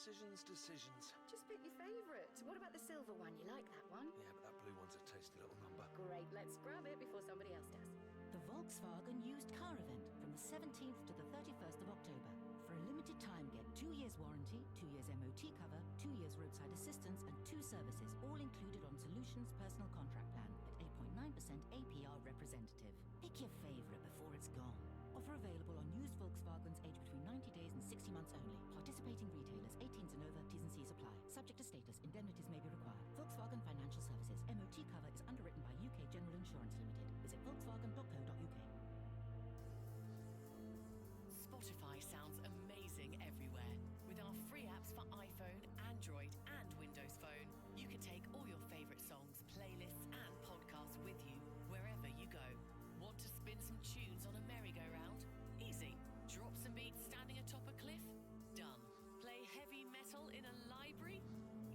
Decisions. Just pick your favourite. What about the silver one? You like that one? Yeah, but that blue one's a tasty little number. Great, let's grab it before somebody else does. The Volkswagen used car event from the 17th to the 31st of October. For a limited time, get 2 years warranty, 2 years MOT cover, 2 years roadside assistance and 2 services, all included on Solutions Personal Contract Plan at 8.9% APR representative. Pick your favourite before it's gone. Offer available on used Volkswagens aged between 90 days and 60 months only. Participating retailers, 18s and over, T's and C's apply. Subject to status, indemnities may be required. Volkswagen Financial Services. MOT cover is underwritten by UK General Insurance Limited. Visit volkswagen.co.uk. Spotify sounds amazing everywhere. With our free apps for iPhone, Android, and Windows Phone, you can take all your favourite songs, playlists, and podcasts with you wherever you go. Want to spin some tunes on a merry-go-round? Easy. Drop some beats standing atop a cliff? Done. Play heavy metal in a library?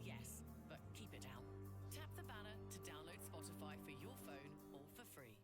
Yes, but keep it down. Tap the banner to download Spotify for your phone, all for free.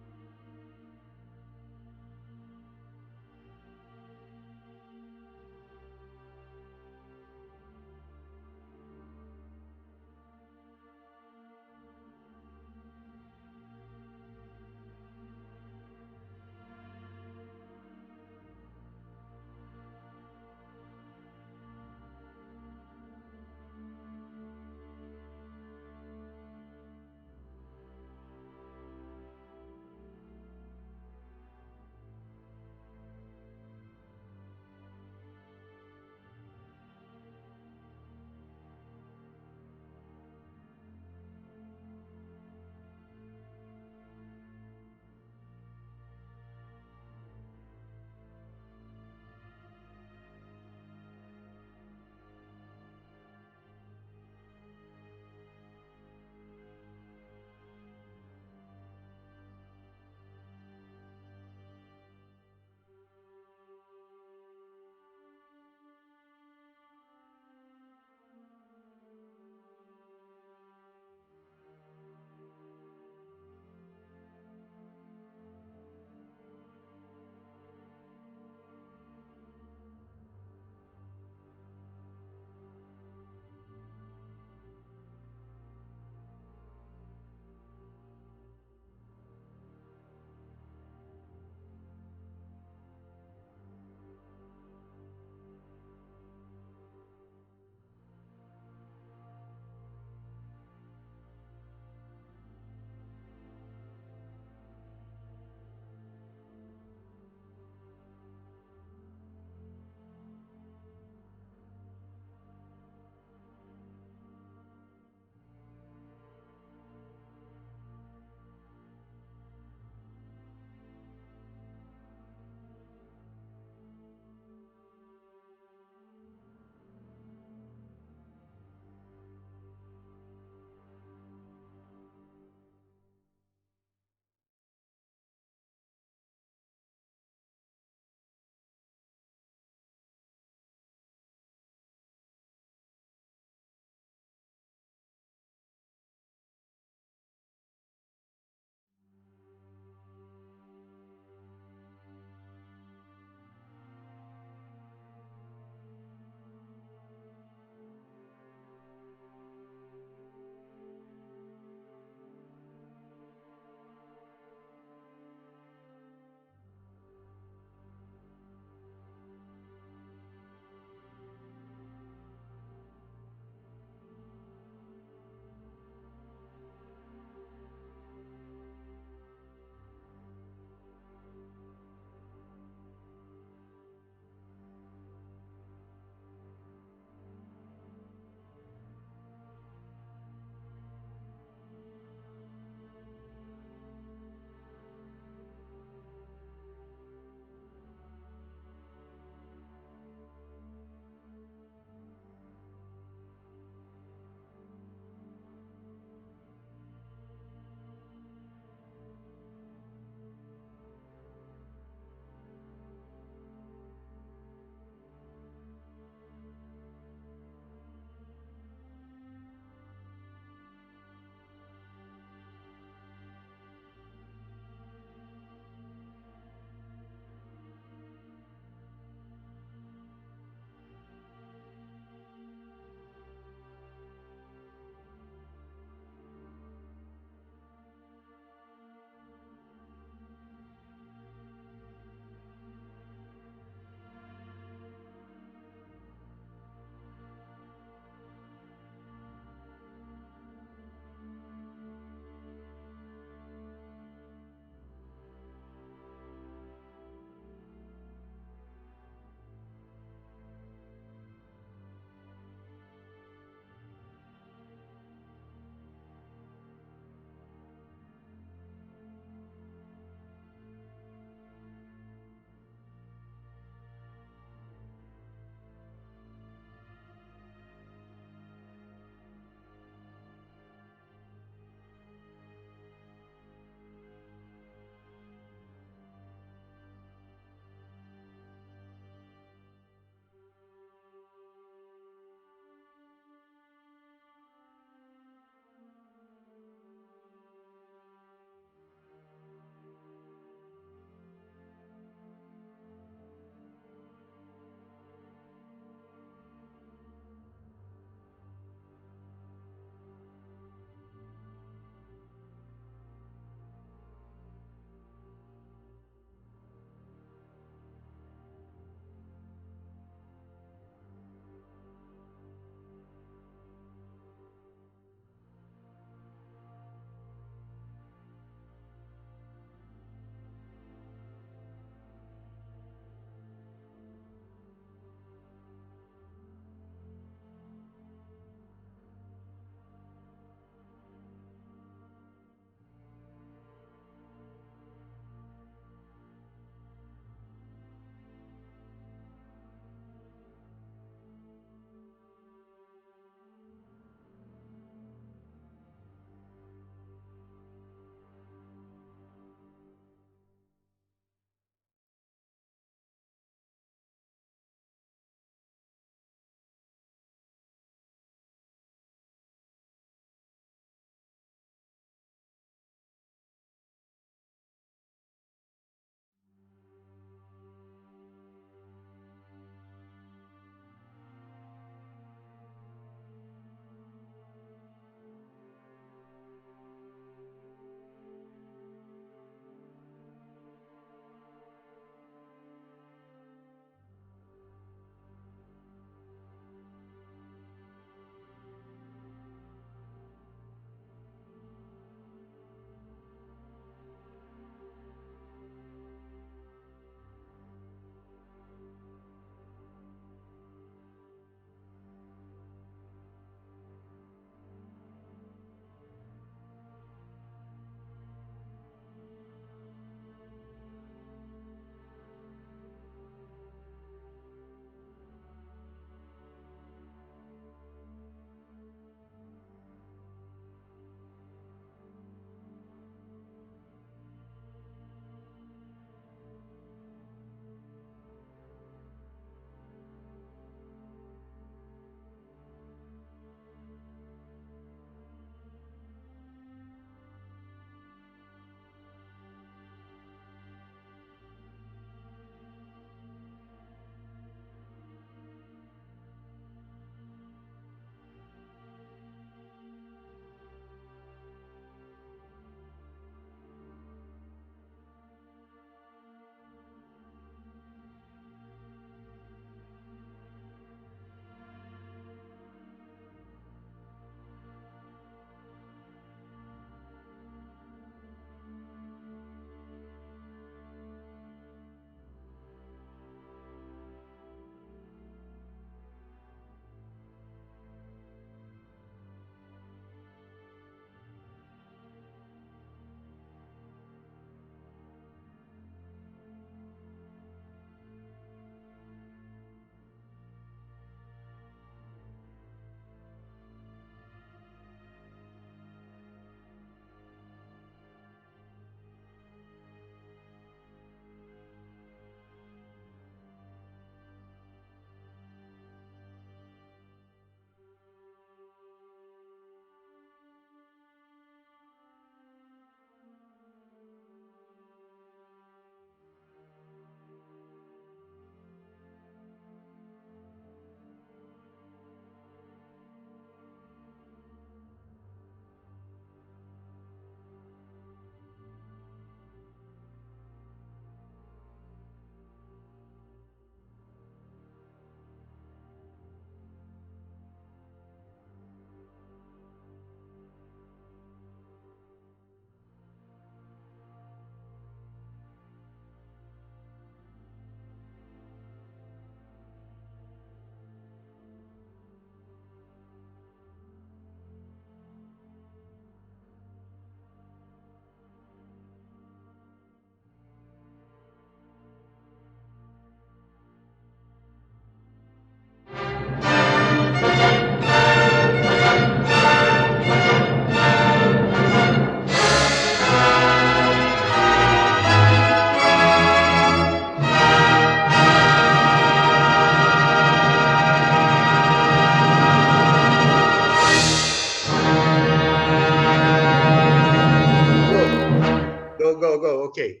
Okay.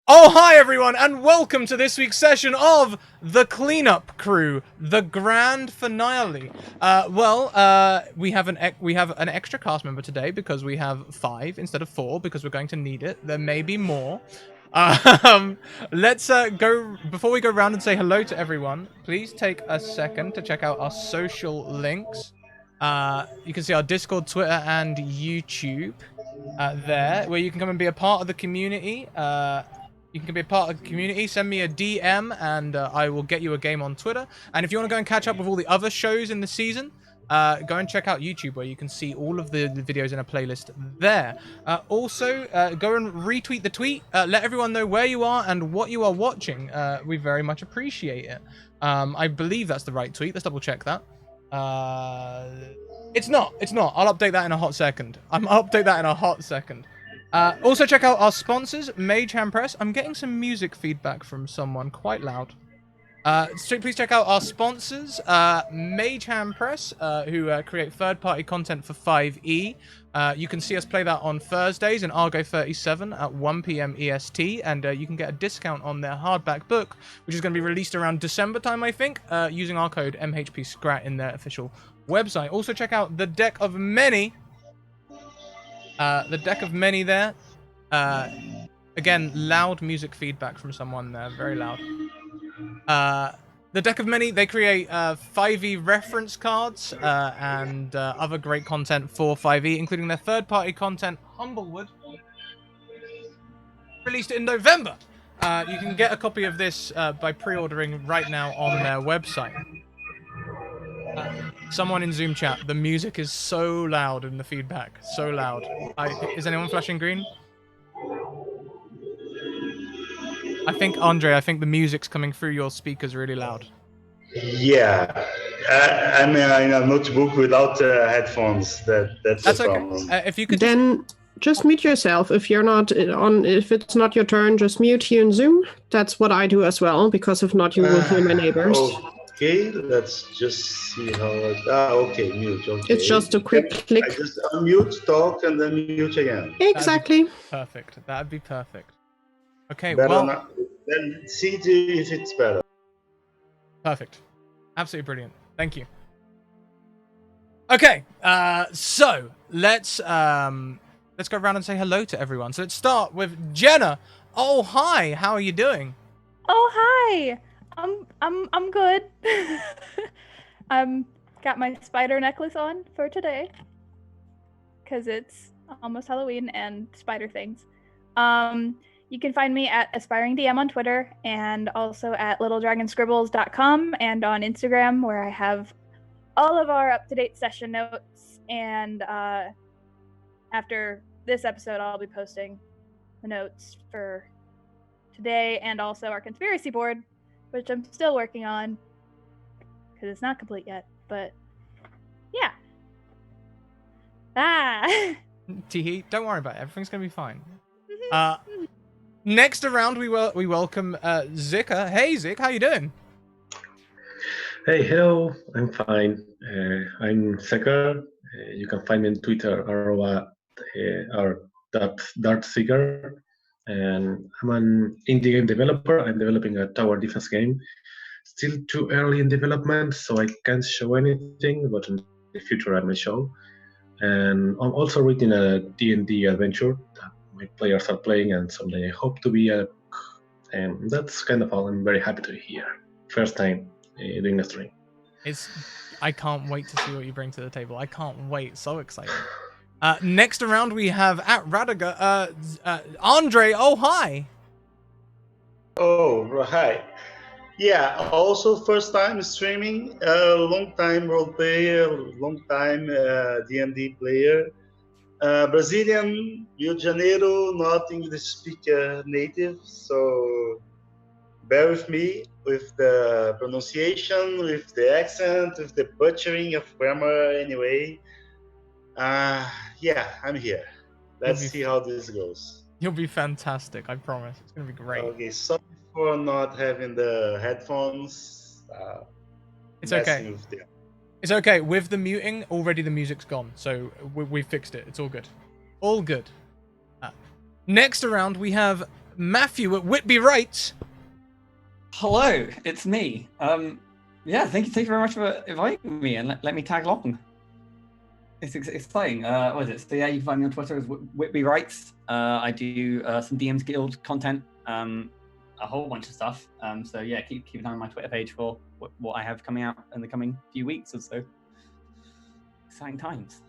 Oh, hi everyone, and welcome to this week's session of The Cleanup Crew, the grand finale. We have an extra cast member today because we have 5 instead of 4 because we're going to need it. There may be more. Let's go before we go around and say hello to everyone. Please take a second to check out our social links. You can see our Discord, Twitter, and YouTube there, where you can come and be a part of the community. You can be a part of the community. Send me a DM, and I will get you a game on Twitter. And if you want to go and catch up with all the other shows in the season, go and check out YouTube, where you can see all of the videos in a playlist there. Also, go and retweet the tweet. Let everyone know where you are and what you are watching. We very much appreciate it. I believe that's the right tweet. Let's double check that. It's not. I'll update that in a hot second. Also check out our sponsors, Mage Hand Press. I'm getting some music feedback from someone, quite loud. So please check out our sponsors, Mage Hand Press, who create third-party content for 5e. You can see us play that on Thursdays in Argo 37 at 1 PM EST, and you can get a discount on their hardback book, which is going to be released around December time, I think, using our code MHPSCRAT in their official website. Also check out The Deck of Many. The Deck of Many there. Again, loud music feedback from someone there, very loud. The Deck of Many, they create 5e reference cards and other great content for 5e, including their third-party content, Humblewood, released in November. You can get a copy of this by pre-ordering right now on their website. Someone in Zoom chat, the music is so loud in the feedback, so loud. Is anyone flashing green? I think the music's coming through your speakers really loud. Yeah, I'm in a notebook without headphones. That's the problem. Okay. If you could then just mute yourself. If you're not on, if it's not your turn, just mute here in Zoom. That's what I do as well, because if not, you will hear my neighbors. Okay, let's just see how. Okay, mute. Okay. It's just a quick click. I just unmute, talk, and then mute again. Exactly. Perfect. That'd be perfect. Okay. Then see if it's better. Perfect. Absolutely brilliant. Thank you. Okay. So let's go around and say hello to everyone. So let's start with Jenna. Oh, hi. How are you doing? Oh, hi. I'm good. Got my spider necklace on for today because it's almost Halloween and spider things. You can find me at AspiringDM on Twitter and also at littledragonscribbles.com and on Instagram, where I have all of our up-to-date session notes. And after this episode, I'll be posting the notes for today and also our conspiracy board, which I'm still working on because it's not complete yet. But yeah. Teehee, don't worry about it. Everything's gonna be fine. Next around, we welcome Zika. Hey, Zik, how you doing? Hey, hello. I'm fine. I'm Zika. You can find me on Twitter or Dartseeker. And I'm an indie game developer. I'm developing a tower defense game. Still too early in development, so I can't show anything, but in the future I may show. And I'm also reading a D&D adventure that my players are playing, and someday I hope to be a book. And that's kind of all. I'm very happy to be here. First time doing the stream. I can't wait to see what you bring to the table. I can't wait. So excited. Next around, we have at Radiga, Andre. Oh, hi. Oh, hi. Yeah, also first time streaming, long time role player, long time D&D player. Brazilian, Rio de Janeiro, not English speaker native, so bear with me with the pronunciation, with the accent, with the butchering of grammar anyway. Yeah, I'm here. Let's see how this goes. You'll be fantastic, I promise. It's going to be great. Okay, sorry for not having the headphones. It's okay. It's okay. With the muting, already the music's gone. So we fixed it. It's all good. All good. Next around, we have Matthew at Whitby Wrights. Hello, it's me. Yeah, thank you very much for inviting me and let me tag along. It's exciting. What is it? So yeah, you can find me on Twitter as Whitby Wrights. I do some DMs Guild content, a whole bunch of stuff. So yeah, keep an eye on my Twitter page for what I have coming out in the coming few weeks or so. Exciting times.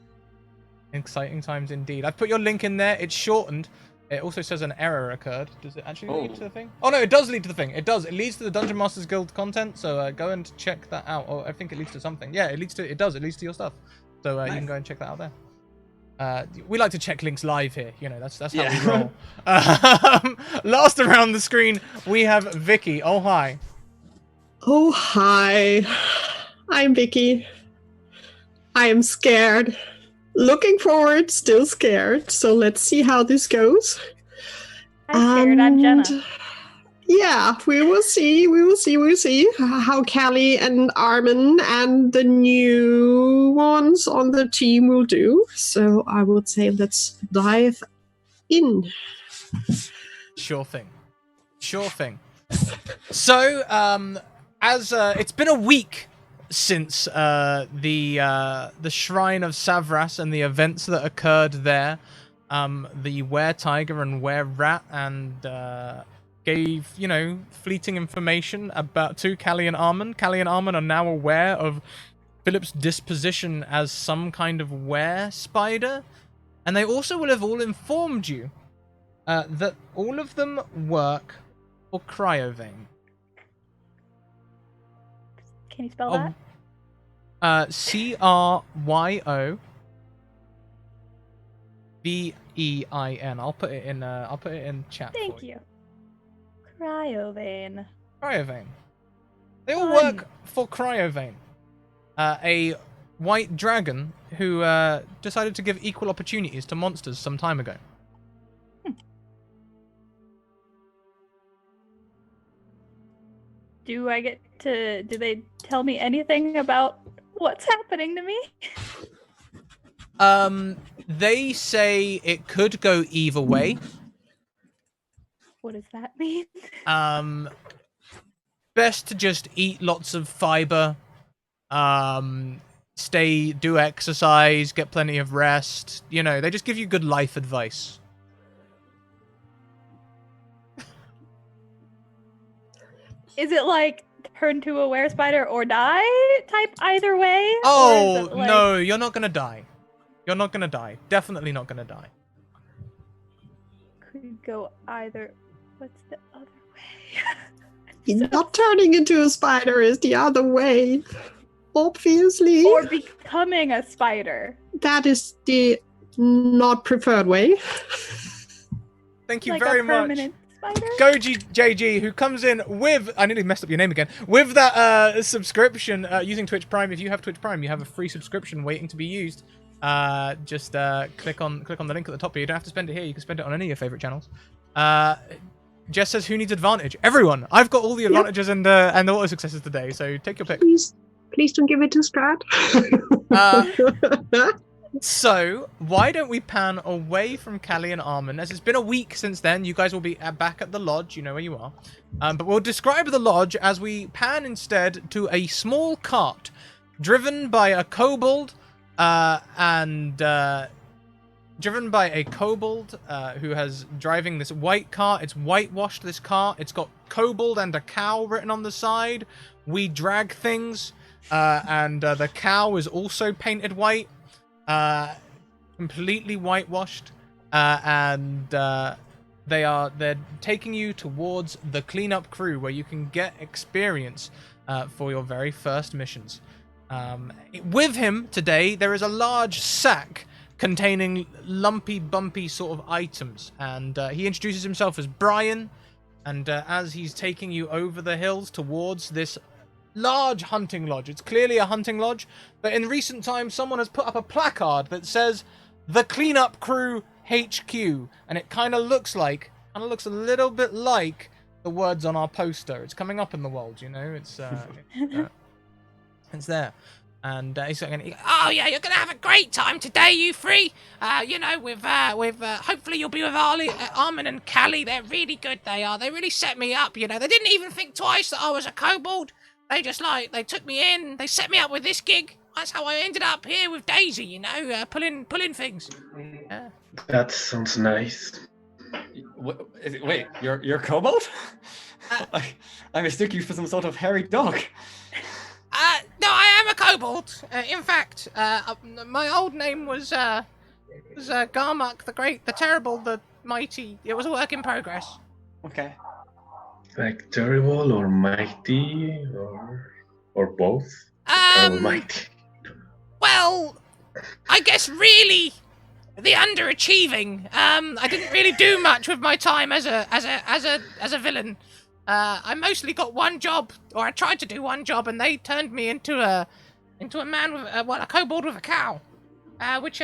Exciting times indeed. I've put your link in there. It's shortened. It also says an error occurred. Does it actually lead to the thing? Oh no, it does lead to the thing. It does. It leads to the Dungeon Masters Guild content. So go and check that out. Oh, I think it leads to something. Yeah, it leads to. It does. It leads to your stuff. So nice. You can go and check that out there. We like to check links live here. You know, that's how we roll. Last around the screen, we have Vicky. Oh hi. Oh hi. I'm Vicky. I am scared. Looking forward, still scared. So let's see how this goes. I'm scared. I'm Jenna. Yeah, we will see. We will see how Callie and Armin and the new ones on the team will do. So I would say let's dive in. Sure thing. So, as it's been a week since the Shrine of Savras and the events that occurred there, the Were-Tiger and Were-Rat, and gave, fleeting information about to Callie and Armin. Callie and Armin are now aware of Philip's disposition as some kind of were-spider, and they also will have all informed you that all of them work for Cryovane. Can you spell that? Cryovein. I'll put it in chat. Thank you. Cryovane. They all work for Cryovane, a white dragon who decided to give equal opportunities to monsters some time ago. Do they tell me anything about what's happening to me? They say it could go either way. What does that mean? Best to just eat lots of fiber, do exercise, get plenty of rest. They just give you good life advice. Is it like turn to a were-spider or die type either way? Oh, no, you're not gonna die. You're not gonna die. Definitely not gonna die. Could go either. What's the other way? Not turning into a spider is the other way, obviously. Or becoming a spider. That is the not preferred way. Thank you like very a much. Spider? Goji JG, who comes in with, I nearly messed up your name again, with that subscription using Twitch Prime. If you have Twitch Prime, you have a free subscription waiting to be used. Just click on the link at the top here. You don't have to spend it here. You can spend it on any of your favorite channels. Jess says, who needs advantage? Everyone. I've got all the advantages and the auto successes today, so take your pick. Please don't give it to Scrat. So, why don't we pan away from Callie and Armin? As it's been a week since then, you guys will be back at the lodge. You know where you are. But we'll describe the lodge as we pan instead to a small cart driven by a kobold who has driving this white car. It's whitewashed, this car. It's got kobold and a cow written on the side. We drag things. And the cow is also painted white. Completely whitewashed, and they're taking you towards the cleanup crew, where you can get experience for your very first missions. With him today, there is a large sack containing lumpy, bumpy sort of items, and he introduces himself as Brian. And as he's taking you over the hills towards this large hunting lodge. It's clearly a hunting lodge, but in recent times someone has put up a placard that says the Cleanup Crew HQ, and it kind of looks a little bit like the words on our poster. It's coming up in the world, it's it's there. And he's going, oh yeah, you're gonna have a great time today, you three. With hopefully you'll be with Armin and Callie. They're really good. They are. They really set me up. They didn't even think twice that I was a kobold. They just they took me in. They set me up with this gig. That's how I ended up here with Daisy. Pulling things. That sounds nice. Wait, you're a kobold? I mistook you for some sort of hairy dog. No, I am a kobold. In fact, my old name was Garmuk, the Great, the Terrible, the Mighty. It was a work in progress. Okay. Like terrible or mighty or both? Terrible, mighty. Well, I guess really the underachieving. I didn't really do much with my time as a villain. I mostly got one job, or I tried to do one job, and they turned me into a man with a kobold with a cow, which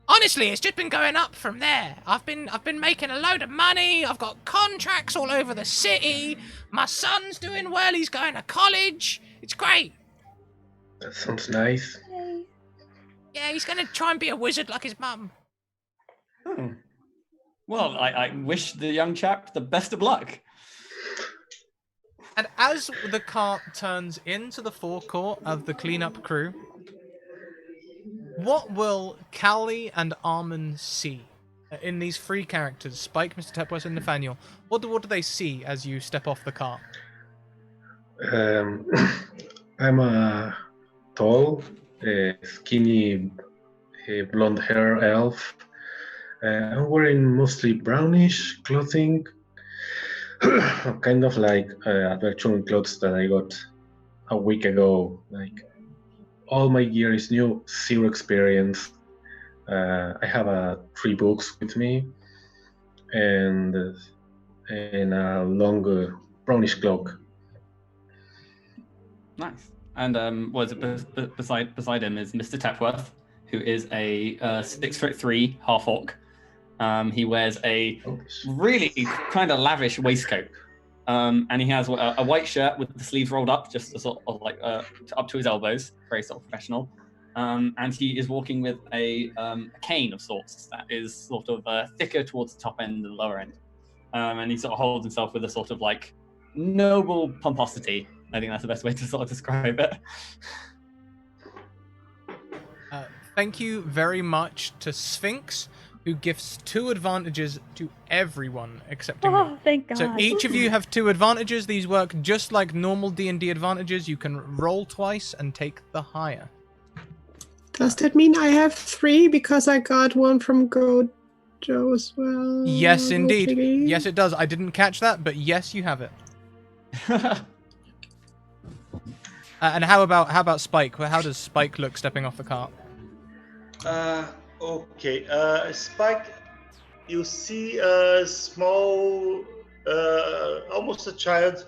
honestly, it's just been going up from there. I've been making a load of money. I've got contracts all over the city. My son's doing well. He's going to college. It's great. That sounds nice. Yeah, he's gonna try and be a wizard like his mum. Well, I wish the young chap the best of luck. And as the cart turns into the forecourt of the cleanup crew, what will Callie and Armin see in these three characters, Spike, Mr. Tepworth, and Nathaniel? What do they see as you step off the cart? I'm a tall, skinny, blonde hair elf. I'm wearing mostly brownish clothing, kind of like adventure clothes that I got a week ago. Like all my gear is new, zero experience. I have 3 books with me, and a long brownish cloak. Nice. And beside him is Mr. Tepworth, who is a 6'3" half orc. He wears a really kind of lavish waistcoat, and he has a white shirt with the sleeves rolled up, just to sort of up to his elbows, very sort of professional. And he is walking with a cane of sorts that is sort of thicker towards the top end than the lower end, and he sort of holds himself with a sort of noble pomposity. I think that's the best way to sort of describe it. Thank you very much to Sphinx, who gives 2 advantages to everyone excepting me. Oh, thank God. So each of you have 2 advantages. These work just like normal D&D advantages. You can roll twice and take the higher. Does that mean I have 3 because I got one from Gojo as well? Yes, indeed. Okay. Yes, it does. I didn't catch that, but yes, you have it. And how about Spike? How does Spike look stepping off the cart? Okay. Spike, you see a small, almost a child.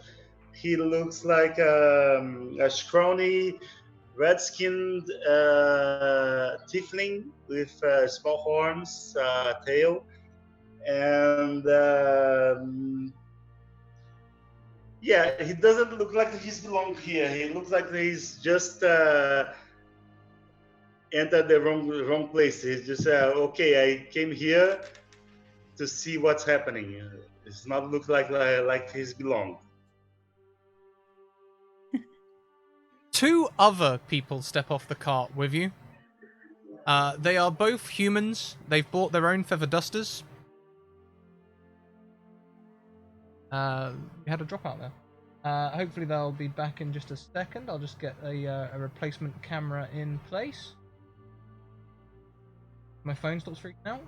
He looks like a scrawny, red-skinned tiefling with small horns, tail, and yeah, he doesn't look like he's belong here. He looks like he's just entered the wrong place. He's just okay. I came here to see what's happening. It's not look like he's belong. 2 other people step off the cart with you. They are both humans. They've bought their own feather dusters. We had a dropout there. Hopefully they'll be back in just a second. I'll just get a replacement camera in place. My phone stops freaking out.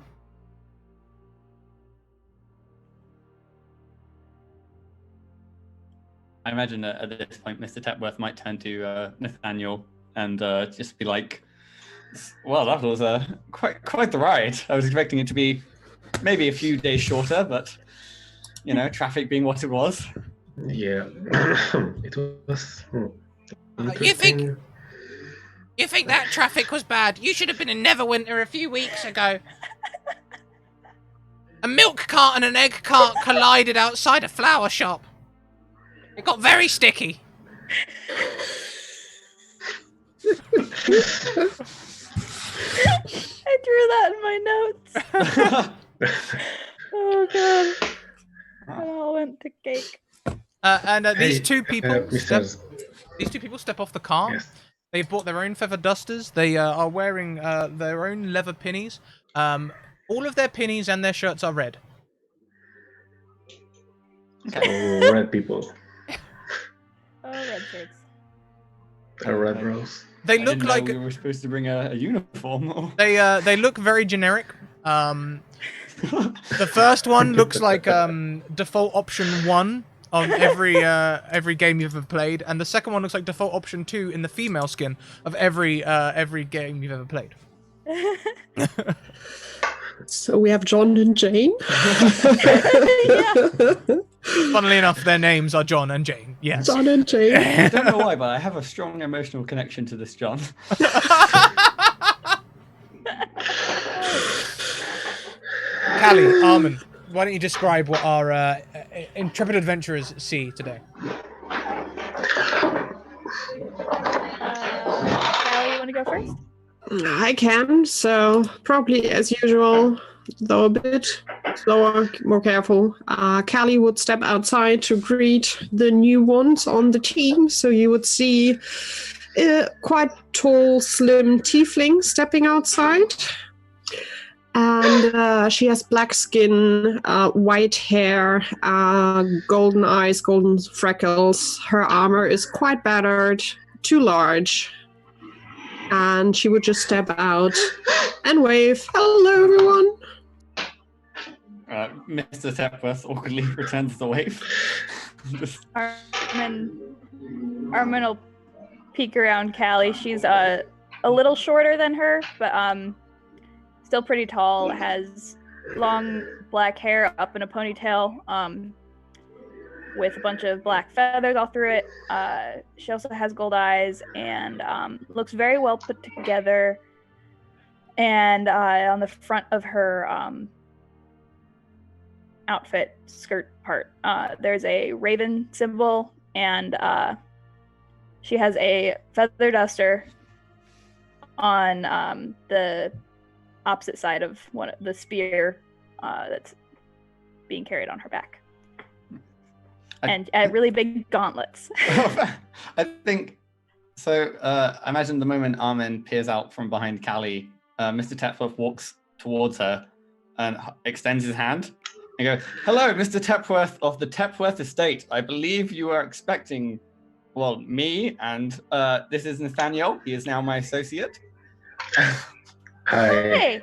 I imagine at this point, Mr. Tepworth might turn to Nathaniel and just be like, "Well, that was quite the ride. I was expecting it to be maybe a few days shorter, but traffic being what it was." Yeah, it was. You think that traffic was bad? You should have been in Neverwinter a few weeks ago. A milk cart and an egg cart collided outside a flower shop. It got very sticky. I drew that in my notes. Oh god. It all went to cake. These two people Mr. step off the car. Yes. They've bought their own feather dusters. They are wearing their own leather pinnies. All of their pinnies and their shirts are red. So red people. Oh, red shirts. A red rose. They I look didn't know like we were supposed to bring a uniform. Or... they look very generic. The first one looks like default option 1 on every game you've ever played, and the second one looks like default option 2 in the female skin of every game you've ever played. So we have John and Jane. Funnily enough, their names are John and Jane. Yes. John and Jane. I don't know why, but I have a strong emotional connection to this John. Callie, Armin, why don't you describe what our intrepid adventurers see today? Callie, you want to go first? I can. So probably as usual, though a bit slower, more careful. Callie would step outside to greet the new ones on the team. So you would see a quite tall, slim tiefling stepping outside. And she has black skin, white hair, golden eyes, golden freckles. Her armor is quite battered, too large. And she would just step out and wave, "Hello, everyone." Mr. Tepworth awkwardly returns the wave. Armin will peek around Callie. She's a little shorter than her, but still pretty tall, has long black hair up in a ponytail, with a bunch of black feathers all through it. She also has gold eyes and looks very well put together. And on the front of her outfit, skirt part, there's a raven symbol, and she has a feather duster on the opposite side of the spear that's being carried on her back. And really big gauntlets. I think so. I imagine the moment Armin peers out from behind Callie, Mr. Tepworth walks towards her and extends his hand and goes, "Hello, Mr. Tepworth of the Tepworth Estate. I believe you are expecting, me, and this is Nathaniel. He is now my associate." Hi. Hey,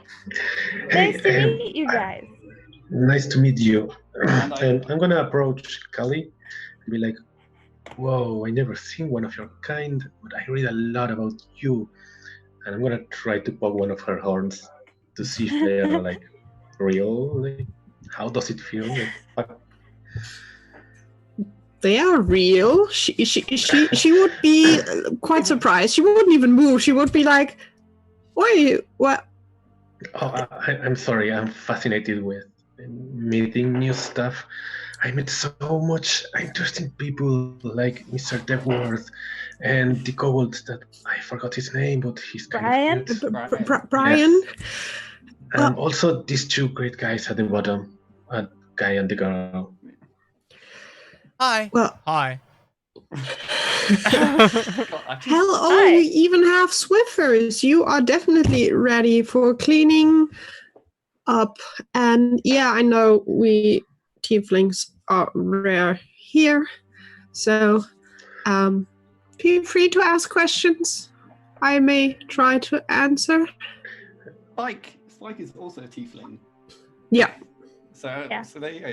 nice to meet you guys. Nice to meet you. And I'm gonna approach Callie and be like, "Whoa, I never seen one of your kind, but I read a lot about you." And I'm gonna try to poke one of her horns to see if they are like real. Like, how does it feel? Like, They are real. She would be quite surprised. She wouldn't even move. She would be like, "Wait, what?" Oh, I'm sorry. I'm fascinated with meeting new stuff. I met so much interesting people like Mr. Depworth and the kobold that I forgot his name, but he's kind of cute. Brian. Yes. And also these two great guys at the bottom, a guy and the girl. Hi. Well, hi. Hello, we even have Swiffers. You are definitely ready for cleaning up. And yeah, I know we tieflings are rare here. So feel free to ask questions. I may try to answer. Spike is also a tiefling. Yeah. So there you go.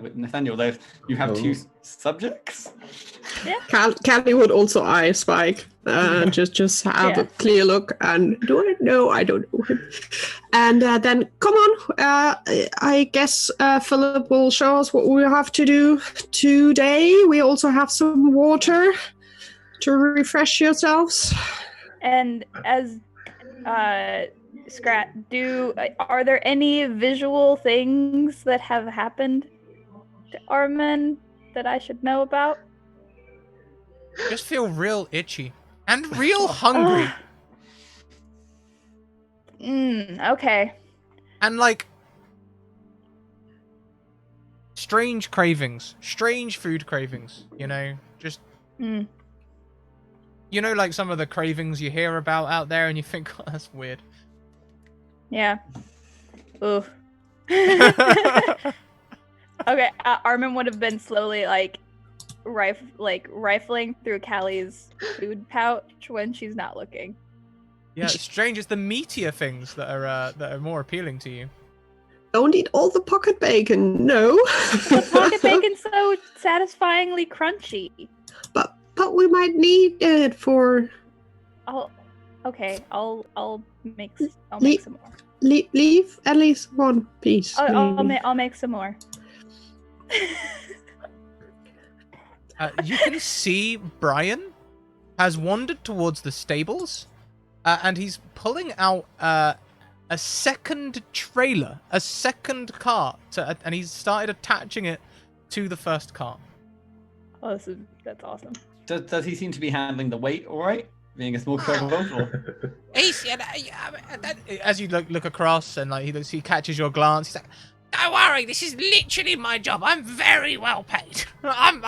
With Nathaniel, you have two subjects. Yeah. Callie would also eye Spike. Just have a clear look and do I know? I don't know him. And then come on. I guess Philip will show us what we have to do today. We also have some water to refresh yourselves. And as Scrat, are there any visual things that have happened to Armin that I should know about? Just feel real itchy. And real hungry. Okay. And like strange cravings, strange food cravings, you know, just you know, like some of the cravings you hear about out there and you think, oh, that's weird. Yeah. Ooh. Okay, Armin would have been slowly rifling through Callie's food pouch when she's not looking. Yeah, it's strange. It's the meatier things that are more appealing to you. Don't eat all the pocket bacon, no. The pocket bacon's so satisfyingly crunchy. But we might need it for. I'll make some more. Leave at least one piece. I'll make some more. You can see Brian has wandered towards the stables, and he's pulling out a second trailer, a second cart, and he's started attaching it to the first cart. Oh, that's awesome. Does he seem to be handling the weight all right? Being a small crowd? He's, as you look across and like he catches your glance, he's like, "Don't worry, this is literally my job. I'm very well paid. I'm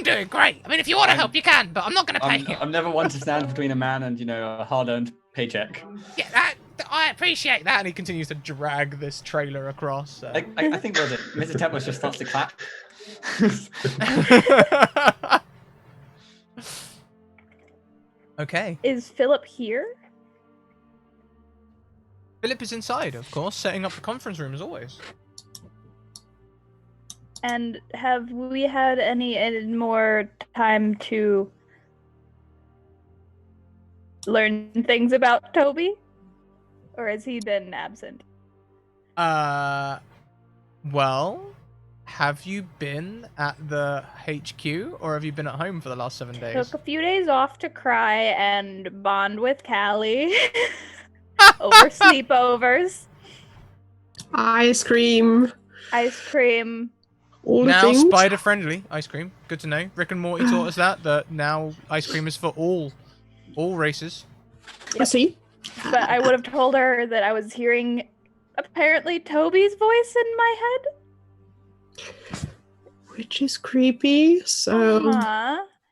doing great. I mean, if you want to help, you can, but I'm not going to pay you." I'm never one to stand between a man and a hard-earned paycheck. Yeah, I appreciate that. And he continues to drag this trailer across. I think Mr. Teplos just starts to clap. Okay. Is Philip here? Philip is inside, of course, setting up the conference room as always. And have we had any more time to learn things about Toby? Or has he been absent? Well, have you been at the HQ or have you been at home for the last 7 days? Took a few days off to cry and bond with Callie over sleepovers. Ice cream. All now spider friendly ice cream. Good to know. Rick and Morty taught us that now ice cream is for all races. Yep. I see. But I would have told her that I was hearing apparently Toby's voice in my head. Which is creepy, so...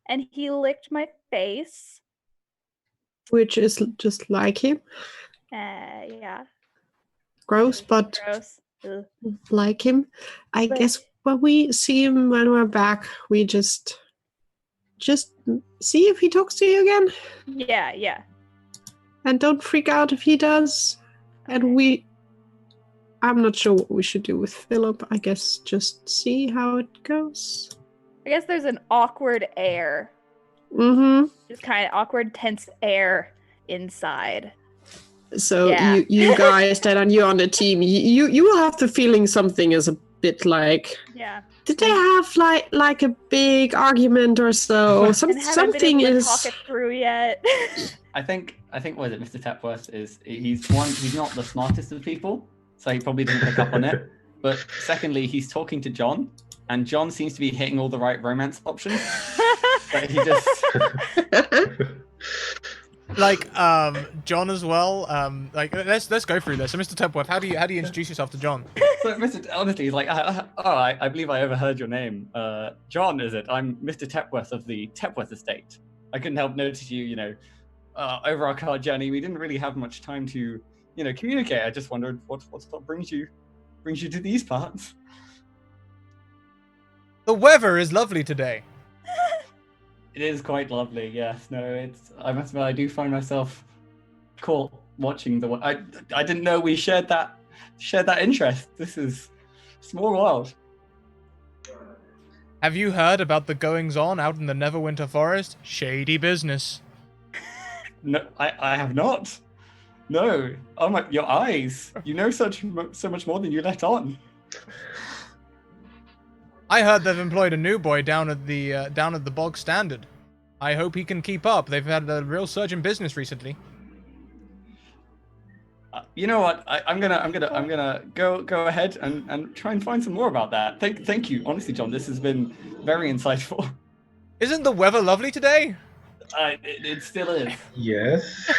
And he licked my face. Which is just like him. Yeah. Gross, but gross. Like him. I guess when we see him when we're back, we just see if he talks to you again. Yeah. And don't freak out if he does. And I'm not sure what we should do with Philip. I guess just see how it goes. I guess there's an awkward air. Mm-hmm. Just kind of awkward, tense air inside. So you guys that are new on the team, you will have the feeling something is a bit like. Yeah. Did they have like a big argument or so? Something is. Talk it through yet. I think what is it, Mr. Tepworth is he's not the smartest of people, so he probably didn't pick up on it. But secondly, he's talking to John, and John seems to be hitting all the right romance options. But he just like John as well. Like let's go through this. So, Mr. Tepworth, how do you introduce yourself to John? So, honestly, like I believe I overheard your name. John, is it? I'm Mr. Tepworth of the Tepworth Estate. I couldn't help notice you. Over our car journey, we didn't really have much time to, communicate. I just wondered what brings you to these parts. The weather is lovely today. It is quite lovely. Yes. No. I must admit, I do find myself caught watching the. I didn't know we shared that interest. This is a small world. Have you heard about the goings on out in the Neverwinter Forest? Shady business. No, I have not. No. Oh my! Your eyes. You know so much more than you let on. I heard they've employed a new boy down at the Bog Standard. I hope he can keep up. They've had a real surge in business recently. You know what? I'm gonna go ahead and try and find some more about that. Thank you, honestly, John. This has been very insightful. Isn't the weather lovely today? It still is. Yes.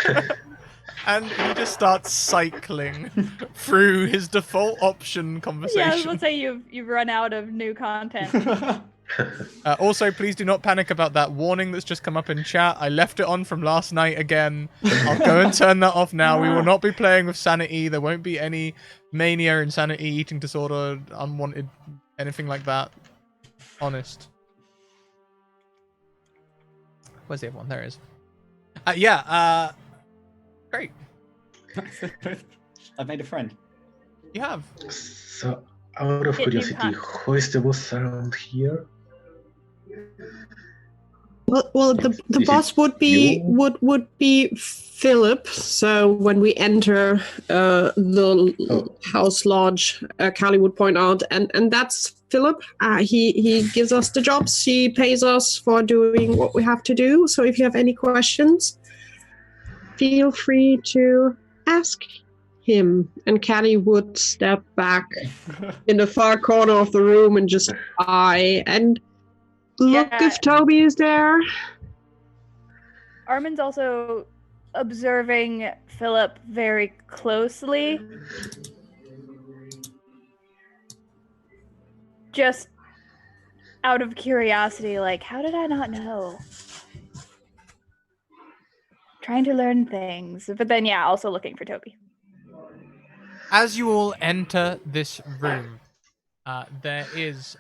And he just starts cycling through his default option conversation. Yeah, I was gonna say you've run out of new content. Also, please do not panic about that warning that's just come up in chat. I left it on from last night again. I'll go and turn that off now. We will not be playing with sanity. There won't be any mania, insanity, eating disorder, unwanted, anything like that. Honest. Where's the other one? There it is. Great. I've made a friend. You have. So, out of It needs curiosity, hot. who is the boss around here? Well, the Is it boss would be you? would be Philip. So when we enter the house lodge, Callie would point out, and that's Philip. He gives us the jobs. He pays us for doing what we have to do. So if you have any questions, feel free to ask him. And Callie would step back in the far corner of the room and just eye and look Yeah. if Toby is there. Armin's also observing Philip very closely. Just out of curiosity, like, how did I not know? Trying to learn things. But then, yeah, also looking for Toby. As you all enter this room, there is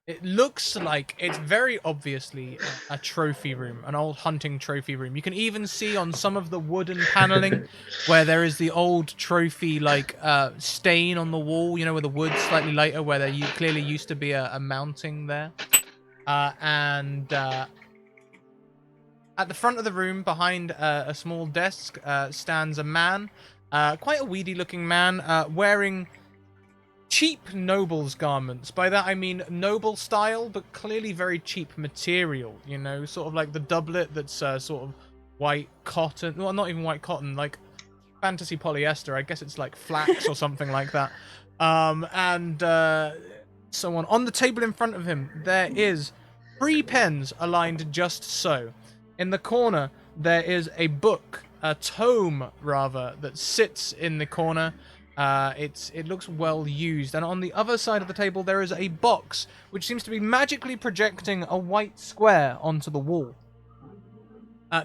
it looks like it's very obviously a trophy room, an old hunting trophy room. You can even see on some of the wooden paneling where there is the old trophy stain on the wall, you know, where the wood's slightly lighter, where there clearly used to be a mounting there. And at the front of the room, behind a small desk, stands a man, quite a weedy looking man, wearing cheap noble's garments. By that I mean noble style, but clearly very cheap material, you know, sort of like the doublet that's sort of white cotton, well, not even white cotton, like fantasy polyester. I guess it's like flax or something like that. And so on. On the table in front of him, there is 3 pens aligned just so. In the corner, there is a book, a tome rather, that sits in the corner. It looks well used, and on the other side of the table there is a box which seems to be magically projecting a white square onto the wall.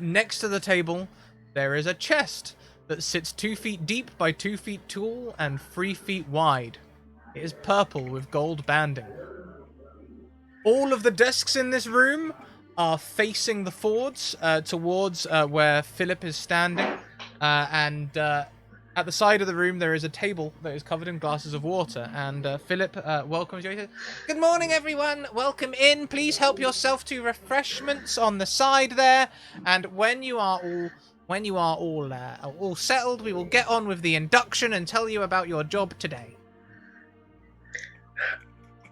Next to the table there is a chest that sits 2 feet deep by 2 feet tall and 3 feet wide. It is purple with gold banding. All of the desks in this room are facing the forwards towards where Philip is standing, and at the side of the room, there is a table that is covered in glasses of water, and Philip welcomes you. He says, "Good morning, everyone. Welcome in. Please help yourself to refreshments on the side there. And when you are all settled, we will get on with the induction and tell you about your job today."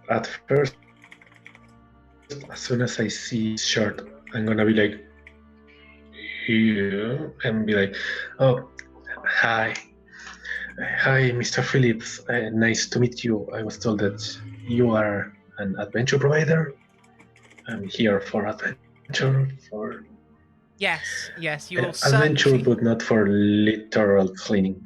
At first, as soon as I see his shirt, I'm gonna be like, "Yeah," and be like, "Oh, hi. Hi, Mr. Phillips. Nice to meet you. I was told that you are an adventure provider. I'm here for adventure, for Yes, you will adventure, certainly. but not for literal cleaning."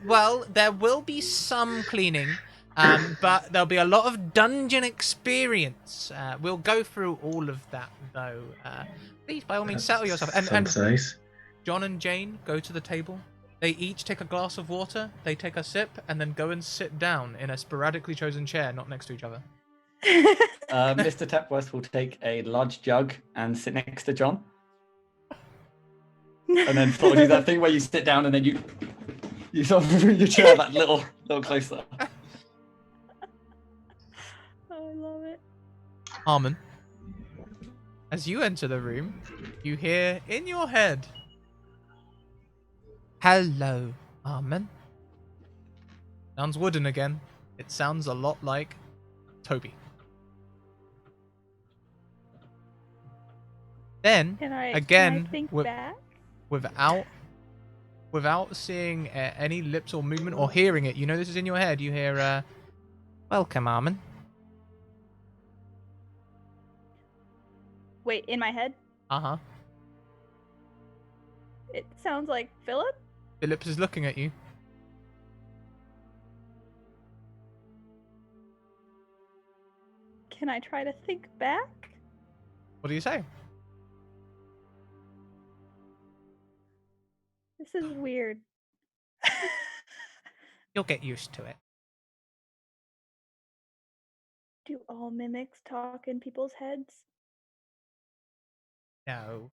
Well, there will be some cleaning, but there'll be a lot of dungeon experience. We'll go through all of that, though. Please, by all means, settle yourself. And Sounds nice. John and Jane go to the table. They each take a glass of water, they take a sip, and then go and sit down in a sporadically chosen chair, not next to each other. Mr. Tapworth will take a large jug and sit next to John. And then sort of do that thing where you sit down and then you sort of move your chair that little closer. Oh, I love it. Armin, as you enter the room, you hear in your head, "Hello, Armin." Sounds wooden again. It sounds a lot like Toby. Then, Can I again, think back? without seeing any lips or movement or hearing it, you know this is in your head, you hear, "Welcome, Armin." Wait, in my head? Uh-huh. It sounds like Philip? Phillips is looking at you. Can I try to think back? What do you say? This is weird. You'll get used to it. Do all mimics talk in people's heads? No.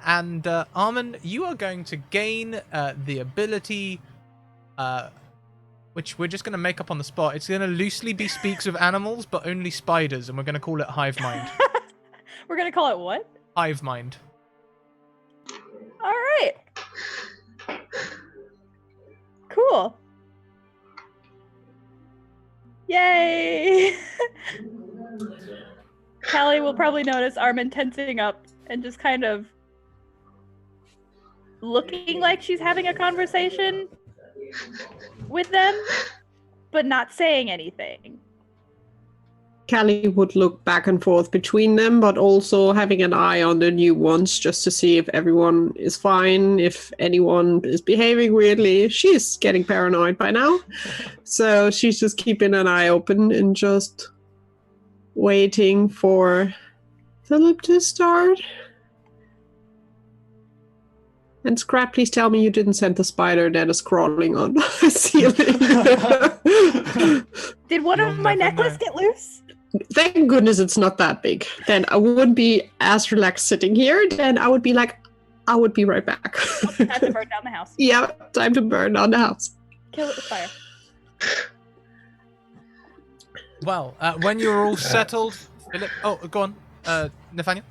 And Armin, you are going to gain the ability, which we're just going to make up on the spot. It's going to loosely be speaks of animals, but only spiders, and we're going to call it Hive Mind. We're gonna call it what? Hive Mind. All right. Cool. Yay! Callie will probably notice Armin tensing up and just kind of looking like she's having a conversation with them, but not saying anything. Callie would look back and forth between them, but also having an eye on the new ones just to see if everyone is fine, if anyone is behaving weirdly. She's getting paranoid by now. So she's just keeping an eye open and just waiting for Philip to start. And Scrap, please tell me you didn't send the spider that is crawling on the ceiling. Did one of my necklaces get loose? Thank goodness it's not that big. Then I wouldn't be as relaxed sitting here. Then I would be like, I would be right back. Time to burn down the house. Yeah, time to burn down the house. Kill it with fire. Well, when you're all settled, Philip. Oh, go on, Nathaniel.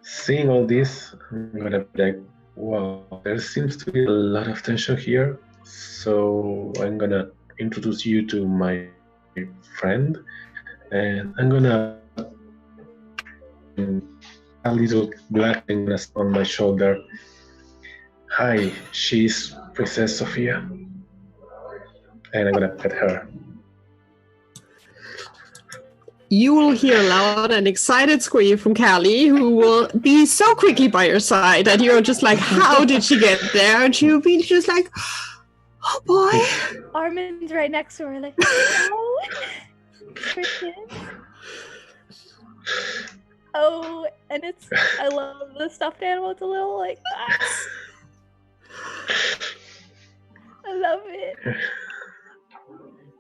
Seeing all this, I'm gonna be like, wow, there seems to be a lot of tension here. So I'm gonna introduce you to my friend, and I'm gonna a little black thing on my shoulder. Hi, she's Princess Sophia, and I'm gonna pet her. You will hear a loud and excited scream from Callie, who will be so quickly by your side that you're just like, how did she get there? And she'll be just like, oh boy. Armin's right next to her, like, oh, oh, and it's, I love the stuffed animal. It's a little like, I love it.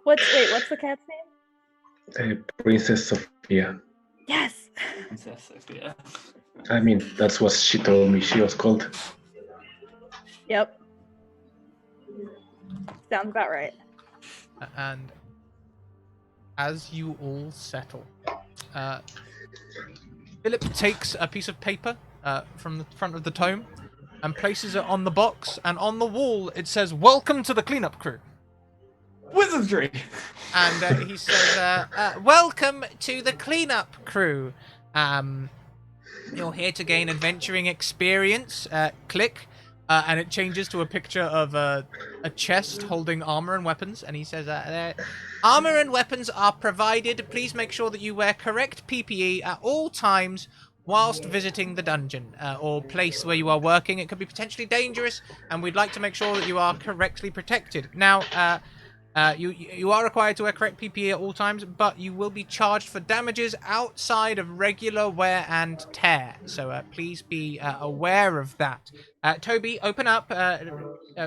What's the cat's name? Princess Sophia. Yes. Princess Sophia. I mean, that's what she told me she was called. Yep. Sounds about right. And as you all settle, Philip takes a piece of paper from the front of the tome and places it on the box, and on the wall it says, "Welcome to the cleanup crew." Wizardry! And he says, welcome to the cleanup crew. You're here to gain adventuring experience. Click. And it changes to a picture of a chest holding armor and weapons. And he says, armor and weapons are provided. Please make sure that you wear correct PPE at all times whilst visiting the dungeon or place where you are working. It could be potentially dangerous, and we'd like to make sure that you are correctly protected. Now, you are required to wear correct PPE at all times, but you will be charged for damages outside of regular wear and tear. So please be aware of that. Toby, open up,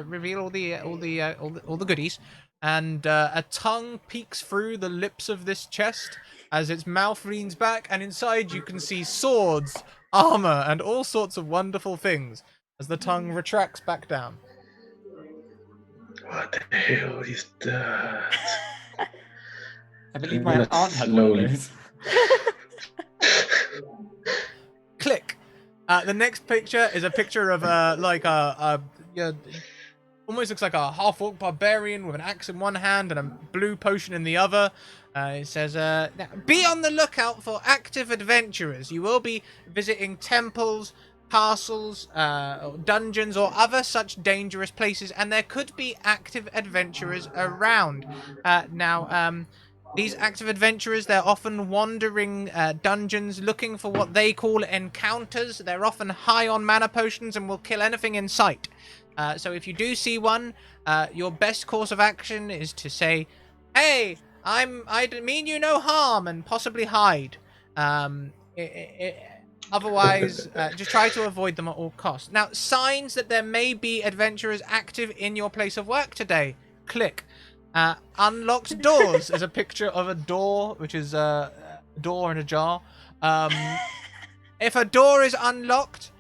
reveal all the goodies, and a tongue peeks through the lips of this chest as its mouth leans back, and inside you can see swords, armor, and all sorts of wonderful things as the tongue retracts back down. What the hell is that? I believe my aunt had one slowly. of those. Click. The next picture is a picture of almost looks like a half-orc barbarian with an axe in one hand and a blue potion in the other. It says, be on the lookout for active adventurers. You will be visiting temples, castles, dungeons, or other such dangerous places, and there could be active adventurers around. Now, These active adventurers, they're often wandering dungeons looking for what they call encounters. They're often high on mana potions and will kill anything in sight. So if you do see one, your best course of action is to say, "Hey, I mean you no harm," and possibly hide. Otherwise, just try to avoid them at all costs. Now, signs that there may be adventurers active in your place of work today. Click. Unlocked doors. There's a picture of a door, which is a door in a jar. If a door is unlocked,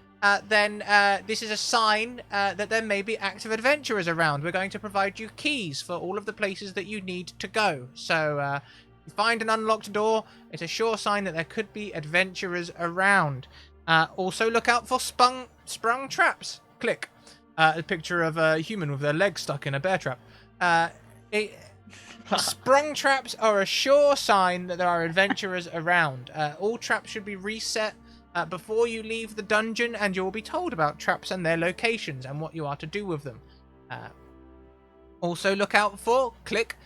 then this is a sign that there may be active adventurers around. We're going to provide you keys for all of the places that you need to go. So, if you find an unlocked door, it's a sure sign that there could be adventurers around. Also, look out for sprung traps. Click. A picture of a human with their leg stuck in a bear trap. Sprung traps are a sure sign that there are adventurers around. All traps should be reset before you leave the dungeon, and you will be told about traps and their locations and what you are to do with them. Also look out for, click,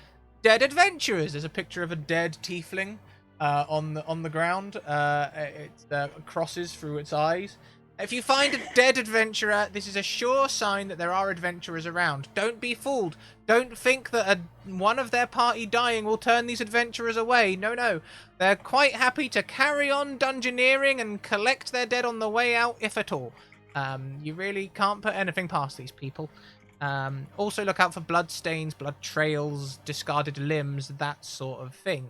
dead adventurers. There's a picture of a dead tiefling on the ground. It crosses through its eyes. If you find a dead adventurer, this is a sure sign that there are adventurers around. Don't be fooled. Don't think that one of their party dying will turn these adventurers away. No. They're quite happy to carry on dungeoneering and collect their dead on the way out, if at all. You really can't put anything past these people. Also look out for blood stains, blood trails, discarded limbs, that sort of thing.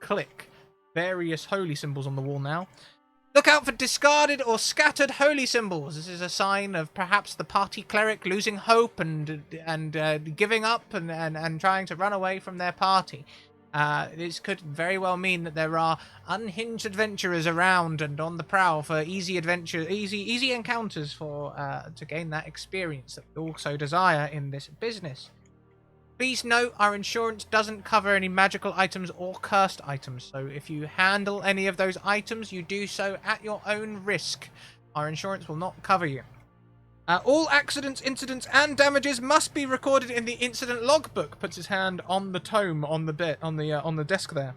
Click. Various holy symbols on the wall now. Look out for discarded or scattered holy symbols. This is a sign of perhaps the party cleric losing hope and giving up and trying to run away from their party. This could very well mean that there are unhinged adventurers around and on the prowl for easy encounters for to gain that experience that we also desire in this business. Please note, our insurance doesn't cover any magical items or cursed items, so if you handle any of those items, you do so at your own risk. Our insurance will not cover you. All accidents, incidents, and damages must be recorded in the incident logbook. Puts his hand on the tome on the desk there.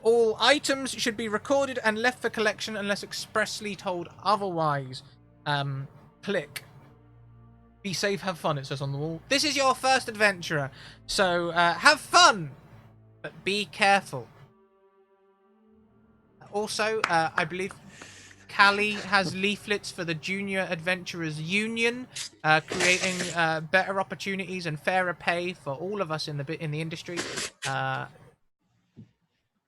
All items should be recorded and left for collection unless expressly told otherwise. Click. Be safe, have fun, it says on the wall. This is your first adventurer, so have fun, but be careful. Also, I believe Callie has leaflets for the Junior Adventurers Union, creating better opportunities and fairer pay for all of us in the industry.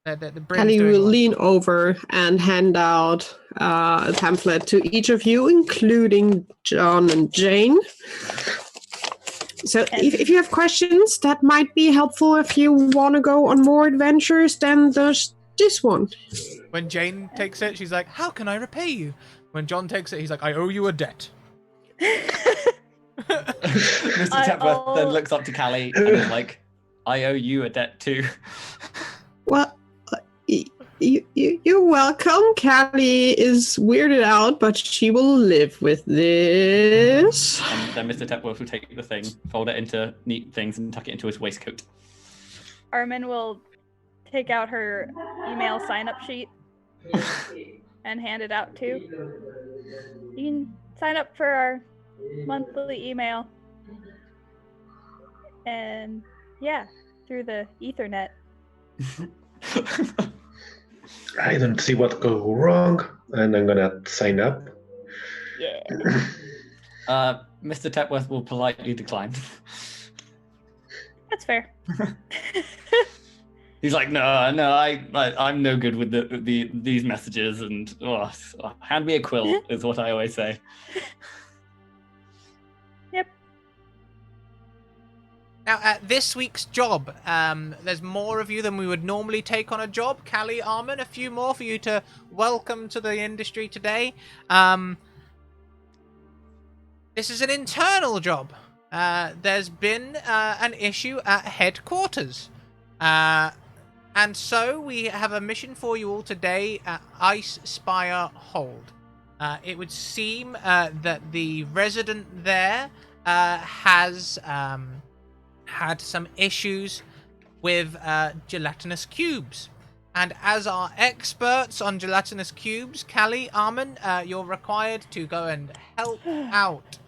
Callie will lean over and hand out a pamphlet to each of you, including John and Jane. So if you have questions, that might be helpful if you want to go on more adventures than there's this one. When Jane takes it, she's like, "How can I repay you?" When John takes it, he's like, "I owe you a debt." Mr. Tepworth then looks up to Callie and is like, "I owe you a debt too." Well, you're welcome. Callie is weirded out, but she will live with this. And then Mr. Tepworth will take the thing, fold it into neat things, and tuck it into his waistcoat. Armin will take out her email sign-up sheet and hand it out too. You can sign up for our monthly email. And yeah, through the Ethernet. I don't see what could go wrong, and I'm gonna sign up. Yeah. Mr. Tepworth will politely decline. That's fair. He's like, no, I'm no good with these messages, and hand me a quill is what I always say. Yep. Now, at this week's job, there's more of you than we would normally take on a job. Callie, Armin, a few more for you to welcome to the industry today. This is an internal job. There's been an issue at headquarters. And so we have a mission for you all today at IceSpire Hold. It would seem that the resident there has had some issues with gelatinous cubes. And as our experts on gelatinous cubes, Callie, Armin, you're required to go and help out.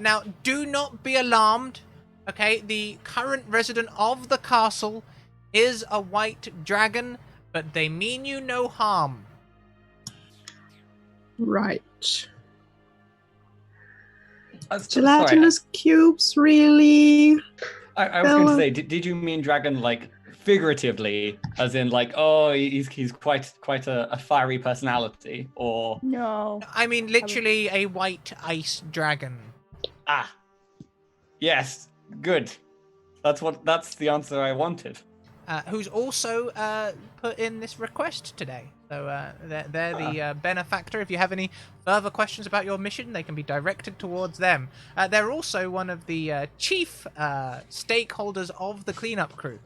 Now, do not be alarmed, okay? The current resident of the castle is a white dragon, but they mean you no harm. Right. Sorry, Gelatinous cubes, really? I was going to say, did you mean dragon like figuratively, as in like, oh, he's quite a fiery personality, or? No. I mean literally a white ice dragon. Ah, yes, good. That's the answer I wanted. Who's also put in this request today. So they're the benefactor. If you have any further questions about your mission, they can be directed towards them. They're also one of the chief stakeholders of the cleanup crew.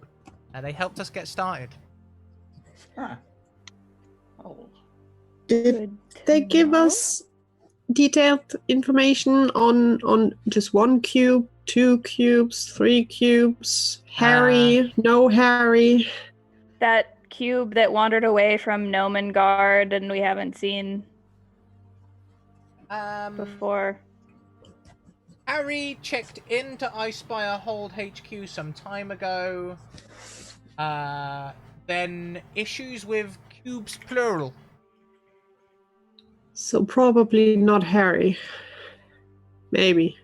They helped us get started. Ah. Oh. Did they give us detailed information on just 1 cube, 2 cubes, 3 cubes? Harry, no Harry? That cube that wandered away from Nomengard and we haven't seen before. Harry checked into IceSpire Hold HQ some time ago. Then issues with cubes plural. So probably not Harry. Maybe.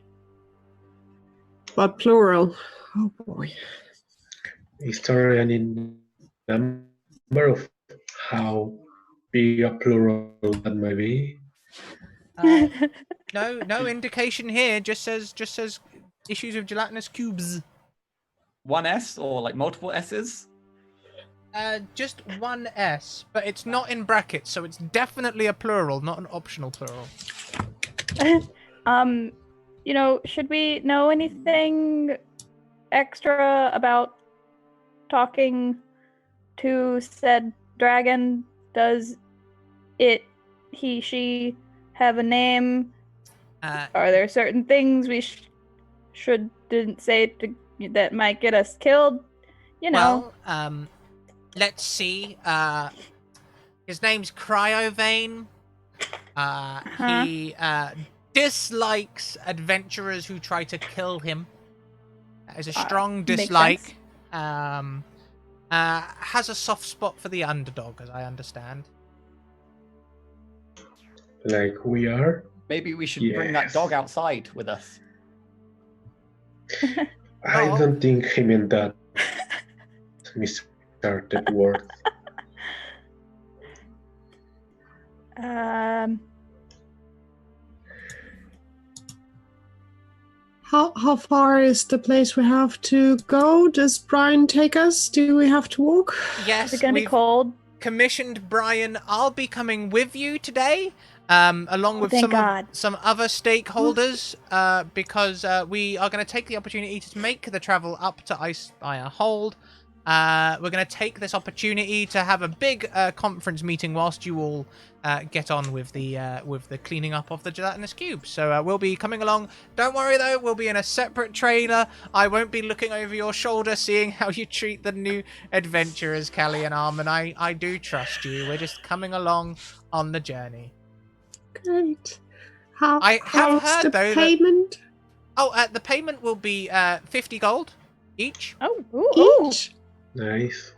But plural. Oh boy. Is there any number of how big a plural that might be? No indication here. Just says issues of gelatinous cubes. 1 S or like multiple S's? Just 1 S, but it's not in brackets, so it's definitely a plural, not an optional plural. Should we know anything extra about talking to said dragon? Does he, she have a name? Are there certain things we shouldn't say that might get us killed? Well, let's see. His name's Cryovane. He dislikes adventurers who try to kill him. That is a strong dislike. Has a soft spot for the underdog, as I understand. Like we are? Maybe we should bring that dog outside with us. I don't think he meant that. Mr. Deadworth. How far is the place we have to go? Does Brian take us? Do we have to walk? Yes, it's gonna be cold. Commissioned Brian. I'll be coming with you today, along with some other stakeholders, because we are going to take the opportunity to make the travel up to IceSpire Hold. We're going to take this opportunity to have a big conference meeting whilst you all get on with the cleaning up of the gelatinous cube. So we'll be coming along. Don't worry though, we'll be in a separate trailer. I won't be looking over your shoulder, seeing how you treat the new adventurers, Callie and Armin. I do trust you. We're just coming along on the journey. Great. How's the payment? The payment will be 50 gold each. Oh, each. Nice.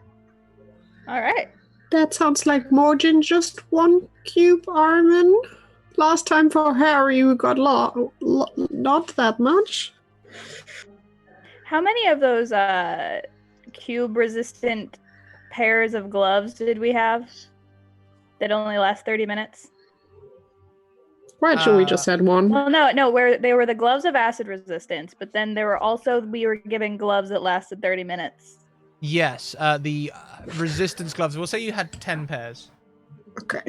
All right. That sounds like more than just 1 cube, Armin. Last time for Harry, we got not that much. How many of those cube-resistant pairs of gloves did we have that only last 30 minutes? Why should we just had 1? Well, no, where they were the gloves of acid resistance, but then there were also we were given gloves that lasted 30 minutes. Yes, the resistance gloves. We'll say you had 10 pairs. Okay.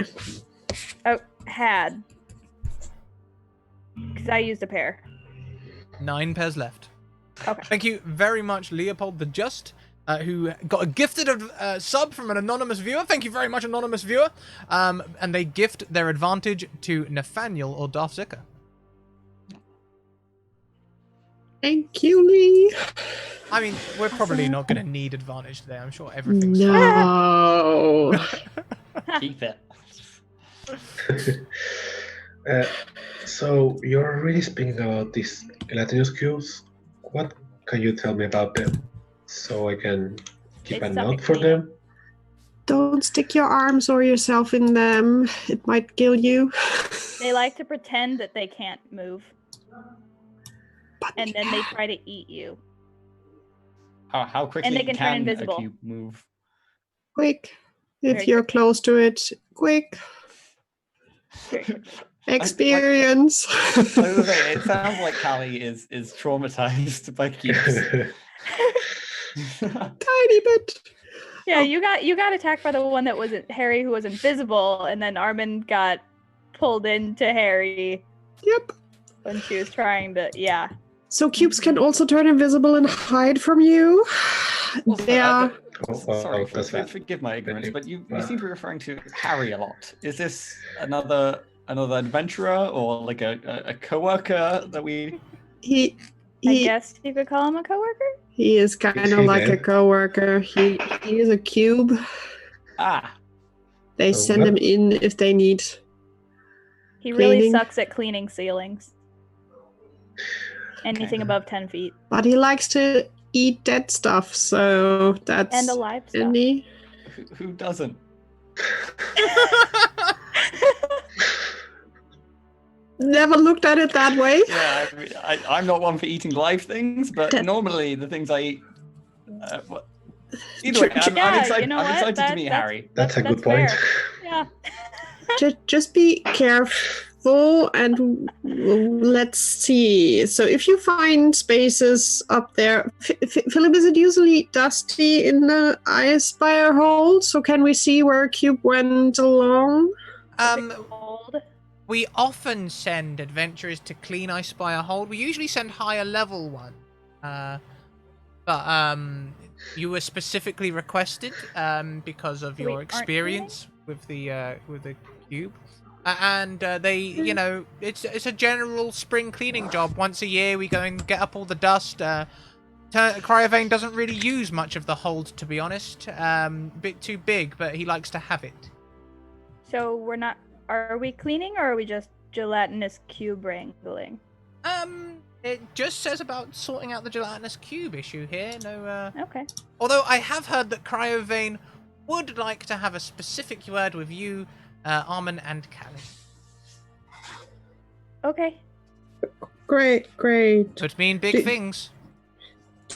Oh, had. Because I used a pair. 9 pairs left. Okay. Thank you very much, Leopold the Just, who got a gifted sub from an anonymous viewer. Thank you very much, anonymous viewer. And they gift their advantage to Nathaniel or Darth Zicker. Thank you, Lee. I mean, we're probably not going to need advantage today. I'm sure everything's No. Keep it. So you're really speaking about these gelatinous cubes. What can you tell me about them, so I can keep They a suck note at for cleanup. them? Don't stick your arms or yourself in them. It might kill you. They like to pretend that they can't move, But and then they try to eat you. How quickly they can turn a invisible. cube move? quick. If Very you're close to it, quick. Very quickly. Experience. I was gonna say, it sounds like Callie is traumatized by cubes. Tiny bit. Yeah, you got attacked by the one that wasn't Harry, who was invisible, and then Armin got pulled into Harry. Yep. When she was trying to, yeah. So cubes can also turn invisible and hide from you. Also, They are. sorry, that's it. forgive my ignorance, but you seem to be referring to Harry a lot. Is this another adventurer or like a coworker that we? I guess you could call him a coworker. He is kind Is of he like a dead? coworker. He is a cube. Ah, They So send what- him in if they need. He really Cleaning. sucks at cleaning ceilings. Anything above 10 feet. But he likes to eat dead stuff, so that's And alive stuff. handy. who doesn't? Never looked at it that way. Yeah, I'm not one for eating live things, but That- normally the things I eat. Either way, I'm Yeah, excited. you know I'm what? excited to That- meet that's- Harry. That's a good point. fair. Yeah. Just be careful and let's see. So if you find spaces up there, Philip, is it usually dusty in the IceSpire hole? So can we see where Cube went along? Cold. We often send adventurers to clean IceSpire hold. We usually send higher level one. But you were specifically requested because of We your aren't experience with the cube. And they, you know, it's a general spring cleaning job. Once a year, we go and get up all the dust. Cryovane doesn't really use much of the hold, to be honest. Bit too big, but he likes to have it. So we're not. Are we cleaning or are we just gelatinous cube wrangling? It just says about sorting out the gelatinous cube issue here. No. Okay. Although I have heard that Cryovane would like to have a specific word with you, Armin and Callie. Okay. Great. Could mean big things.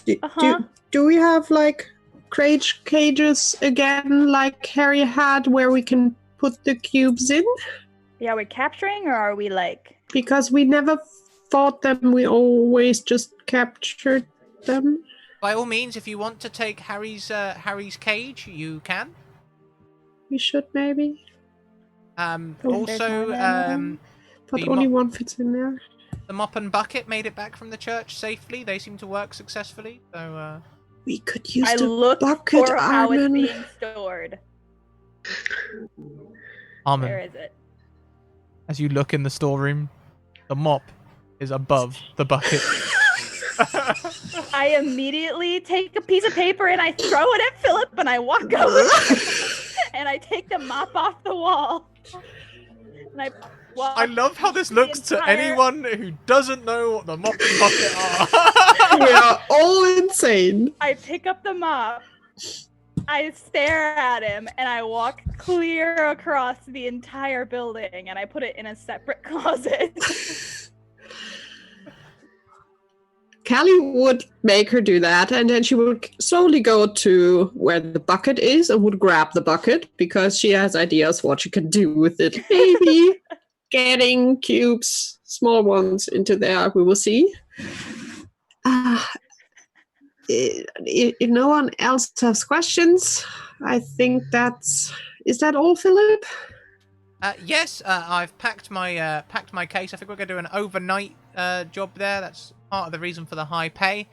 Do we have like cages again, like Harry had, where we can put the cubes in? Yeah, we're capturing or are we like? Because we never fought them, we always just captured them. By all means, if you want to take Harry's cage, you can. We should maybe. Also, But the only mop- one fits in there. the mop and bucket made it back from the church safely. They seem to work successfully. So, We could use I the look bucket, for how it's Armin. being stored. Armin, Where is it? as you look in the storeroom, the mop is above the bucket. I immediately take a piece of paper and I throw it at Philip and I walk over and I take the mop off the wall. And I walk I love how this the looks to entire- anyone who doesn't know what the mop and bucket are. We are all insane. I pick up the mop, I stare at him, and I walk clear across the entire building and I put it in a separate closet. Callie would make her do that, and then she would slowly go to where the bucket is and would grab the bucket because she has ideas what she can do with it. Maybe getting cubes, small ones, into there. We will see. If no one else has questions, I think is that all, Philip? Yes, I've packed my case. I think we're going to do an overnight job there. That's part of the reason for the high pay.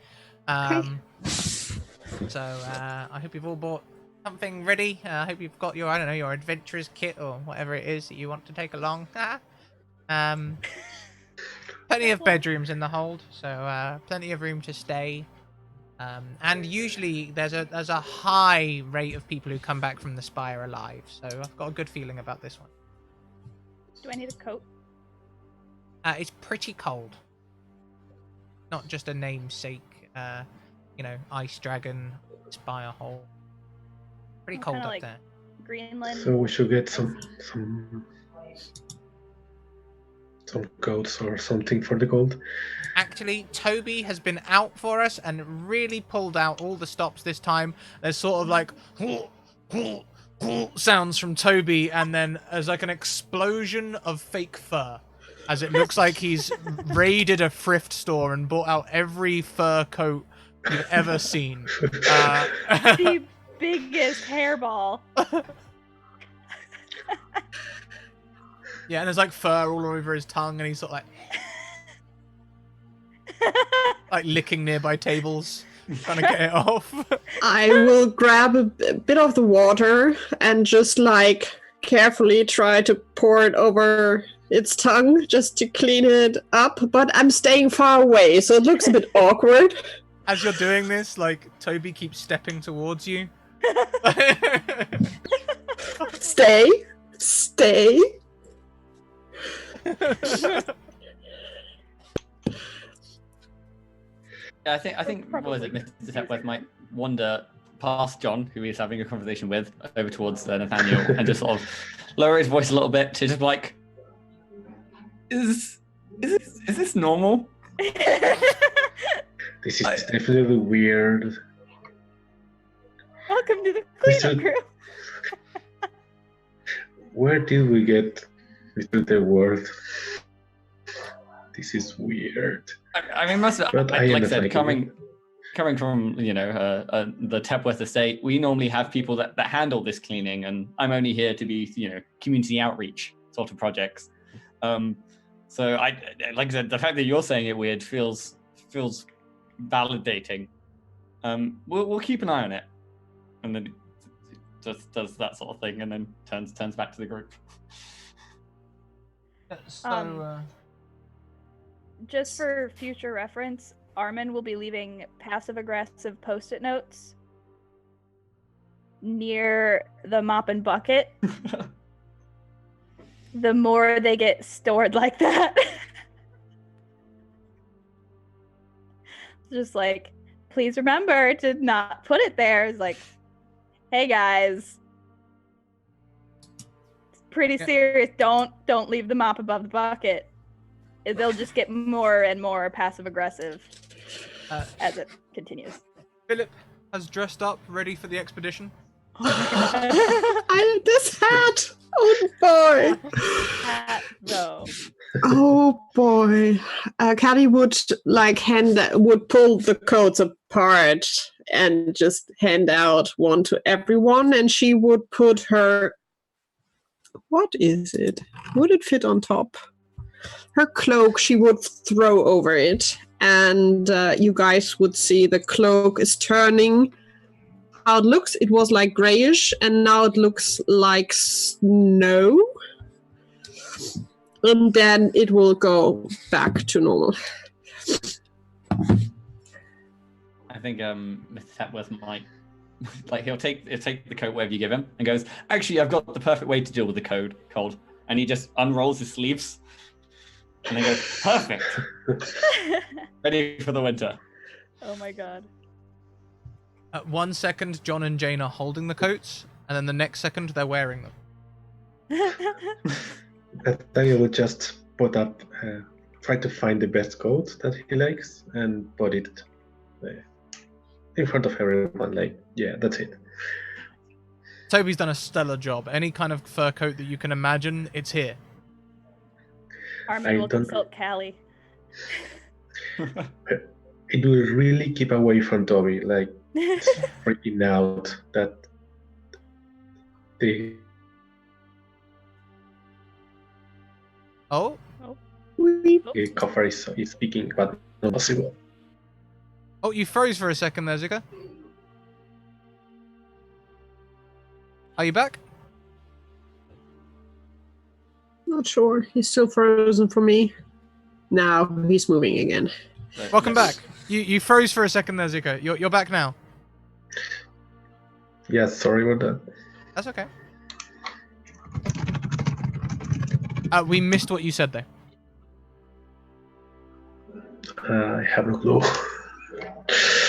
So I hope you've all bought something ready. I hope you've got your adventurer's kit or whatever it is that you want to take along. Plenty of bedrooms in the hold, so plenty of room to stay. And usually there's a high rate of people who come back from the Spire alive, so I've got a good feeling about this one. Do I need a coat? It's pretty cold. Not just a namesake, ice dragon, Spire hole. Pretty cold up like there. Greenland. So we should get some coats or something for the cold. Actually, Toby has been out for us and really pulled out all the stops this time. There's sort of like sounds from Toby, and then there's like an explosion of fake fur, as it looks like he's raided a thrift store and bought out every fur coat you've ever seen. The biggest hairball. Yeah, and there's like fur all over his tongue, and he's sort of like licking nearby tables, trying to get it off. I will grab a bit of the water and just like carefully try to pour it over its tongue just to clean it up, but I'm staying far away, so it looks a bit awkward. As you're doing this, like, Toby keeps stepping towards you. Stay. Yeah, I think what was it, Mr. Tepworth might wander past John, who he's having a conversation with, over towards Nathaniel, and just sort of lower his voice a little bit to just like, is this normal? This is definitely weird. Welcome to the cleanup crew. Where did we get Mr. The Word? This is weird. I mean, most of But like I said, coming from the Tepworth estate, we normally have people that handle this cleaning, and I'm only here to be community outreach sort of projects. So I like I said, the fact that you're saying it weird feels validating. We'll keep an eye on it, and then just does that sort of thing, and then turns back to the group. Just for future reference, Armin will be leaving passive-aggressive post-it notes near the mop and bucket. The more they get stored like that. Just like, please remember to not put it there. It's like, hey guys, it's pretty serious. Don't leave the mop above the bucket. They'll just get more and more passive-aggressive as it continues. Philip has dressed up, ready for the expedition. This hat! Oh boy! Hat, though. Oh boy! Callie would would pull the coats apart and just hand out one to everyone, and she would put her. What is it? Would it fit on top? Her cloak she would throw over it, and you guys would see the cloak is turning. How it looks, it was like grayish, and now it looks like snow. And then it will go back to normal. I think Mr. Tepworth might he'll take the coat wherever you give him, and goes, actually, I've got the perfect way to deal with the cold, and he just unrolls his sleeves. And they go, perfect. Ready for the winter. Oh my god. At 1 second, John and Jane are holding the coats, and then the next second, they're wearing them. Nathaniel would just put up, try to find the best coat that he likes, and put it in front of everyone. Like, yeah, that's it. Toby's done a stellar job. Any kind of fur coat that you can imagine, it's here. Armin will consult Callie. It will really keep away from Toby, like freaking out that the. Oh. The cover is speaking, but not possible. Oh, you froze for a second there, Zika. Are you back? Not sure. He's still frozen for me. Now he's moving again. Welcome back. You froze for a second there, Zuko. You're back now. Yes, sorry about that. That's okay. We missed what you said though. I have no clue.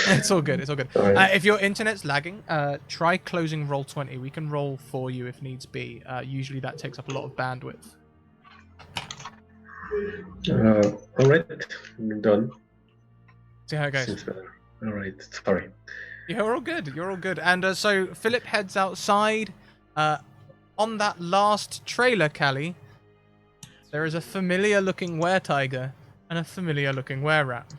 It's all good. Sorry. If your internet's lagging, try closing Roll20. We can roll for you if needs be. Usually that takes up a lot of bandwidth. All right, I'm done. See how it goes. Seems better. All right, sorry. You're all good. And so Philip heads outside. On that last trailer, Callie, there is a familiar-looking were-tiger and a familiar-looking were-rat.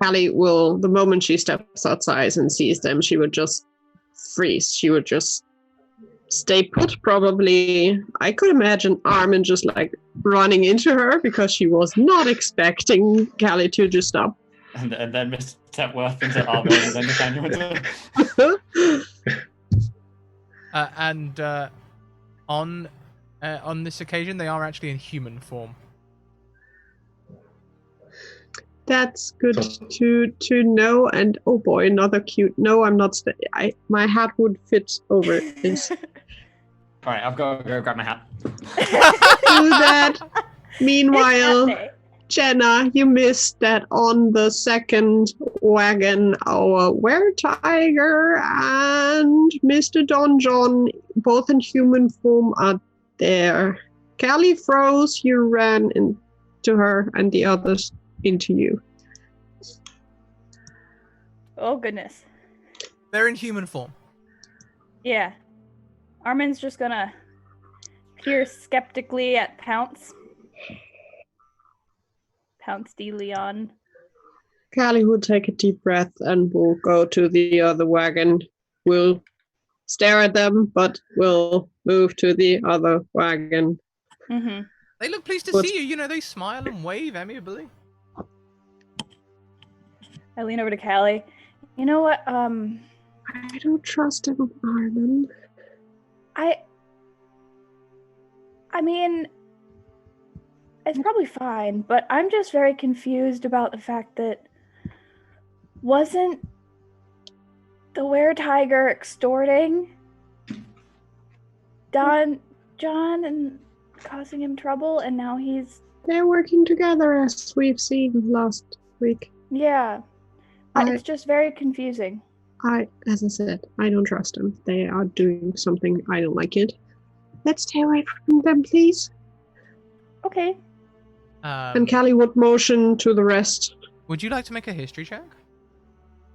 Callie will, the moment she steps outside and sees them, she would just freeze. She would just stay put, probably. I could imagine Armin just like running into her because she was not expecting Callie to just stop. And then Mr. Tepworth into Armin and then Nathaniel into And on this occasion, they are actually in human form. That's good to know. And oh boy, another cute. No, I'm not. My hat would fit over this. All right, I've got to go grab my hat. Do that. Meanwhile, Jenna, you missed that on the second wagon, our were-tiger and Mr. Don John, both in human form, are there. Callie froze, you ran into her, and the others into you. Oh, goodness. They're in human form. Yeah. Armin's just gonna peer skeptically at Pounce. Pounce D. Leon. Callie will take a deep breath and will go to the other wagon. We'll stare at them, but we'll move to the other wagon. Mm-hmm. They look pleased to see you. You know, they smile and wave amiably. I lean over to Callie. You know what? I don't trust him, Armin. I mean, it's probably fine, but I'm just very confused about the fact that wasn't the were-tiger extorting John and causing him trouble, and now they're working together as we've seen last week. Yeah. It's just very confusing. As I said, I don't trust them. They are doing something I don't like it. Let's stay away from them, please. Okay. And Callie would motion to the rest. Would you like to make a history check?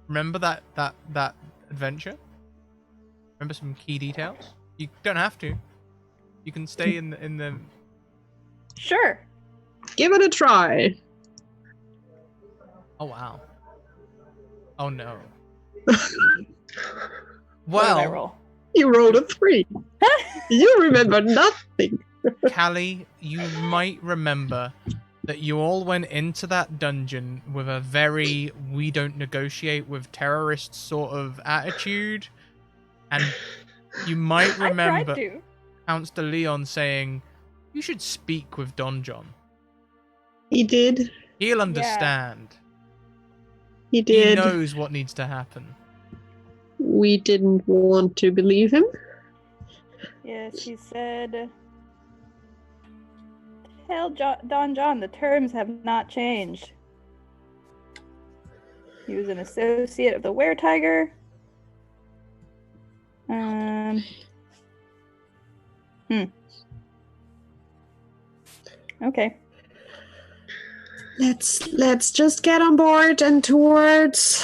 Remember that adventure? Remember some key details? You don't have to. You can stay in the... Sure. Give it a try. Oh, wow. Oh, no. What did I Well, roll? You rolled a 3. You remember nothing. Callie, you might remember that you all went into that dungeon with a very we don't negotiate with terrorists sort of attitude. And you might remember Pounce de Leon saying, you should speak with Don John. He did. He'll understand. He did. He knows what needs to happen. We didn't want to believe him. Yes, he said, tell Don John the terms have not changed. He was an associate of the were-tiger. Okay. Let's just get on board and towards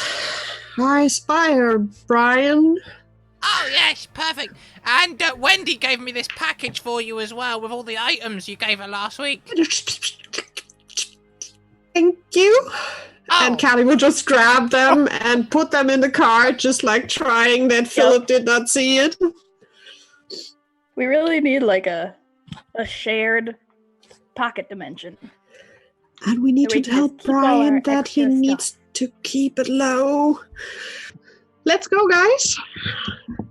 IceSpire, Brian. Oh yes, perfect. And Wendy gave me this package for you as well with all the items you gave her last week. Thank you. Oh. And Callie will just grab them and put them in the car, just like trying that Philip did not see it. We really need like a shared pocket dimension. And we need So we to tell just keep all our Brian that he extra needs to keep it low. Let's go, guys.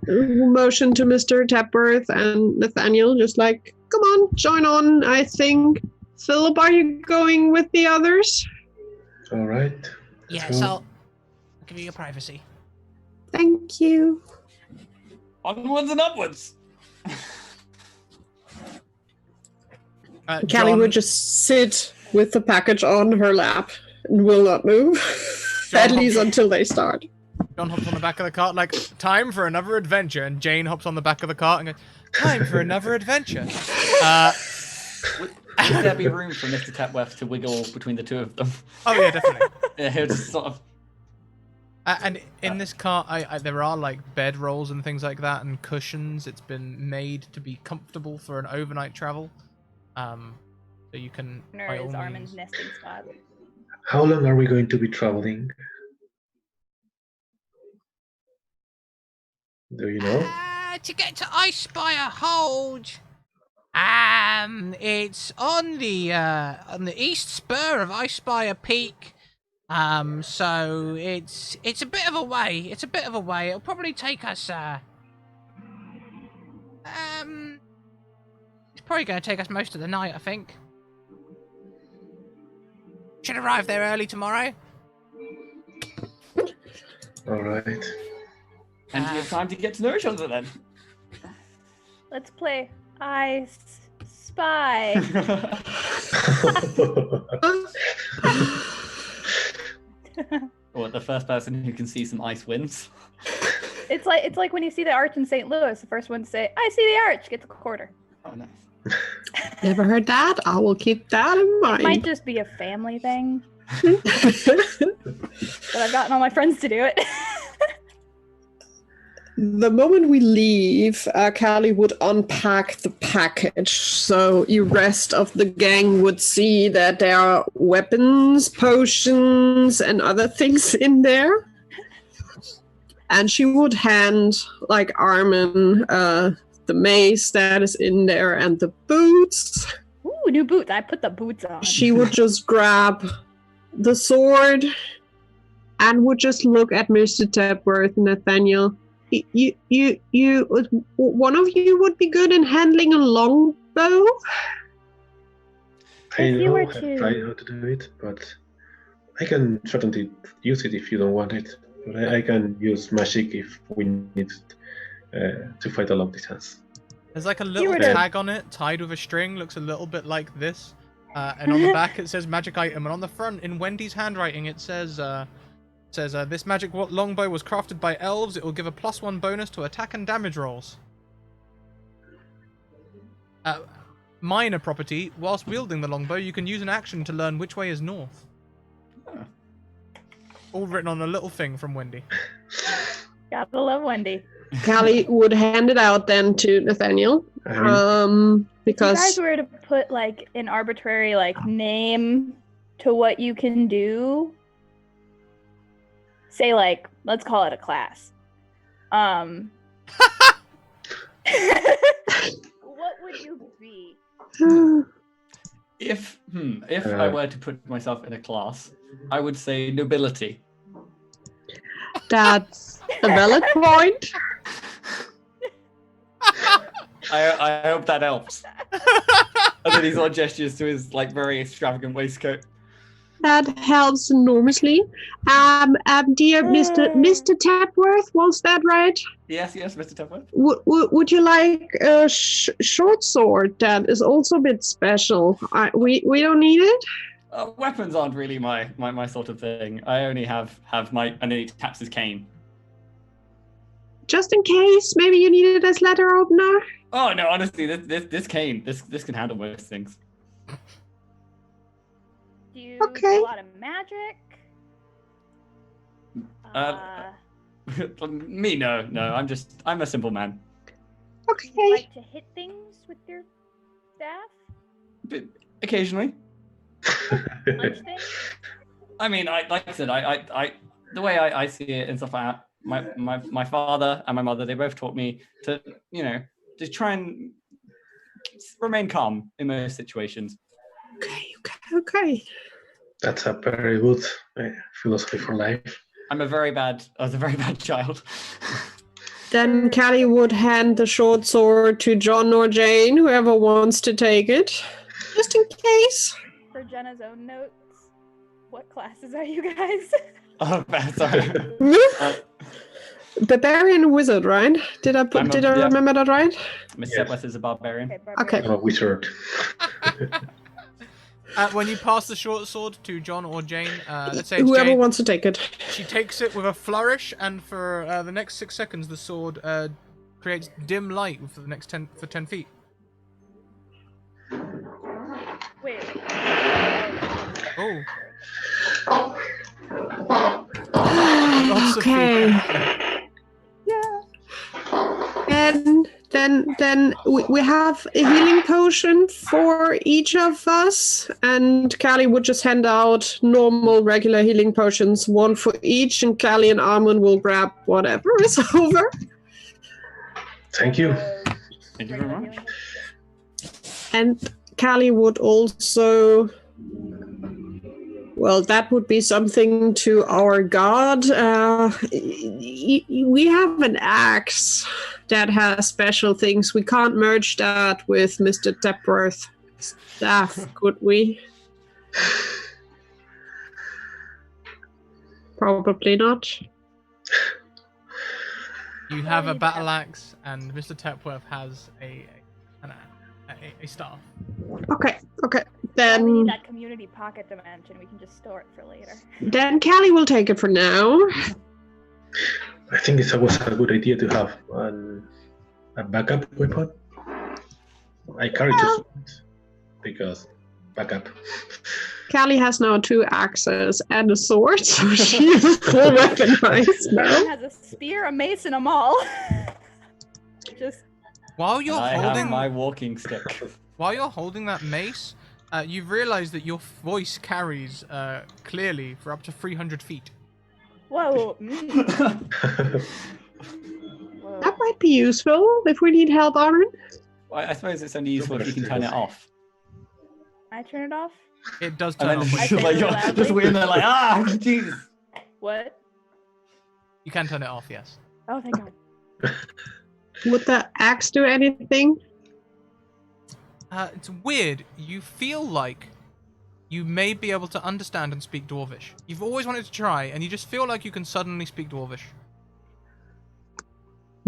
Motion to Mr. Tepworth and Nathaniel, just like, come on, join on. I think Philip, are you going with the others? All right. Yes, I'll give you your privacy. Thank you. Onwards and upwards. Callie John, would just sit with the package on her lap and will not move. At least until they start. John hops on the back of the cart like, time for another adventure. And Jane hops on the back of the cart and goes, time for another adventure. Would there be room for Mr. Tapworth to wiggle between the two of them? Oh yeah, definitely. Yeah, he'll just sort of... And in this cart, there are like bed rolls and things like that, and cushions. It's been made to be comfortable for an overnight travel. So you can. Corner is Armin's nesting spot. How long are we going to be traveling? Do you know? To get to IceSpire Hold. It's on the east spur of IceSpire Peak. So it's a bit of a way. It's a bit of a way. It'll probably take us it's probably going to take us most of the night, I think. Should arrive there early tomorrow. All right. And you have time to get to know each other then. Let's play I Spy. Or the first person who can see some ice wins. It's like when you see the arch in St. Louis. The first one to say, "I see the arch," gets a quarter. Oh, nice. Never heard that. I will keep that in mind. It might just be a family thing. But I've gotten all my friends to do it. The moment we leave, Callie would unpack the package, so the rest of the gang would see that there are weapons, potions, and other things in there. And she would hand, like, Armin the mace that is in there and the boots. Ooh, new boots. I put the boots on. She would just grab the sword and would just look at Mr. Tepworth and Nathaniel. You, one of you would be good in handling a longbow. I know how to do it, but I can certainly use it if you don't want it. But I can use magic if we need to fight a long distance. There's like a little tag on it, tied with a string, looks a little bit like this. And on the back it says magic item, and on the front, in Wendy's handwriting, it says... this magic longbow was crafted by elves. It will give a +1 bonus to attack and damage rolls. Minor property. Whilst wielding the longbow, you can use an action to learn which way is north. Huh. All written on a little thing from Wendy. Gotta love Wendy. Callie would hand it out then to Nathaniel. Because if you guys were to put like an arbitrary name to what you can do, say let's call it a class. What would you be? If I were to put myself in a class, I would say nobility. That's a valid point. I hope that helps. And then he's on gestures to his very extravagant waistcoat. That helps enormously. Dear Mr. Tepworth, was that right? Yes, Mr. Tepworth. Would you like a short sword that is also a bit special? We don't need it. Weapons aren't really my sort of thing. I only have my, and then he taps his cane. Just in case, maybe you need it as letter opener. Oh no, honestly, this cane, this can handle most things. Do you do a lot of magic? Me, no. I'm a simple man. Okay. Do you like to hit things with your staff? Occasionally. Punch things? I mean, like I said, I the way I see it and stuff like that, my father and my mother, they both taught me to, just try and remain calm in most situations. Okay. That's a very good philosophy for life. I was a very bad child. Then Callie would hand the short sword to John or Jane, whoever wants to take it. Just in case. For Jenna's own notes, what classes are you guys? Oh, sorry. Barbarian wizard, right? Did I remember that right? Miss Setworth is a barbarian. Okay. I'm a wizard. When you pass the short sword to John or Jane, let's say it's Whoever Jane, wants to take it. she takes it with a flourish, and for the next 6 seconds, the sword creates dim light for the next 10 feet. Wait. Oh. Okay. And then we have a healing potion for each of us, and Callie would just hand out normal, regular healing potions, one for each, and Callie and Armand will grab whatever is over. Thank you. Thank you very much. And Callie would also... Well, that would be something to our god. We have an axe that has special things. We can't merge that with Mr. Tepworth's staff, could we? Probably not. You have a battle axe, and Mr. Tepworth has a staff. Okay. We Then need that community pocket dimension. We can just store it for later. Callie will take it for now. I think it was a good idea to have a backup weapon. I carry 2 swords because backup. Callie has now 2 axes and a sword, so she is full weaponized now. Everyone has a spear, a mace, and a maul. Just While you're I holding have my walking stick. While you're holding that mace, you've realized that your voice carries clearly for up to 300 feet. whoa. That might be useful if we need help, Armin. Well, I suppose it's only useful if you can turn it off. I turn it off. It does And turn then off. I say like, it you're loudly. just waiting there like, Jesus. What? You can turn it off, yes. Oh, thank God. Would the axe do anything? It's weird. You feel like you may be able to understand and speak Dwarvish. You've always wanted to try, and you just feel like you can suddenly speak Dwarvish.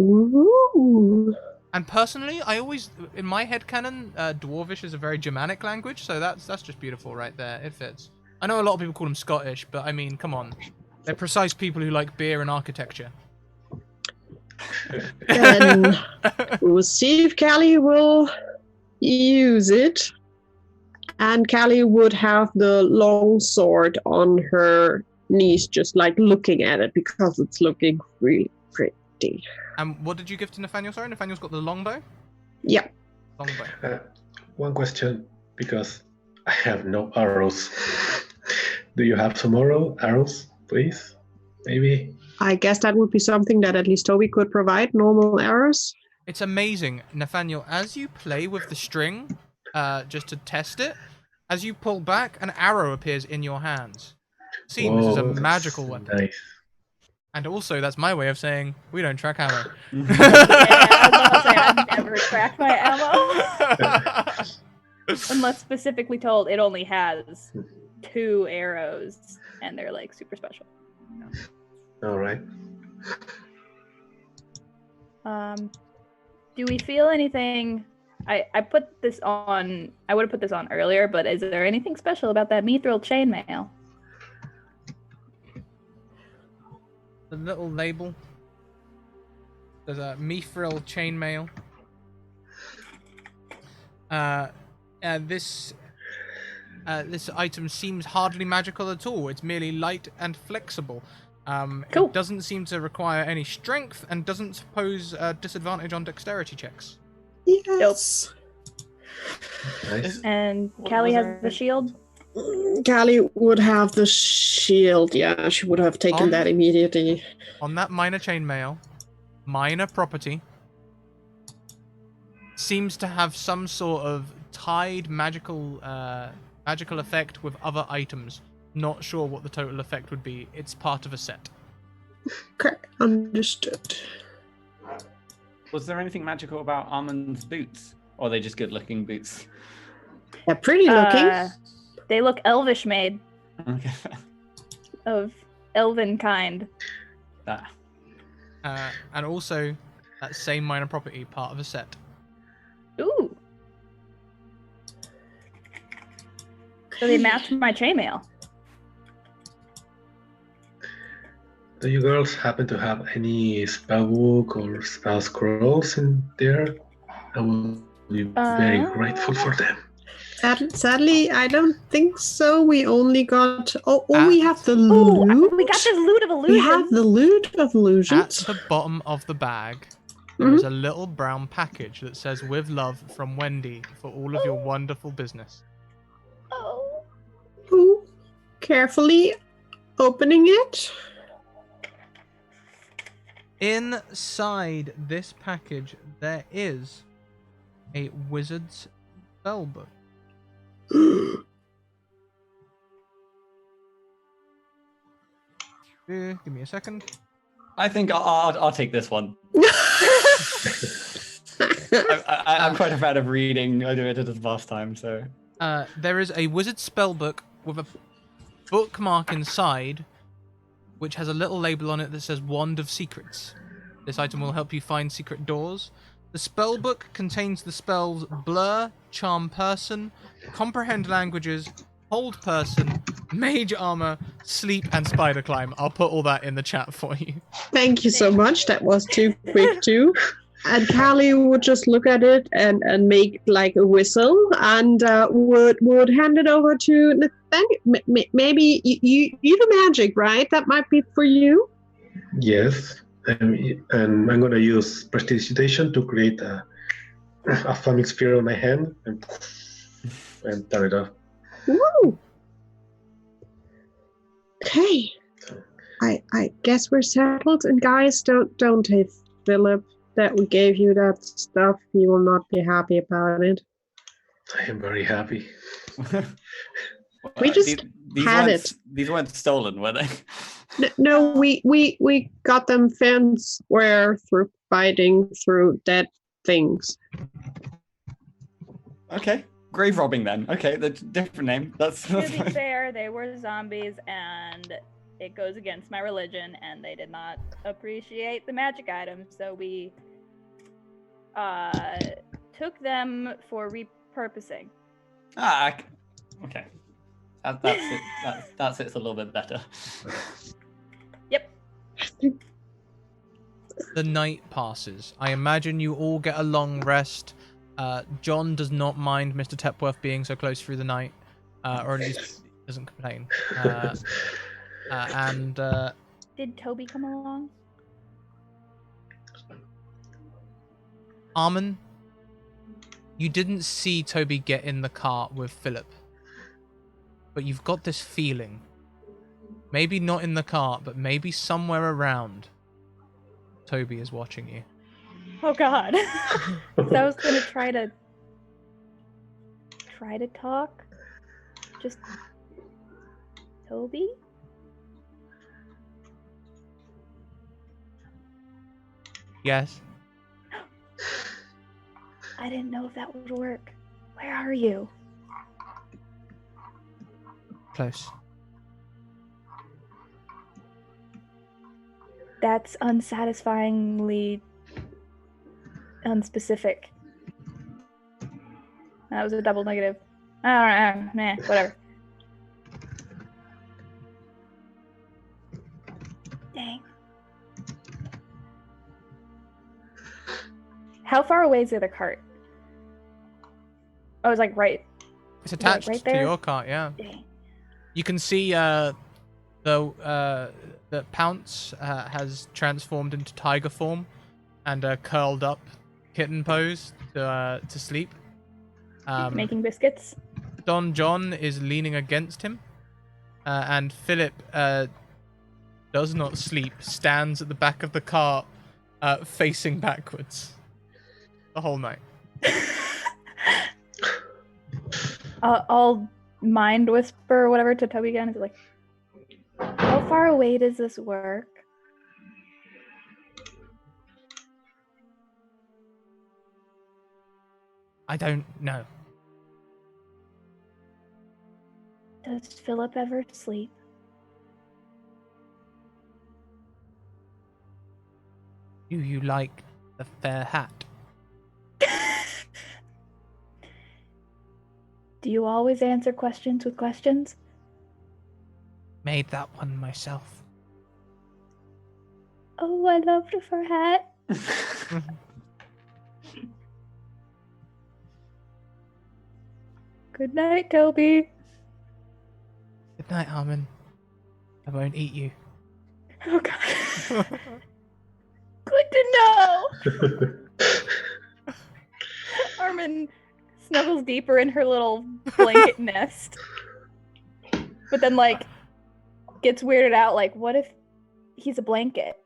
Ooh. And personally, I always, in my headcanon, Dwarvish is a very Germanic language, so that's just beautiful right there. It fits. I know a lot of people call them Scottish, but I mean, come on. They're precise people who like beer and architecture. Then we'll see if Callie will use it. And Callie would have the long sword on her knees, just like looking at it, because it's looking really pretty. And what did you give to Nathaniel? Sorry, Nathaniel's got the longbow? Yeah. Longbow. One question, because I have no arrows. Do you have some arrows, please? Maybe? I guess that would be something that at least Toby could provide, normal arrows. It's amazing, Nathaniel, as you play with the string, just to test it, as you pull back, an arrow appears in your hands. See, this is a magical weapon. Nice. And also, that's my way of saying, we don't track ammo. Yeah, I was about to say, I've never tracked my ammo. Unless specifically told, it only has 2 arrows, and they're like super special. All right. Do we feel anything? I put this on. I would have put this on earlier, but is there anything special about that mithril chainmail? The little label. There's a mithril chainmail. This item seems hardly magical at all. It's merely light and flexible. Cool. It doesn't seem to require any strength and doesn't pose a disadvantage on dexterity checks. Yes. Nice. And Callie has the shield. Callie would have the shield. Yeah, she would have taken that immediately. On that minor chainmail, minor property seems to have some sort of tied magical effect with other items. Not sure what the total effect would be. It's part of a set. Okay, understood. Was there anything magical about Armand's boots? Or are they just good-looking boots? They're pretty looking. They look elvish made. Okay. Of elven kind. And also, that same minor property, part of a set. Ooh. So they match my chainmail. Do you girls happen to have any spellbook or spell scrolls in there? I will be very grateful for them. Sadly, I don't think so. We only got. We have the loot. We got this loot of illusions. We have the loot of illusions. At the bottom of the bag, there is a little brown package that says "With love from Wendy" for all of your wonderful business. Ooh. Carefully opening it. Inside this package, there is a wizard's spellbook. Give me a second. I think I'll take this one. I'm quite a fan of reading. I did it last time, so. There is a wizard's spellbook with a bookmark inside, which has a little label on it that says Wand of Secrets. This item will help you find secret doors. The spellbook contains the spells Blur, Charm Person, Comprehend Languages, Hold Person, Mage Armor, Sleep, and Spider Climb. I'll put all that in the chat for you. Thank you so much. That was too quick too. And Callie would just look at it and make like a whistle and would hand it over to Nathaniel. Maybe you do magic, right? That might be for you. Yes. And I'm going to use prestidigitation to create a foaming sphere on my hand and turn it off. Woo! Okay. I guess we're settled. And guys, don't hate Philip that we gave you that stuff. You will not be happy about it. I am very happy. We just had it. These weren't stolen, were they? No, we got them fair and square through fighting through dead things. Okay, grave robbing then. Okay, the different name. That's To be fair, they were zombies, and it goes against my religion, and they did not appreciate the magic items, so we took them for repurposing. Okay. That's it. That's it's a little bit better. Yep. The night passes. I imagine you all get a long rest. John does not mind Mr. Tepworth being so close through the night, or at least doesn't complain. Did Toby come along? Armin, you didn't see Toby get in the car with Philip, but you've got this feeling. Maybe not in the car, but maybe somewhere around. Toby is watching you. Oh God! So I was gonna try to talk. Just Toby. Yes. I didn't know if that would work. Where are you? Close. That's unsatisfyingly unspecific. That was a double negative. Alright, nah, whatever. Dang. How far away is the other cart? Oh, it's like right. It's attached right to there? your cart, yeah. Dang. You can see that Pounce has transformed into tiger form and curled up kitten pose to sleep. Making biscuits. Don John is leaning against him, and Philip does not sleep, stands at the back of the cart, facing backwards the whole night. I'll mind whisper or whatever to Toby again. It's like, how far away does this work? I don't know. Does Philip ever sleep? Do you like the fair hat? Do you always answer questions with questions? Made that one myself. Oh, I love the fur hat. Good night, Toby. Good night, Armin. I won't eat you. Oh, God. Good to know. Armin snuggles deeper in her little blanket nest. But then, like, gets weirded out, like, what if he's a blanket?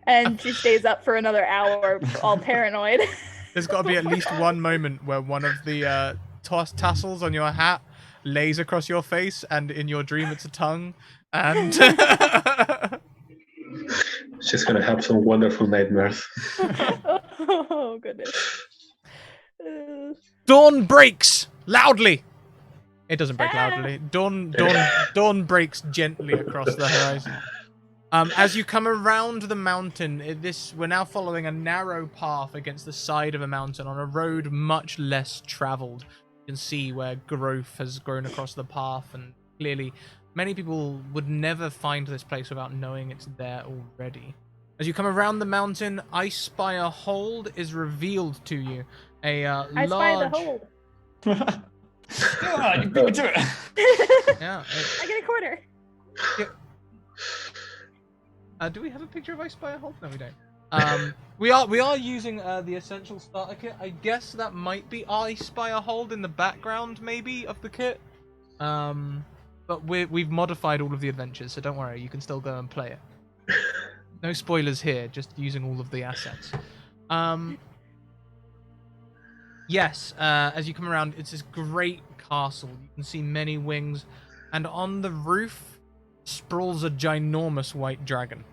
And she stays up for another hour, all paranoid. There's got to be at least one moment where one of the tassels on your hat lays across your face, and in your dream it's a tongue. And She's gonna have some wonderful nightmares. Oh, goodness. dawn breaks loudly. It doesn't break loudly. Dawn breaks gently across the horizon. As you come around the mountain, we're now following a narrow path against the side of a mountain on a road much less traveled. You can see where growth has grown across the path, and clearly many people would never find this place without knowing it's there already. As you come around the mountain, IceSpire Hold is revealed to you. I spy the hold. God, you beat me to it. Yeah. I get a quarter. Do we have a picture of IceSpire Hold? No, we don't. We are using the essential starter kit. I guess that might be IceSpire Hold in the background, maybe, of the kit. But we've modified all of the adventures, so don't worry. You can still go and play it. No spoilers here. Just using all of the assets. Yes. As you come around, it's this great castle. You can see many wings, and on the roof sprawls a ginormous white dragon.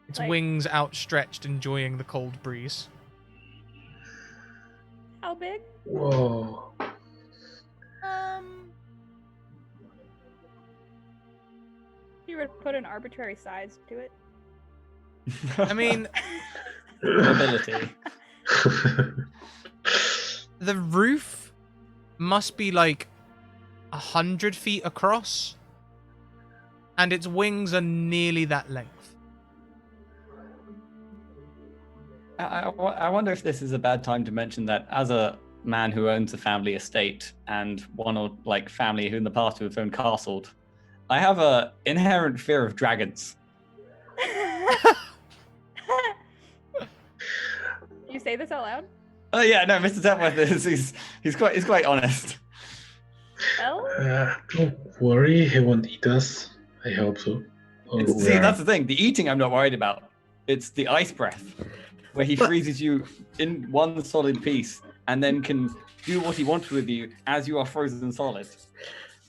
Its wings outstretched, enjoying the cold breeze. How big? Whoa. You would put an arbitrary size to it. I mean, Ability. the roof must be like 100 feet across, and its wings are nearly that length. I wonder if this is a bad time to mention that as a man who owns a family estate and one or like family who in the past who have owned castled, I have a inherent fear of dragons. You say this out loud? Oh yeah, no, Mr. Tepworth is he's quite honest. Well? Don't worry, he won't eat us. I hope so. See, that's the thing. The eating I'm not worried about. It's the ice breath, where he freezes you in one solid piece and then can do what he wants with you as you are frozen solid.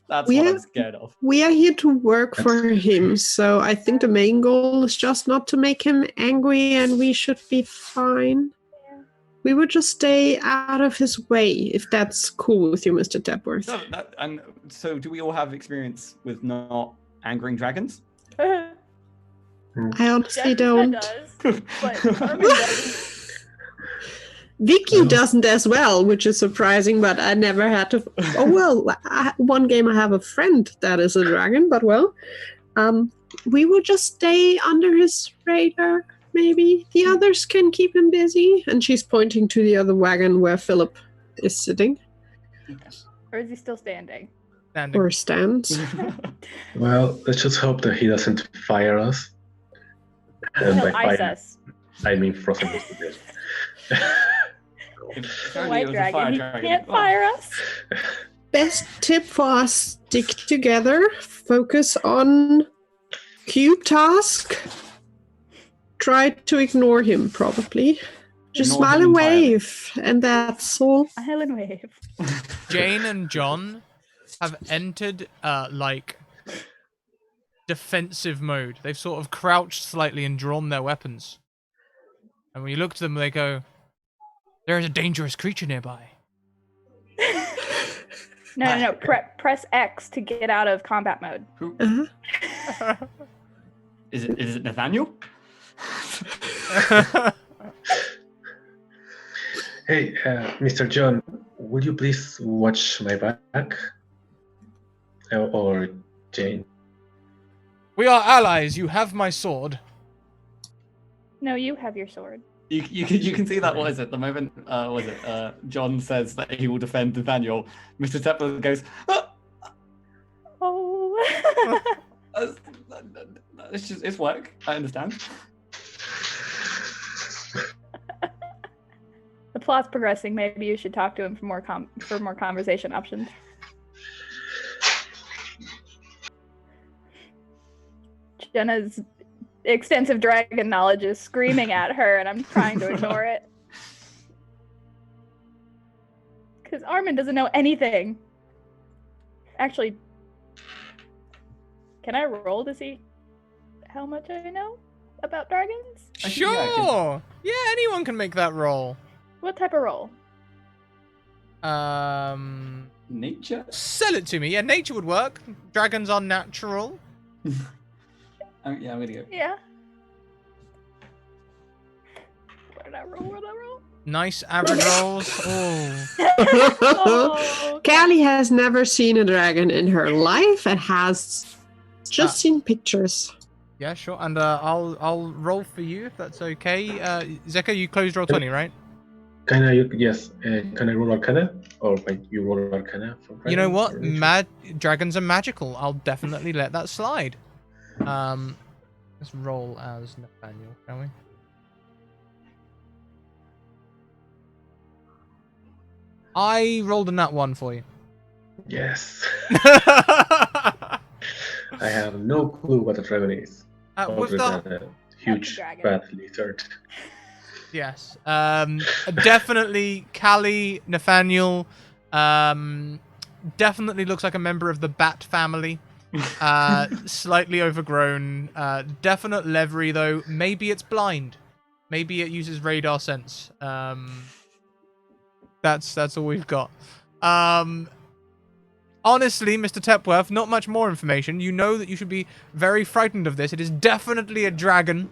That's what I'm scared of. We are here to work for him, so I think the main goal is just not to make him angry, and we should be fine. We would just stay out of his way, if that's cool with you, Mr. Tepworth. So do we all have experience with not angering dragons? I honestly don't. Does, but Armin doesn't. Vicky doesn't as well, which is surprising, but I never had to. Oh, well, one game I have a friend that is a dragon, but well, we will just stay under his radar, maybe. The others can keep him busy. And she's pointing to the other wagon where Philip is sitting. Or is he still standing? Standing. Or stands. Well, let's just hope that he doesn't fire us. And He'll by ice fire, us. I mean frozen. The white dragon, he can't fire us. Best tip for us: stick together, focus on cube task. Try to ignore him, probably. Just Ignore smile him and entirely. wave, and that's all. Island wave. Jane and John have entered defensive mode. They've sort of crouched slightly and drawn their weapons. And when you look to them, they go, There is a dangerous creature nearby. No. Press X to get out of combat mode. Who? Is it Nathaniel? Hey, Mr. John, would you please watch my back? Or Jane? We are allies. You have my sword. No, you have your sword. You can see that. What is it? The moment John says that he will defend Nathaniel, Mr. Tepler goes, "Ah!" Oh. It's work. I understand. The plot's progressing. Maybe you should talk to him for more conversation options. Jenna's extensive dragon knowledge is screaming at her, and I'm trying to ignore it. Because Armin doesn't know anything. Actually, can I roll to see how much I know about dragons? Sure. Yeah, anyone can make that roll. What type of roll? Nature? Sell it to me. Yeah, nature would work. Dragons are natural. Yeah, I'm gonna go. Yeah. What did I roll? Nice average rolls. Oh. Oh, Callie has never seen a dragon in her life and has just seen pictures. Yeah, sure. And I'll roll for you if that's okay. Zeka, you closed roll 20, right? Can I? Yes. Can I roll Arcana, or you roll Arcana? You know what? Dragons are magical. I'll definitely let that slide. Let's roll as Nathaniel, shall we? I rolled a nat 1 for you. Yes. I have no clue what a dragon is. With Other the than a huge dragon. bad lizard. Yes. Definitely Callie, Nathaniel. Definitely looks like a member of the bat family. Slightly overgrown. Definite levery though. Maybe it's blind. Maybe it uses radar sense. That's all we've got. Honestly, Mr. Tepworth, not much more information. You know that you should be very frightened of this. It is definitely a dragon.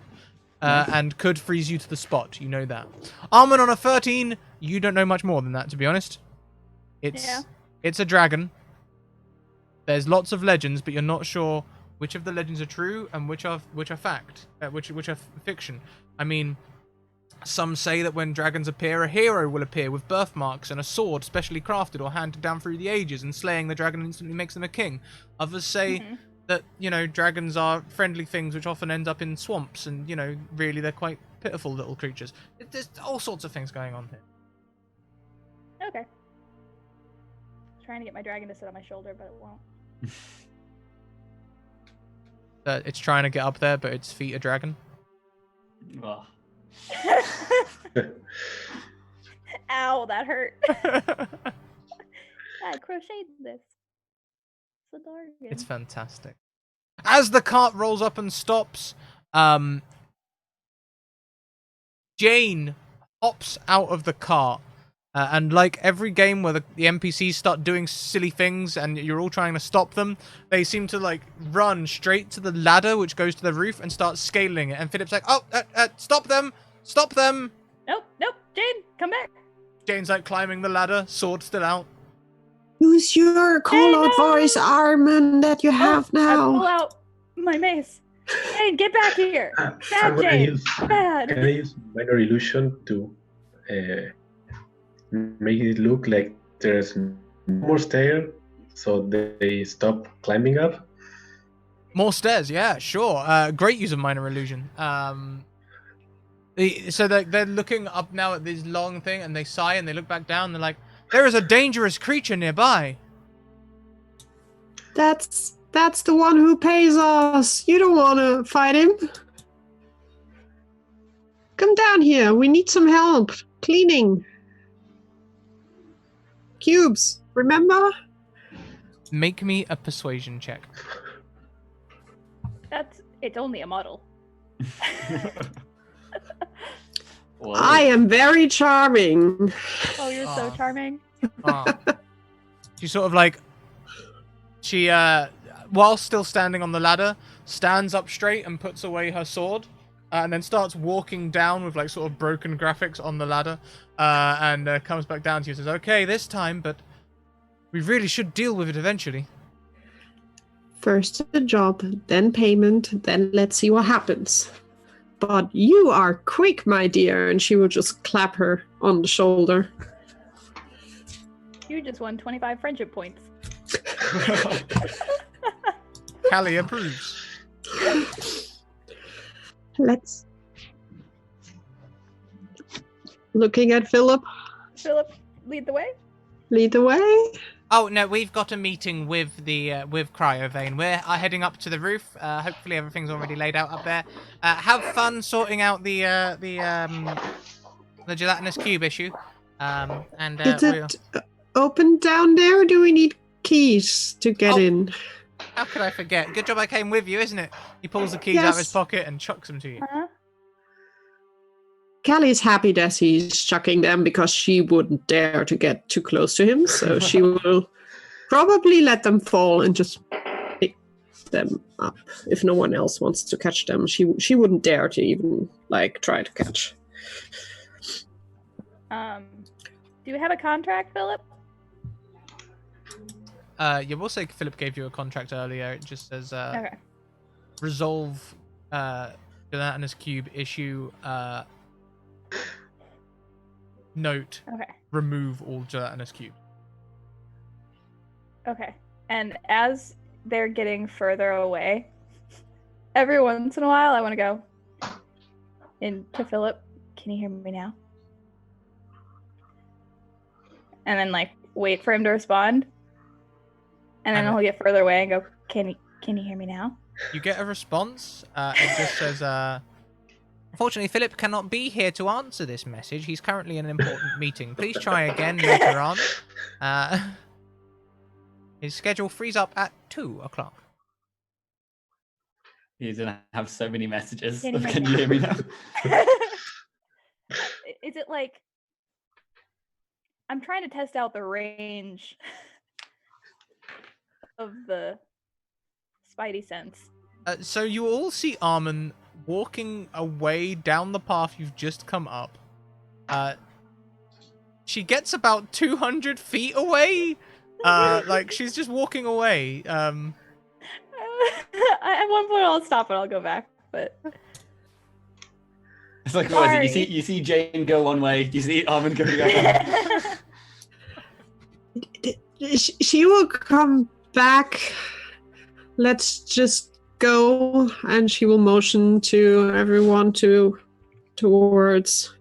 And could freeze you to the spot. You know that. Armin on a 13, you don't know much more than that, to be honest. It's a dragon. There's lots of legends, but you're not sure which of the legends are true and which are fact, which are fiction. I mean, some say that when dragons appear, a hero will appear with birthmarks and a sword specially crafted or handed down through the ages, and slaying the dragon instantly makes them a king. Others say that, dragons are friendly things which often end up in swamps, and, really they're quite pitiful little creatures. There's all sorts of things going on here. Okay. Trying to get my dragon to sit on my shoulder, but it won't. It's trying to get up there, but its feet are dragon. Oh. Ow, that hurt. I crocheted this. It's adorable. It's fantastic. As the cart rolls up and stops, Jane hops out of the cart. And like every game where the NPCs start doing silly things and you're all trying to stop them, they seem to run straight to the ladder which goes to the roof and start scaling it. And Philip's like, "Oh, stop them! Stop them!" Nope, Jane, come back. Jane's climbing the ladder, sword still out. Use your call-out voice, Armin, that you have now. I pull out my mace. Jane, get back here. Bad Jane. Bad. Can I use minor illusion to make it look like there's more stairs, so they stop climbing up? More stairs, yeah, sure. Great use of minor illusion. So they're looking up now at this long thing, and they sigh and they look back down. And they're like, "There is a dangerous creature nearby." That's the one who pays us. You don't want to fight him. Come down here. We need some help cleaning. Cubes, remember? Make me a persuasion check. It's only a model. Whoa. I am very charming. Oh, you're so charming. She sort of like, while still standing on the ladder, stands up straight and puts away her sword, and then starts walking down with like sort of broken graphics on the ladder, and comes back down to you and says, "Okay, this time, but we really should deal with it eventually." First the job, then payment, then let's see what happens. But you are quick, my dear, and she will just clap her on the shoulder. You just won 25 friendship points. Callie approves. Let's... Looking at Philip. Philip, lead the way. Lead the way. Oh no, we've got a meeting with the with Cryovane. We're heading up to the roof. Hopefully everything's already laid out up there. Have fun sorting out the gelatinous cube issue. And Is it open down there, or do we need keys to get in? How could I forget? Good job I came with you, isn't it? He pulls the keys out of his pocket and chucks them to you. Callie's happy that he's chucking them because she wouldn't dare to get too close to him, so she will probably let them fall and just pick them up. If no one else wants to catch them, she wouldn't dare to even try to catch. Do you have a contract, Philip? Yeah, we'll say Philip gave you a contract earlier. It just says Okay. resolve gelatinous cube issue note. Okay. Remove all gelatinous cube. Okay. And as they're getting further away, every once in a while I want to go into Philip. Can you hear me now? And then wait for him to respond. And then he'll get further away and go, Can you hear me now? You get a response. It just says, Unfortunately, Philip cannot be here to answer this message. He's currently in an important meeting. Please try again later on. His schedule frees up at 2:00. He's gonna have so many messages. Can you hear Can me you hear me now? Is it like I'm trying to test out the range of the Spidey sense. so you all see Armin walking away down the path you've just come up. She gets about 200 feet away. She's just walking away. At one point I'll stop and I'll go back, but It's like, what is it? You see Jane go one way, you see Armin go the other. She will come back. Let's just go, and she will motion to everyone towards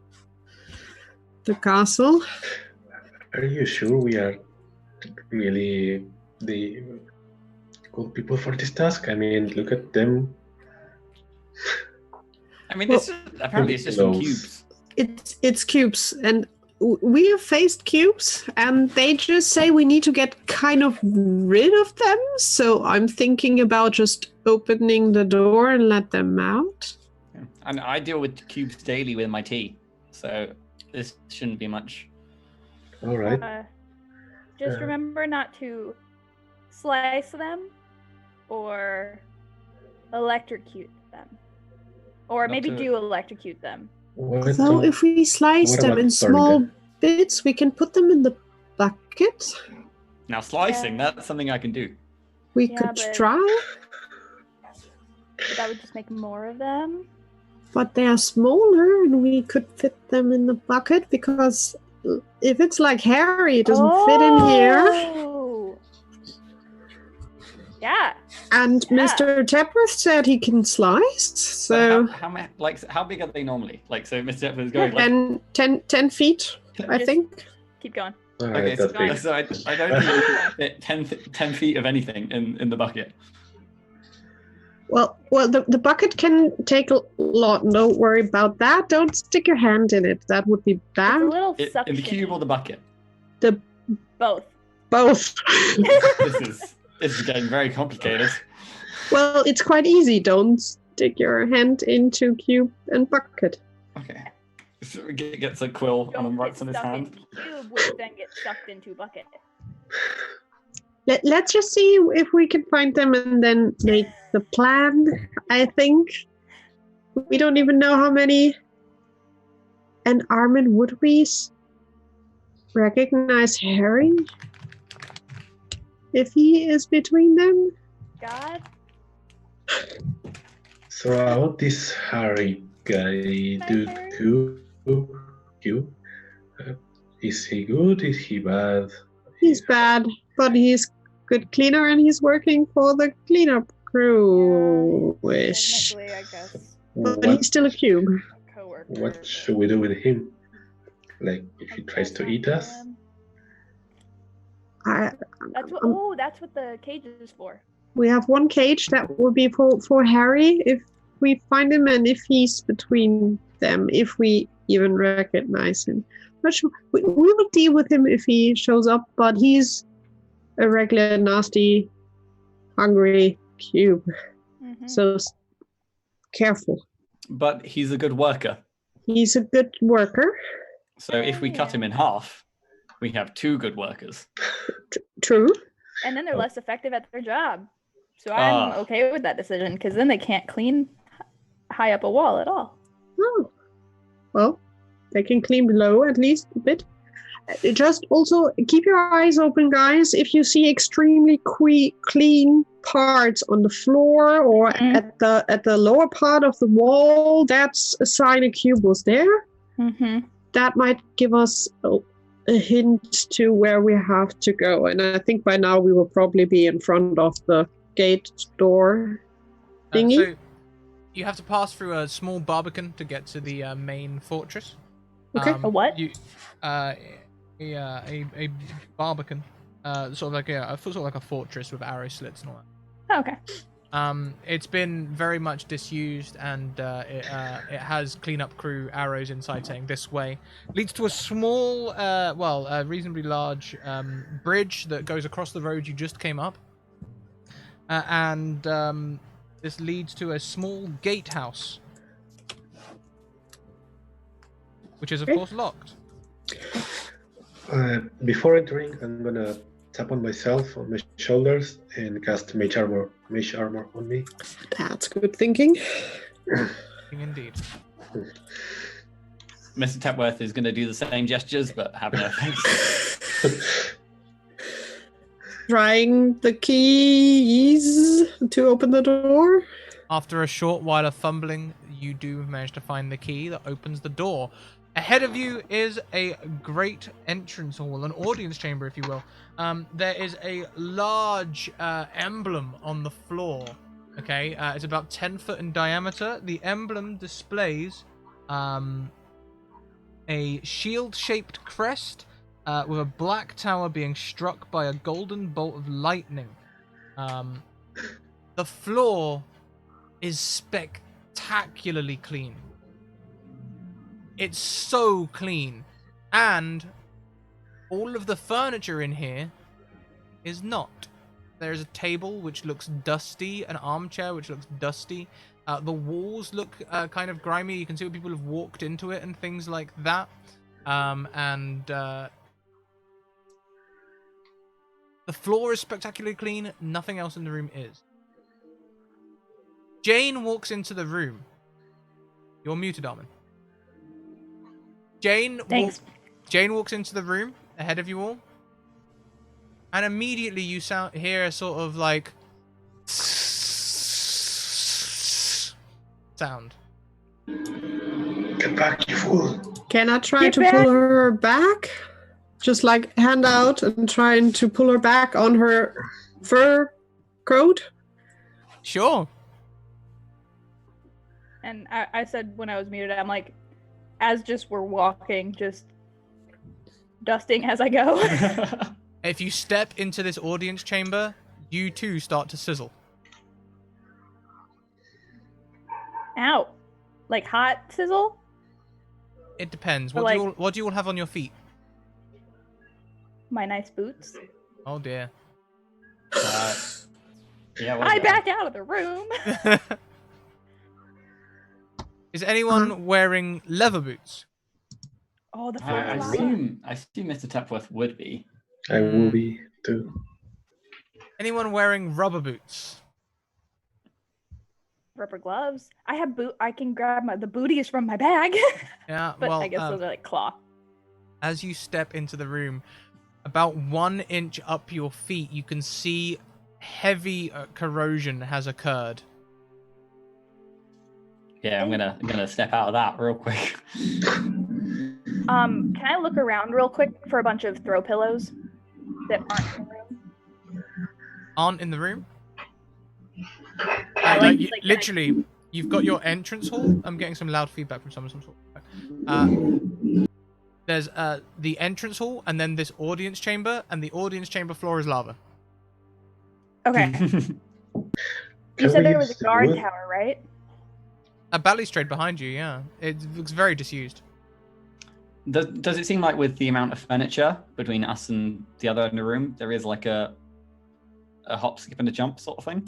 the castle. Are you sure we are really the good people for this task? I mean, look at them. I mean, apparently it's just some cubes. It's cubes, and we have faced cubes, and they just say we need to get kind of rid of them. So I'm thinking about just opening the door and let them out. Yeah. And I deal with cubes daily with my tea, so this shouldn't be much. All right. Just remember not to slice them or electrocute them, or maybe do electrocute them. So if we slice them in small bits, we can put them in the bucket. Now slicing, that's something I can do. We could try. But that would just make more of them. But they are smaller, and we could fit them in the bucket, because if it's like Harry, it doesn't fit in here. Yeah. And Mr. Tepworth said he can slice. So how big are they normally? So Mr. Tepworth is going 10 feet, I think. Keep going. Okay, so I don't think we can fit 10 feet of anything in the bucket. Well, the bucket can take a lot. Don't worry about that. Don't stick your hand in it. That would be bad. It's a little suction. In the cube or the bucket? Both. This is getting very complicated. Well, it's quite easy. Don't stick your hand into cube and bucket. Okay. So gets a quill Don't and writes get on his stuck hand. in cube, which then gets sucked into bucket. Let's just see if we can find them and then make the plan. I think we don't even know how many. And Armin, would we recognize Harry if he is between them? God. So about this Harry guy, dude, is he good? Is he bad? He's bad, but he's good cleaner and he's working for the cleanup crew. Wish. Technically, I guess. But he's still a cube. Coworker. What should we do with him? Like, if he tries to eat us? That's what the cage is for. We have one cage that would be for Harry if we find him and if he's between them, if we even recognize him. Not sure. We will deal with him if he shows up, but he's a regular, nasty, hungry cube. Mm-hmm. So careful. But he's a good worker. He's a good worker. So if we cut him in half, we have 2 good workers. True. And then they're less effective at their job. So I'm okay with that decision, because then they can't clean high up a wall at all. Oh. Well, they can clean below at least a bit. Just also keep your eyes open, guys. If you see extremely clean parts on the floor or at the lower part of the wall, that's a sign a cube was there. Mm-hmm. That might give us a hint to where we have to go. And I think by now we will probably be in front of the gate door thingy. So you have to pass through a small barbican to get to the main fortress. Okay. A what? A barbican, sort of like a fortress with arrow slits and all that. Oh, okay. It's been very much disused, and it has cleanup crew arrows inside saying "this way." Leads to a small, a reasonably large bridge that goes across the road you just came up, and this leads to a small gatehouse, which is of course locked. Before entering, I'm gonna tap on myself on my shoulders and cast mage armor on me. That's good thinking. Indeed. Mr. Tapworth is going to do the same gestures, but have no face. Trying the keys to open the door. After a short while of fumbling, you do manage to find the key that opens the door. Ahead of you is a great entrance hall, an audience chamber, if you will. There is a large emblem on the floor. Okay, it's about 10 foot in diameter. The emblem displays a shield-shaped crest with a black tower being struck by a golden bolt of lightning. The floor is spectacularly clean. It's so clean, and all of the furniture in here is not. There's a table which looks dusty, an armchair which looks dusty. The walls look kind of grimy. You can see where people have walked into it and things like that. The floor is spectacularly clean. Nothing else in the room is. Jane walks into the room. You're muted, Armin. Jane walks into the room ahead of you all, and immediately you hear a sort of like sound. Get back, you fool! Can I try to pull her back? Just like hand out and trying to pull her back on her fur coat? Sure. And I said when I was muted, I'm like, as just we're walking, just dusting as I go. If you step into this audience chamber, you too start to sizzle. Ow. Like hot sizzle? It depends. Or What do you all have on your feet? My nice boots. Oh dear. Yeah. I back out of the room. Is anyone wearing leather boots? Oh, the Yeah, I floor's me- lava. assume Mr. Tepworth would be. I will be too. Anyone wearing rubber boots? Rubber gloves. I have I can grab the booties from my bag. Yeah, But well, I guess those are like cloth. as you step into the room, about 1 inch up your feet, you can see heavy corrosion has occurred. Yeah, I'm gonna step out of that real quick. Can I look around real quick for a bunch of throw pillows that aren't in the room? Aren't in the room? Like, Literally, you've got your entrance hall. I'm getting some loud feedback from someone. Some sort. There's the entrance hall, and then this audience chamber, and the audience chamber floor is lava. Okay. You said there was a guard tower, right? A balustrade behind you, yeah. It looks very disused. Does it seem like with the amount of furniture between us and the other in the room, there is like a hop, skip, and a jump sort of thing?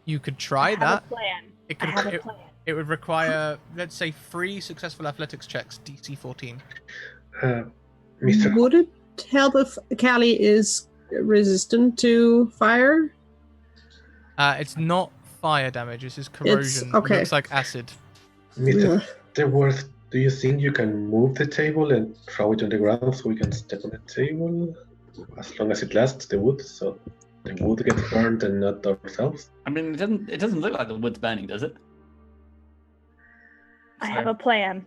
You could try I have that. a plan. It could. I have a plan. It would require, let's say, 3 successful athletics checks, DC 14. Mr. Would it help if Callie is resistant to fire? It's not fire damage. This is corrosion. okay. It looks like acid. Mr. Tepworth, do you think you can move the table and throw it on the ground so we can step on the table? As long as it lasts, the wood, so the wood gets burned and not ourselves? I mean, it doesn't look like the wood's burning, does it? I have a plan.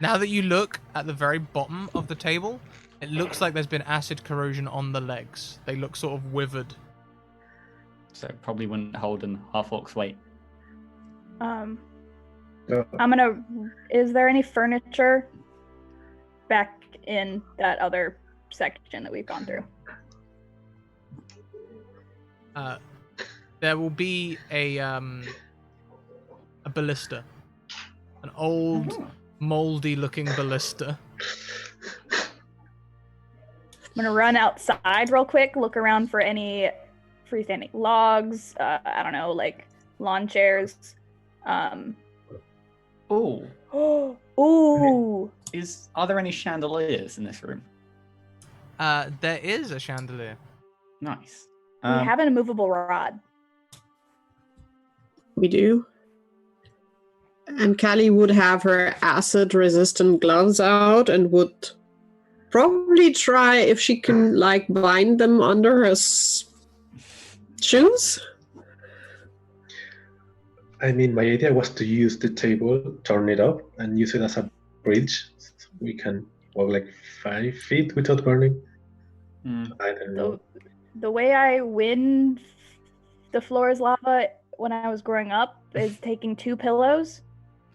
Now that you look at the very bottom of the table, it looks like there's been acid corrosion on the legs. They look sort of withered. So it probably wouldn't hold in half orc's weight. I'm gonna. Is there any furniture back in that other section that we've gone through? There will be a ballista, an old, moldy-looking ballista. I'm gonna run outside real quick, look around for any freestanding logs. I don't know, like lawn chairs. Oh. Ooh. Are there any chandeliers in this room? There is a chandelier. Nice. We have an immovable rod. We do. And Callie would have her acid-resistant gloves out and would probably try if she can, like, bind them under her shoes. I mean, my idea was to use the table, turn it up, and use it as a bridge. So we can walk like 5 feet without burning. I don't know. The way I win the floor is lava when I was growing up is taking 2 pillows.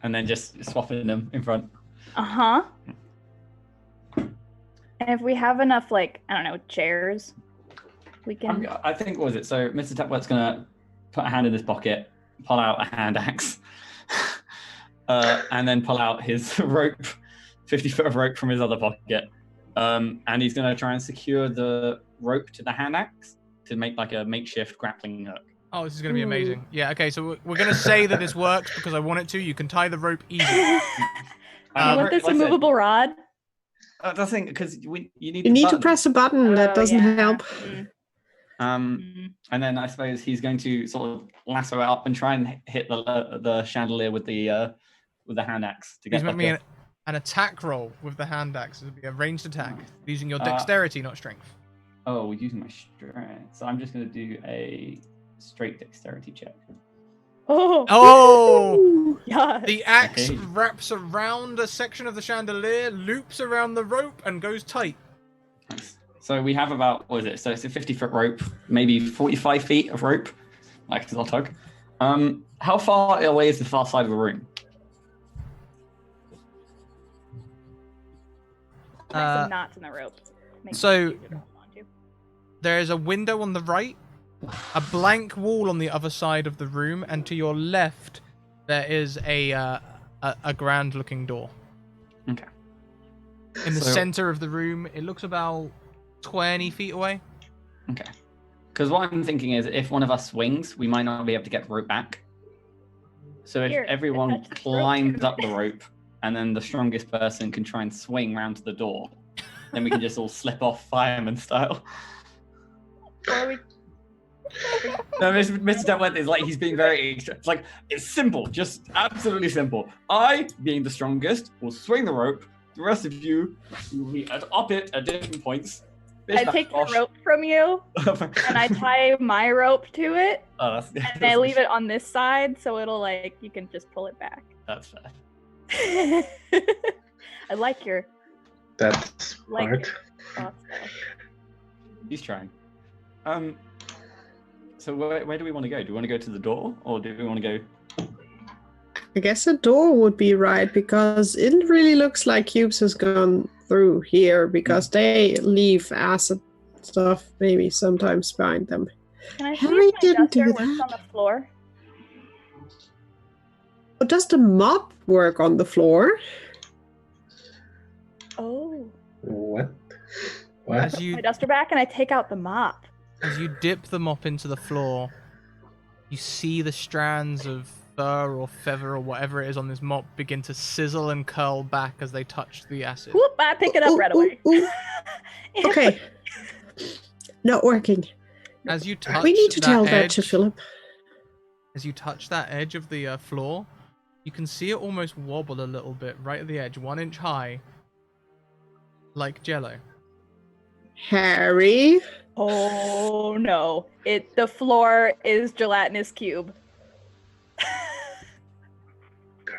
And then just swapping them in front. Uh-huh. And if we have enough, like, I don't know, chairs, we can... I think, what was it? So Mr. Tepworth's going to put a hand in his pocket, pull out a hand axe, and then pull out his rope, 50 foot of rope from his other pocket. And he's going to try and secure the rope to the hand axe to make like a makeshift grappling hook. Oh, this is going to be amazing. Yeah, okay, so we're going to say that this works because I want it to. You can tie the rope easy. You want this immovable rod? That's the thing, because you need. You need to press a button. That doesn't help. And then I suppose he's going to sort of lasso it up and try and hit the chandelier with the hand axe to get. Please make me an attack roll with the hand axe. It'll be a ranged attack using your dexterity, not strength. Oh, we're using my strength. So I'm just going to do a straight dexterity check. Oh! Yes. The axe wraps around a section of the chandelier, loops around the rope, and goes tight. Nice. So we have about, what is it? So it's a 50-foot rope, maybe 45 feet of rope, like a tug. How far away is the far side of the room? Some knots in the rope. So there is a window on the right, a blank wall on the other side of the room, and to your left there is a grand-looking door. Okay. In the center of the room, it looks about 20 feet away. Okay. Because what I'm thinking is, if one of us swings, we might not be able to get the rope back. So if everyone climbs up the rope and then the strongest person can try and swing round to the door. Then we can just all slip off fireman style. Or we No, Mr. Duckworth is like, he's being very extra. It's like, it's simple, just absolutely simple. I, being the strongest, will swing the rope. The rest of you will be up it at different points. I take the rope from you, and I tie my rope to it, and I leave it on this side, so it'll like, you can just pull it back. That's fair. I like your... That's smart. He's trying. So where do we want to go? Do we want to go to the door, or do we want to go? I guess a door would be right, because it really looks like Cubes has gone through here, because they leave acid stuff maybe sometimes behind them. Can I see Harry if my didn't duster do works that. on the floor? But does the mop work on the floor? Oh. What? As you My duster back, and I take out the mop. As you dip the mop into the floor, you see the strands of fur or feather or whatever it is on this mop begin to sizzle and curl back as they touch the acid. Whoop! I pick it up right away. Okay. Not working. As you touch We need to tell that edge, to Philip. As you touch that edge of the floor, you can see it almost wobble a little bit right at the edge, 1 inch high, like Jello. Harry? Oh no! The floor is gelatinous cube.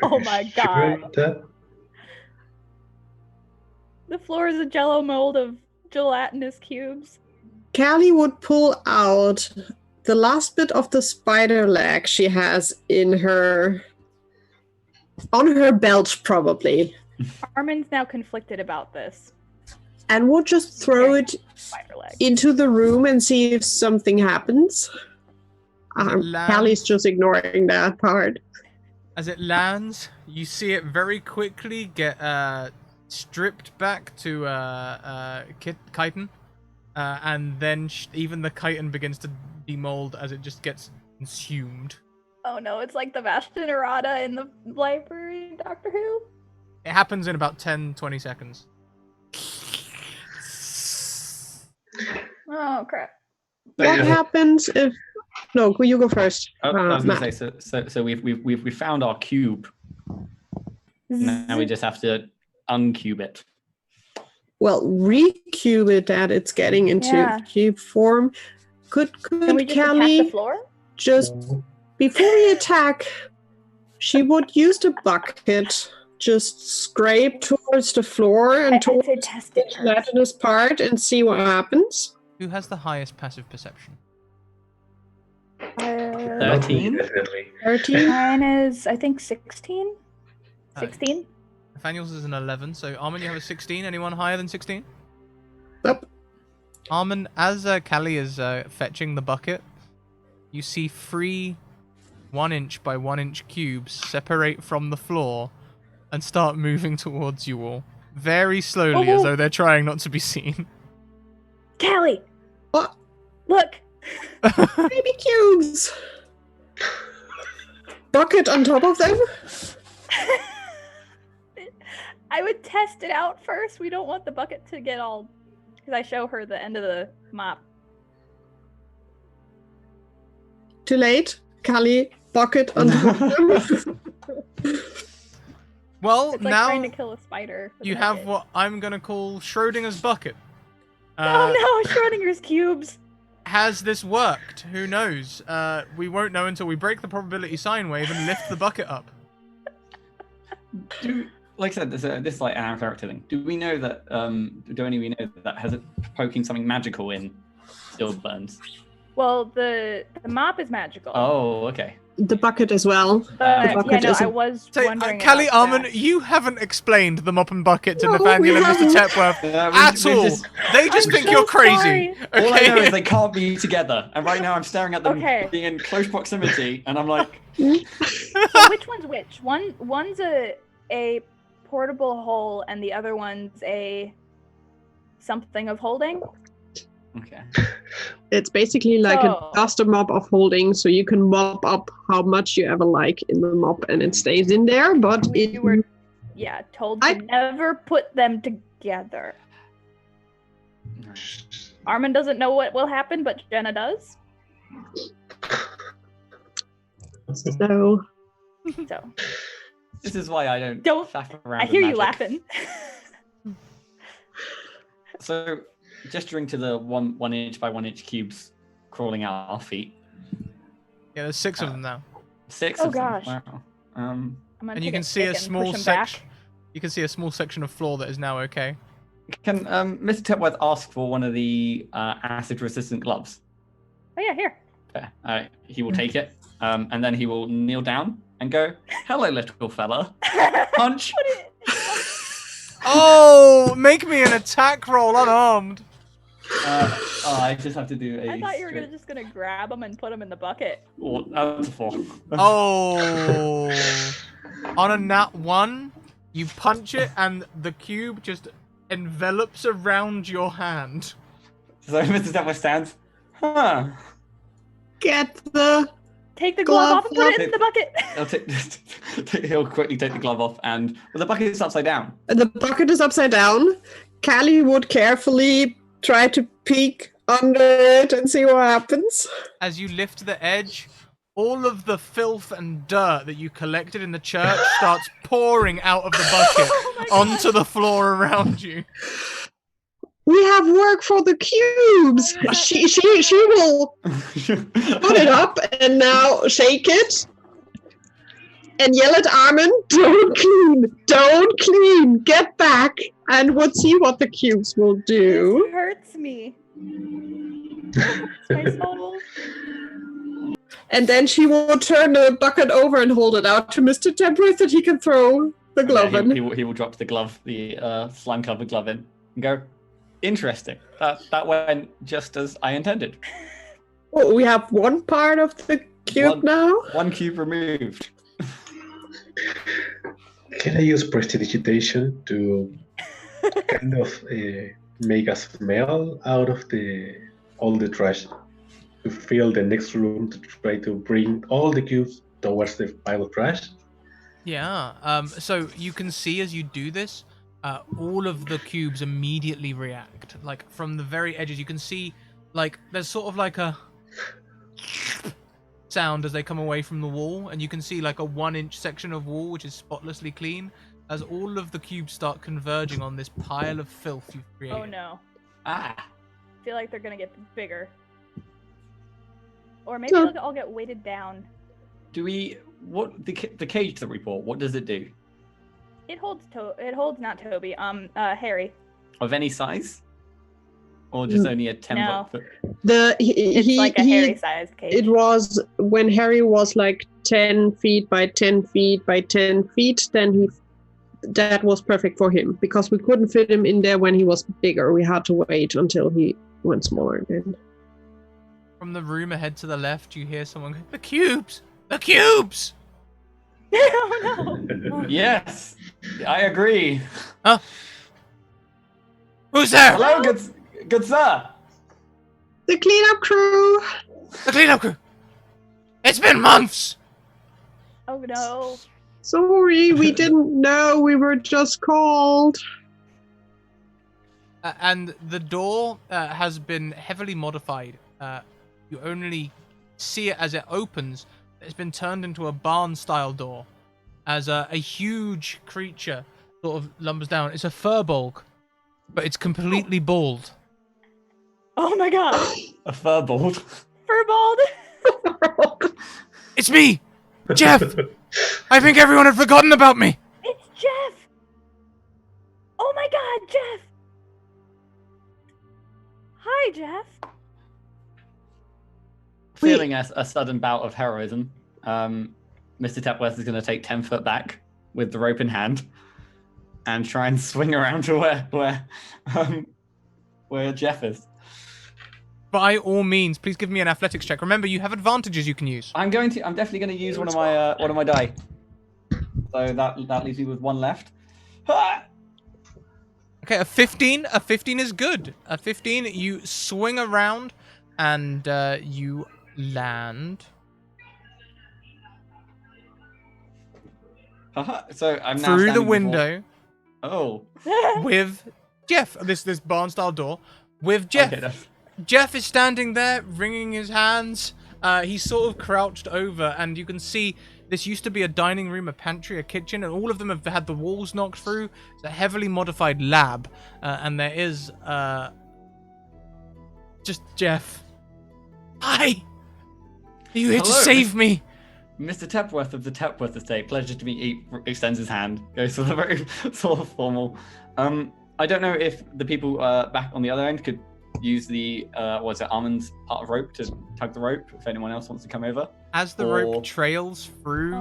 Oh my god! The floor is a Jello mold of gelatinous cubes. Callie would pull out the last bit of the spider leg she has on her belt, probably, Armin's now conflicted about this. and would just throw it Spider leg. into the room and see if something happens. Callie's just ignoring that part. As it lands, you see it very quickly get stripped back to chitin, and then even the chitin begins to demold as it just gets consumed. Oh no! It's like the Bastion Errata in the library in Doctor Who. It happens in about 10-20 seconds. Oh crap! What happens if... No, you go first. I was Matt. gonna say, so we've found our cube. Now we just have to uncube it. Well, recube it that it's getting into cube form. Could Can we just attack Callie the floor? just, before we attack, she would use the bucket, just scrape towards the floor and towards the gelatinous part and see what happens. Who has the highest passive perception? 13? Definitely. 13? Mine is, I think, 16? 16? Nathaniel's is an 11, so Armin, you have a 16. Anyone higher than 16? Nope. Armin, as Callie is fetching the bucket, you see 3 1-inch by 1-inch cubes separate from the floor and start moving towards you all. Very slowly, as though they're trying not to be seen. Callie! What? Look! Baby cubes! Bucket on top of them? I would test it out first. We don't want the bucket to get all... Because I show her the end of the mop. Too late. Callie, bucket on top of them. Well, It's like now trying to kill a spider. with you a have bucket. what I'm going to call Schrodinger's bucket. Oh no, Schrodinger's cubes! Has this worked? Who knows? We won't know until we break the probability sine wave and lift the bucket up. Like I said, this is like an character thing. Do we know that? Do any of you know that has it poking something magical in still burns? Well, the mop is magical. Oh, okay. The bucket as well. But yeah, bucket no, is I a- was So, wondering. Callie about Armin, that. you haven't explained the mop and bucket to No, Nathaniel we and Mr. haven't. Tepworth at all. They just I'm think so you're crazy. sorry. All I know Okay. is they can't be together, and right now I'm staring at them Okay. being in close proximity, and I'm like, So which one's which? One's a portable hole, and the other one's a something of holding. okay. It's basically like So- a duster mop of holding, so you can mop up how much you ever like in the mop and it stays in there, but We were told to never put them together. Armin doesn't know what will happen, but Jenna does. So. This is why I don't faff around. I hear with you magic. laughing. So, gesturing to the 1 inch by 1 inch cubes crawling out our feet. Yeah, there's 6 of them now. 6 Oh of them. gosh. Wow. And you can see a small section. You can see a small section of floor that is now okay. Can Mr. Tepworth ask for one of the acid-resistant gloves? Oh yeah, here. Okay. He will take it, and then he will kneel down and go, "Hello, little fella." Punch. Oh, make me an attack roll unarmed. I just have to do a. I thought you were just gonna grab them and put them in the bucket. Oh, that's a 4. Oh. On a nat 1, you punch it and the cube just envelops around your hand. So Mr. Tepworth stands. Huh. Take the glove off and put it in the bucket. He'll quickly take the glove off, and the bucket is upside down. The bucket is upside down. Callie would carefully try to peek under it and see what happens. As you lift the edge, all of the filth and dirt that you collected in the church starts pouring out of the bucket onto the floor around you. We have work for the cubes. She will put it up and now shake it and yell at Armin, don't clean, get back, and we'll see what the cubes will do. This hurts me. My soul. And then she will turn the bucket over and hold it out to Mr. Tempest that he can throw the glove in. He will drop the glove, the slime-covered glove in, and go, "Interesting. That went just as I intended." Well, we have one part of the cube now. 1 cube removed. Can I use prestidigitation to kind of make a smell out of all the trash to fill the next room to try to bring all the cubes towards the pile of trash? Yeah. So you can see as you do this, all of the cubes immediately react. Like from the very edges, you can see like there's sort of like a sound as they come away from the wall, and you can see like a 1 inch section of wall which is spotlessly clean as all of the cubes start converging on this pile of filth you've created. Oh no. I feel like they're gonna get bigger. Or maybe they'll all get weighted down. Do we... What... The cage that we bought, what does it do? It holds not Toby, Harry. Of any size? Or just only a 10 No. foot? It's like a Harry-sized cage. It was when Harry was like 10 feet by 10 feet by 10 feet, then that was perfect for him, because we couldn't fit him in there when he was bigger. We had to wait until he went smaller again. From the room ahead to the left, you hear someone go, "The cubes! The cubes!" Oh no! Yes! I agree. Huh? Who's there? Hello, good sir! The cleanup crew! The cleanup crew! It's been months! Oh no. Sorry, we didn't know. We were just called. And the door has been heavily modified. You only see it as it opens. It's been turned into a barn-style door, as a huge creature sort of lumbers down. It's a furbolg, but it's completely bald. Oh my god. A furball. Furbald. It's me, Jeff. I think everyone had forgotten about me. It's Jeff. Oh my god, Jeff. Hi, Jeff. Feeling a sudden bout of heroism, Mr. Tepworth is going to take 10 foot back with the rope in hand and try and swing around to where Jeff is. By all means, please give me an athletics check. Remember, you have advantages you can use. I'm definitely going to use one of my die. So that leaves me with 1 left. Ah! Okay, a 15. A 15 is good. A 15, you swing around and you land So I'm now through the standing window Oh. with Jeff. This barn style door with Jeff. Okay, Jeff is standing there, wringing his hands. He's sort of crouched over, and you can see this used to be a dining room, a pantry, a kitchen, and all of them have had the walls knocked through. It's a heavily modified lab, and there is just Jeff. Hi! Are you here to save me? Mr. Tepworth of the Tepworth Estate, pleasure to meet you. Extends his hand, goes for the very sort of formal. I don't know if the people back on the other end could use the Armand's part of rope to tug the rope if anyone else wants to come over. As the rope trails through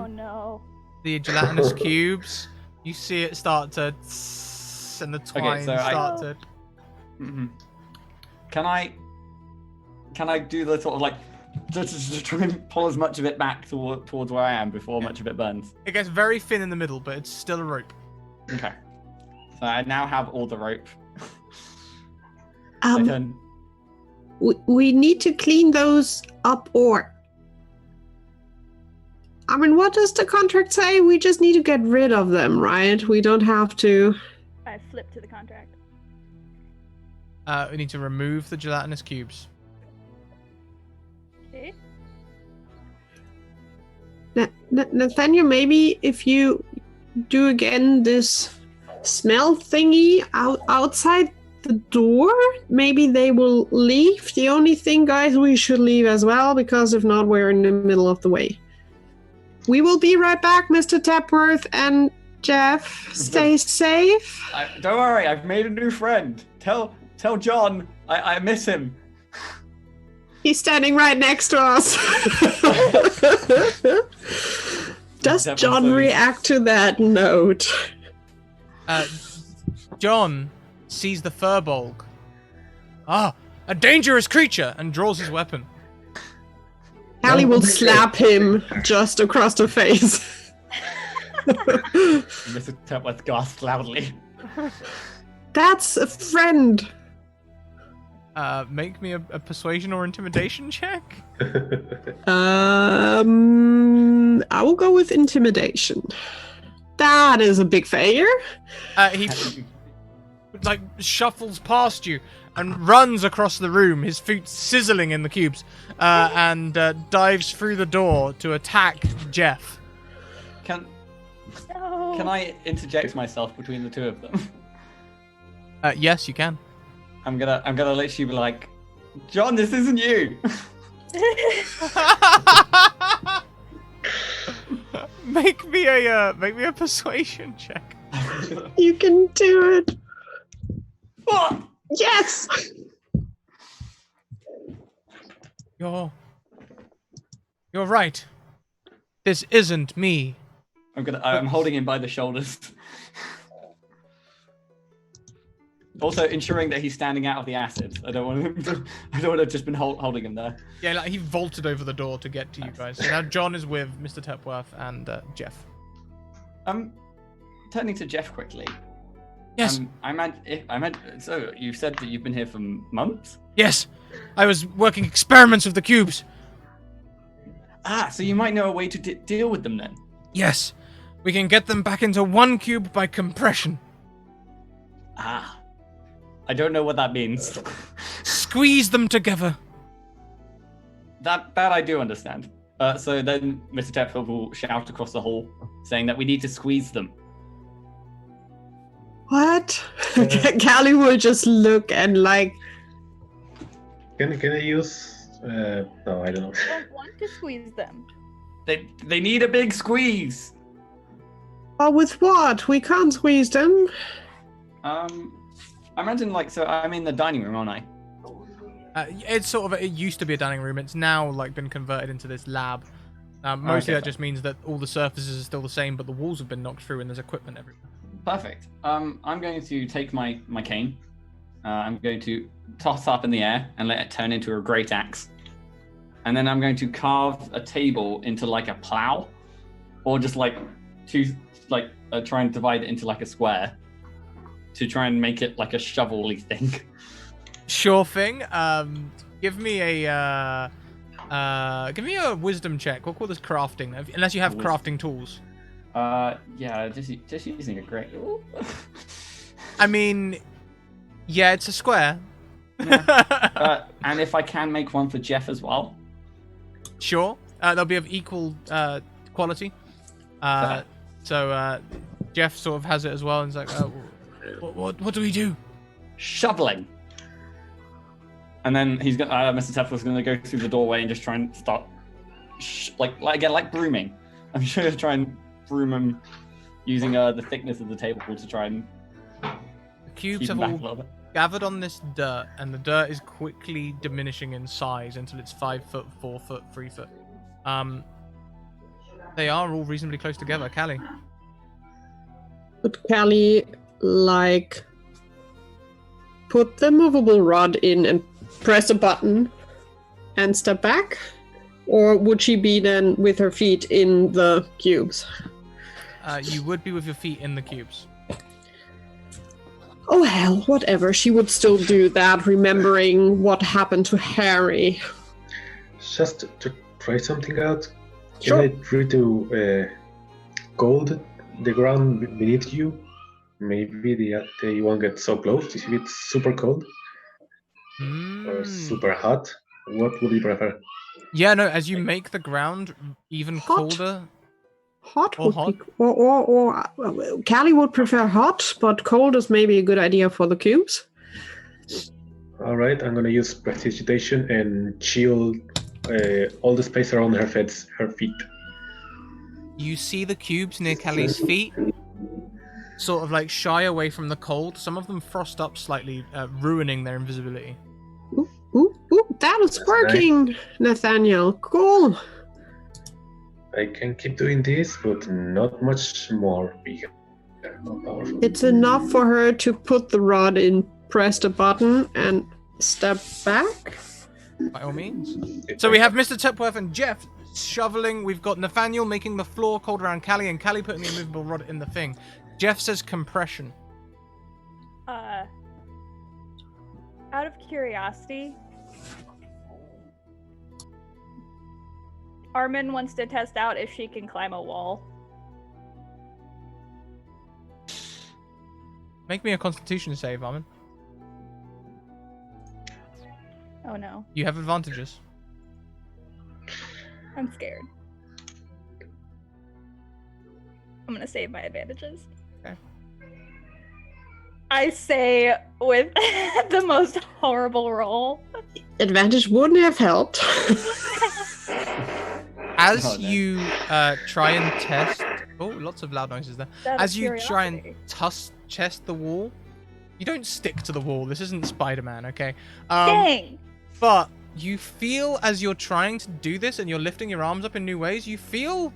the gelatinous cubes, you see it start to and the twine start to. Mm-hmm. Can I do the sort of like just try and pull as much of it back towards where I am before much of it burns? It gets very thin in the middle, but it's still a rope. Okay. So I now have all the rope. We need to clean those up, or I mean, what does the contract say? We just need to get rid of them, right? We don't have to. I flipped to the contract. We need to remove the gelatinous cubes. Okay. Nathaniel, maybe if you do again this smell thingy outside the door, maybe they will leave. The only thing, guys, we should leave as well, because if not, we're in the middle of the way. We will be right back, Mr. Tepworth and Jeff. Stay safe. Don't worry, I've made a new friend. Tell John I miss him. He's standing right next to us. Does John react to that note? John sees the furbolg. A dangerous creature, and draws his weapon. Callie will slap him just across the face. Mr. Tepworth gasps loudly. That's a friend. Make me a persuasion or intimidation check. I will go with intimidation. That is a big failure. He shuffles past you and runs across the room, his feet sizzling in the cubes, and dives through the door to attack Jeff. Can I interject myself between the two of them? Yes, you can. I'm gonna literally be like, John, this isn't you. Make me a persuasion check. You can do it. Oh! Yes. You're right. This isn't me. I'm holding him by the shoulders. Also ensuring that he's standing out of the acid. I don't want to have just been holding him there. Yeah, he vaulted over the door to get to you guys. So now John is with Mr. Tepworth and Jeff. Turning to Jeff quickly. Yes. So you said that you've been here for months? Yes. I was working experiments with the cubes. So you might know a way to deal with them then? Yes. We can get them back into one cube by compression. I don't know what that means. Squeeze them together. That I do understand. So then Mr. Tepworth will shout across the hall, saying that we need to squeeze them. What? Callie will just look and like... Can I use... no, I don't know. I don't want to squeeze them. They need a big squeeze. Oh, with what? We can't squeeze them. I imagine, so I'm in the dining room, aren't I? It's sort of, it used to be a dining room. It's now, been converted into this lab. Mostly that just means that all the surfaces are still the same, but the walls have been knocked through and there's equipment everywhere. Perfect. I'm going to take my cane. I'm going to toss up in the air and let it turn into a great axe. And then I'm going to carve a table into, a plow. Or just, try and divide it into, a square. To try and make it like a shovel-y thing. Sure thing. Give me a wisdom check. We'll call this crafting, unless you have crafting tools. Yeah, just using a great. I mean, yeah, it's a square. Yeah. And if I can make one for Jeff as well. Sure. They'll be of equal quality. So Jeff sort of has it as well, and he's like, what do we do? Shoveling. And then he's going. Mr. Tefler's going to go through the doorway and just try and start, like brooming. I'm sure he'll try and broom him using the thickness of the table to try and. The cubes keep him have back a all little bit. gathered on this dirt, and the dirt is quickly diminishing in size until it's 5 foot, 4 foot, 3 foot. They are all reasonably close together. Callie. Would Callie put the movable rod in and press a button and step back? Or would she be then with her feet in the cubes? You would be with your feet in the cubes. Oh hell, whatever. She would still do that, remembering what happened to Harry. Just to try something out. Sure. Can I try to cold the ground beneath you? Maybe they won't get so close if it's super cold or super hot. What would you prefer? Yeah, no. As you make the ground even colder. Hot or would hot? be, or Callie would prefer hot, but cold is maybe a good idea for the cubes. All right, I'm gonna use prestidigitation and chill all the space around her feet. You see the cubes near Callie's feet, sort of shy away from the cold. Some of them frost up slightly, ruining their invisibility. Ooh, that is working, Nathaniel. Cool. I can keep doing this, but not much more bigger, not powerful. It's enough for her to put the rod in, press the button, and step back. By all means. So we have Mr. Tepworth and Jeff shoveling. We've got Nathaniel making the floor cold around Callie, and Callie putting the immovable rod in the thing. Jeff says compression. Out of curiosity, Armin wants to test out if she can climb a wall. Make me a Constitution save, Armin. Oh no. You have advantages. I'm scared. I'm gonna save my advantages. Okay. I say with the most horrible roll. Advantage wouldn't have helped. As you try and test... Oh, lots of loud noises there. As you try and test the wall, you don't stick to the wall. This isn't Spider-Man, okay? Dang! But you feel as you're trying to do this and you're lifting your arms up in new ways, you feel...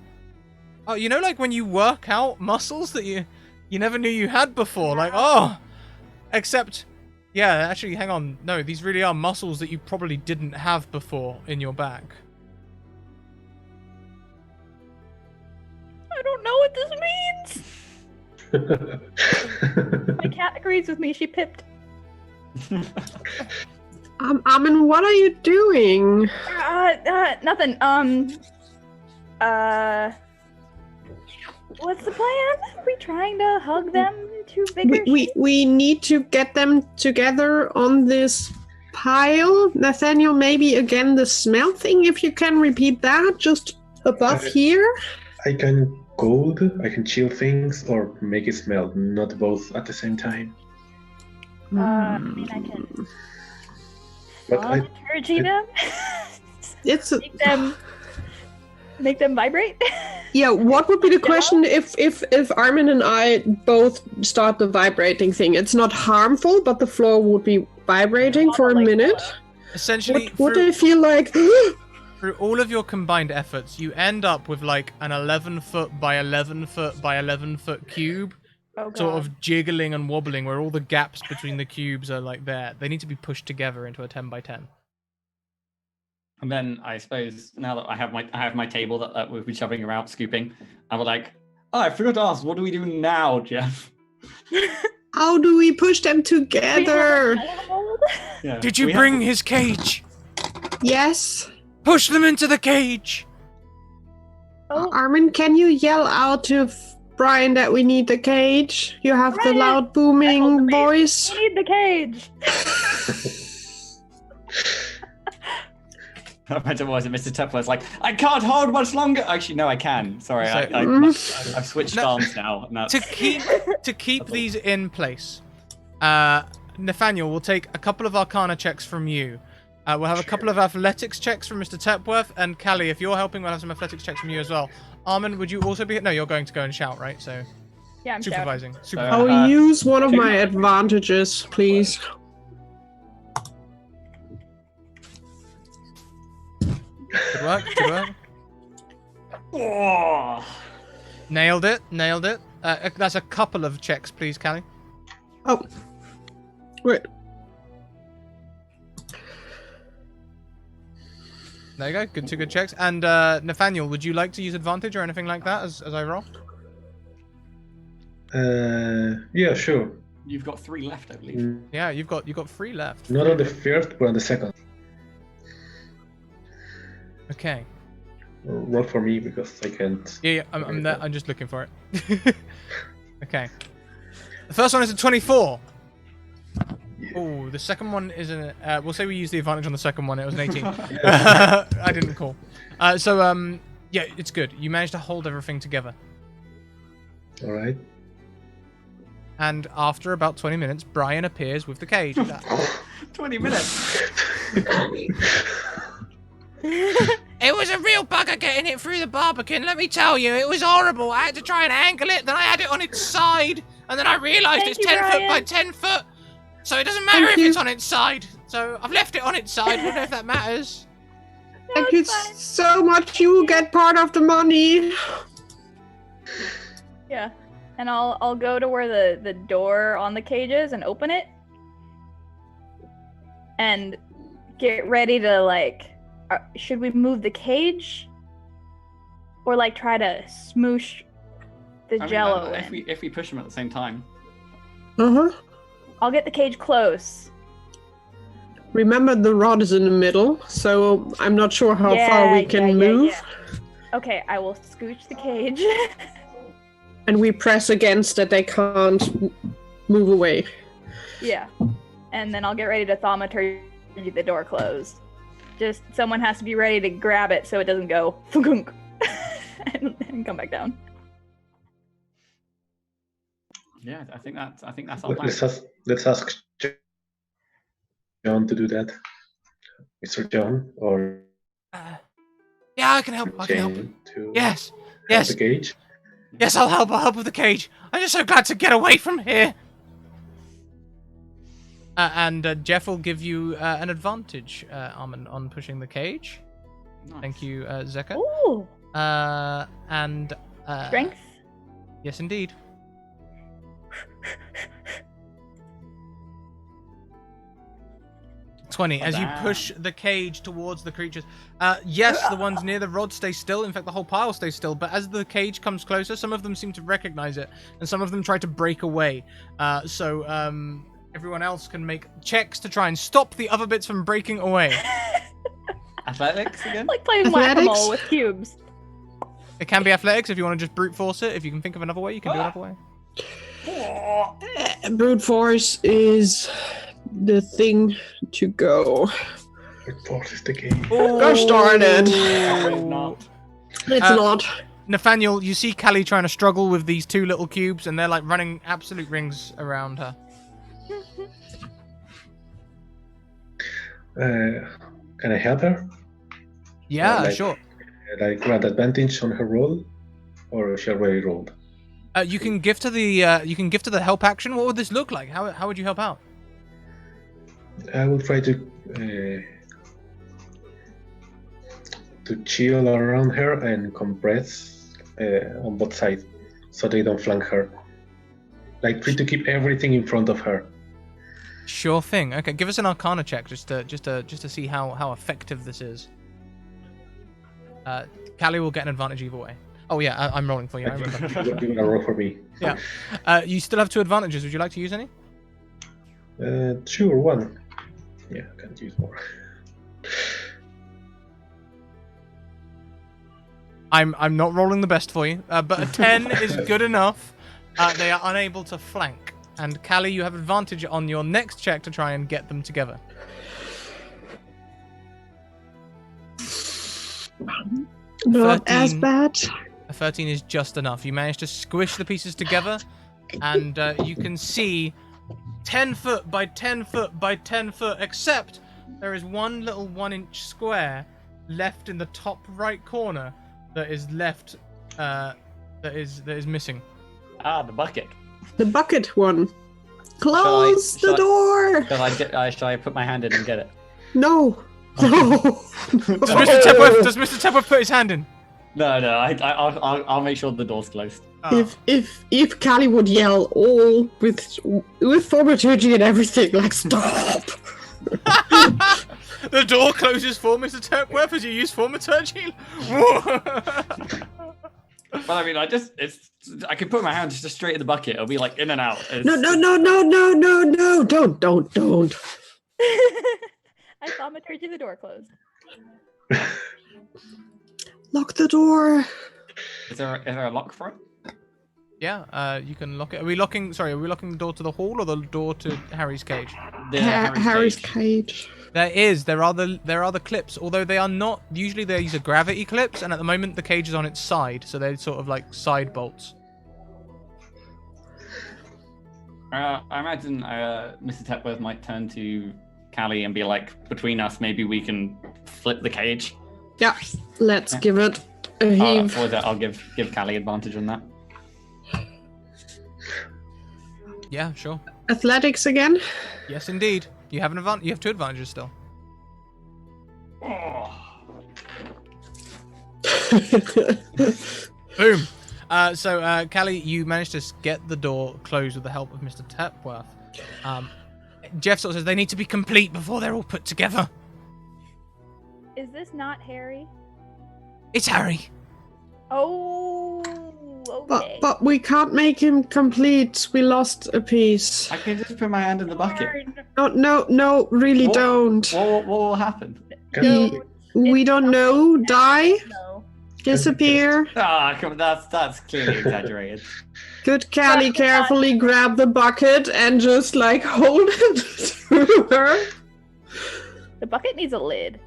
Oh, you know, like when you work out muscles that you never knew you had before? Like, oh! Except... Yeah, actually, hang on. No, these really are muscles that you probably didn't have before in your back. I don't know what this means. My cat agrees with me. She pipped. Armin, what are you doing? Nothing. What's the plan? Are we trying to hug them to bigger? We need to get them together on this pile. Nathaniel, maybe again the smell thing, if you can repeat that, just above here. I can cold, I can chill things, or make it smell, not both at the same time. I mean, I can But encourage them. It's make them vibrate. Yeah, what would be the question if Armin and I both start the vibrating thing? It's not harmful, but the floor would be vibrating for a minute. Essentially, what do I feel like? Through all of your combined efforts, you end up with like an 11 foot by 11 foot by 11 foot cube, sort of jiggling and wobbling, where all the gaps between the cubes are like there. They need to be pushed together into a 10 by 10. And then I suppose now that I have my table that we'll be shoving around, scooping, I was like, oh, I forgot to ask, what do we do now, Jeff? How do we push them together? Yeah, Did you bring his cage? Yes. Push them into the cage! Oh. Armin, can you yell out to Brian, that we need the cage? You have the loud booming voice. We need the cage. I imagine was it Mr. Tupper's like, I can't hold much longer. Actually, no, I can. Sorry, So- I've switched stance now. And that's... To keep these in place, Nathaniel will take a couple of Arcana checks from you. We'll have a couple of athletics checks from Mr. Tepworth, and Callie, if you're helping, we'll have some athletics checks from you as well. Armin, would you also be? No, you're going to go and shout, right? So Yeah, I'm supervising. shouting. I'll use one of my advantages, please. Good work. Good work. Oh. Nailed it. Nailed it. That's a couple of checks, please, Callie. Oh, wait. There you go. Good, 2 good checks. And Nathaniel, would you like to use advantage or anything like that as I roll? Yeah, sure. You've got 3 left, I believe. Yeah, you've got 3 left. Not on the first, but on the second. Okay. Roll for me because I can't. Yeah, I'm there. I'm just looking for it. Okay. The first one is a 24. Oh, the second one is an. We'll say we use the advantage on the second one. It was an 18. I didn't call. Yeah, it's good. You managed to hold everything together. All right. And after about 20 minutes, Brian appears with the cage. 20 minutes. It was a real bugger getting it through the barbican, let me tell you. It was horrible. I had to try and angle it, then I had it on its side, and then I realised Thank it's you, 10 foot Brian. by 10 foot. So it doesn't matter if it's on its side. So I've left it on its side. I don't know if that matters. Thank you so much. You will get part of the money. Yeah. And I'll go to where the door on the cage is and open it. And get ready to, like, should we move the cage? Or, like, try to smoosh the jello in? If we push them at the same time. Uh-huh. I'll get the cage close. Remember, the rod is in the middle, so I'm not sure how far we can move. Yeah. Okay, I will scooch the cage. And we press against it, they can't move away. Yeah. And then I'll get ready to thaumaturgy the door closed. Just someone has to be ready to grab it so it doesn't go thunk and come back down. Yeah, I think that's our plan. Let's ask John to do that. Mr. John or Yeah, I can help. I can help. Jane to Yes. help Yes. the cage. Yes, I'll help. I'll help with the cage. I'm just so glad to get away from here. And Jeff will give you an advantage, Armin, on pushing the cage. Nice. Thank you, Zeka. Ooh. And Strength? Yes, indeed. 20. As you push the cage towards the creatures. Yes, the ones near the rod stay still. In fact, the whole pile stays still. But as the cage comes closer, some of them seem to recognize it, and some of them try to break away. So everyone else can make checks to try and stop the other bits from breaking away. Athletics again? Like playing whack-a-mole with cubes. It can be athletics if you want to just brute force it. If you can think of another way, you can do another way. Brute force is the thing to go. Brute force is the game. Gosh darn it. It's not. It's not. Nathaniel, you see Callie trying to struggle with these 2 little cubes, and they're like running absolute rings around her. Can I help her? Yeah, sure. Like grant advantage on her roll, or she already rolled? You can give to the help action. What would this look like? How would you help out? I will try to chill around her and compress on both sides, so they don't flank her. Like try to keep everything in front of her. Sure thing. Okay, give us an Arcana check just to see how effective this is. Callie will get an advantage either way. Oh yeah, I'm rolling for you. I remember. You're gonna roll for me. Yeah. You still have 2 advantages. Would you like to use any? Sure, 1. Yeah, I can't use more. I'm not rolling the best for you, but a 10 is good enough. They are unable to flank. And Callie, you have advantage on your next check to try and get them together. Not as bad. A 13 is just enough. You manage to squish the pieces together, and you can see 10 foot by 10 foot by 10 foot, except there is one little 1-inch square left in the top right corner that is left, that is missing. Ah, the bucket. The bucket one. Close the door! Shall I put my hand in and get it? No. No. Does Mr. Tepworth put his hand in? No, I'll make sure the door's closed. Oh. If Callie would yell all with thaumaturgy and everything, like stop. The door closes for Mr. Tepworth as you use thaumaturgy. Well, I mean, I can put my hand just straight in the bucket. It'll be like in and out. No, don't. I thaumaturgy the door closed. Lock the door. Is there a lock for it? Yeah, you can lock it. Are we locking the door to the hall or the door to Harry's cage? Harry's cage. There are the clips, although they are not. Usually these are gravity clips, and at the moment the cage is on its side, so they're sort of like side bolts. I imagine Mr. Tepworth might turn to Callie and be like, between us, maybe we can flip the cage. Yeah, let's give it a heave. I'll give Callie advantage on that. Yeah, sure. Athletics again? Yes, indeed. You have an advantage. You have 2 advantages still. Boom. So, Callie, you managed to get the door closed with the help of Mr. Tepworth. Jeff sort of says they need to be complete before they're all put together. Is this not Harry? It's Harry. Oh, okay. But we can't make him complete. We lost a piece. I can just put my hand in the bucket. No, really don't. What will happen? We don't know. Die? No. Disappear? Come on, that's clearly exaggerated. Could Callie carefully grab the bucket and just like hold it through her? The bucket needs a lid.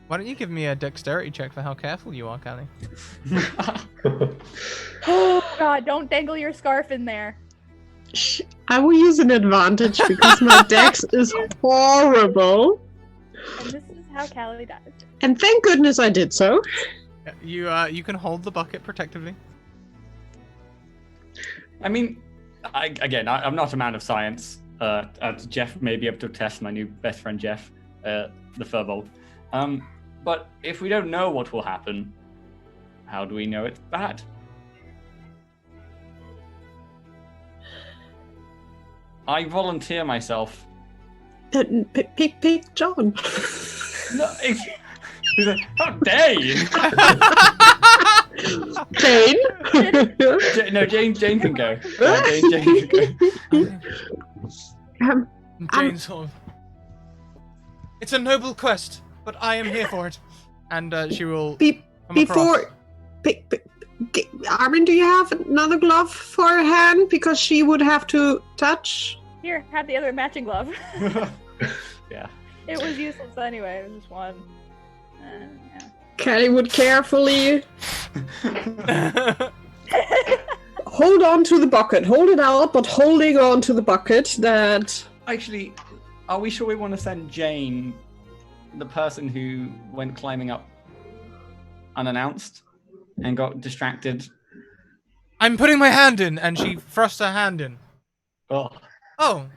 Why don't you give me a dexterity check for how careful you are, Callie? Oh god, don't dangle your scarf in there. I will use an advantage because my dex is horrible. And this is how Callie dies. And thank goodness I did so. You can hold the bucket protectively. I mean, I'm not a man of science. Jeff may be able to test my new best friend Jeff, the Furbolt. But if we don't know what will happen, how do we know it's bad? I volunteer myself. Pick John. No, how dare you? Jane? No, Jane can go. Jane can go. Jane sort of... It's a noble quest, but I am here for it. And she will come across. Armin, do you have another glove for her hand? Because she would have to touch. Here, have the other matching glove. Yeah. It was useless anyway, it was just one. Yeah. Callie would carefully hold on to the bucket. Hold it out, but holding on to the bucket that... Actually, are we sure we want to send Jane, the person who went climbing up unannounced and got distracted? I'm putting my hand in, and she thrusts her hand in. Oh,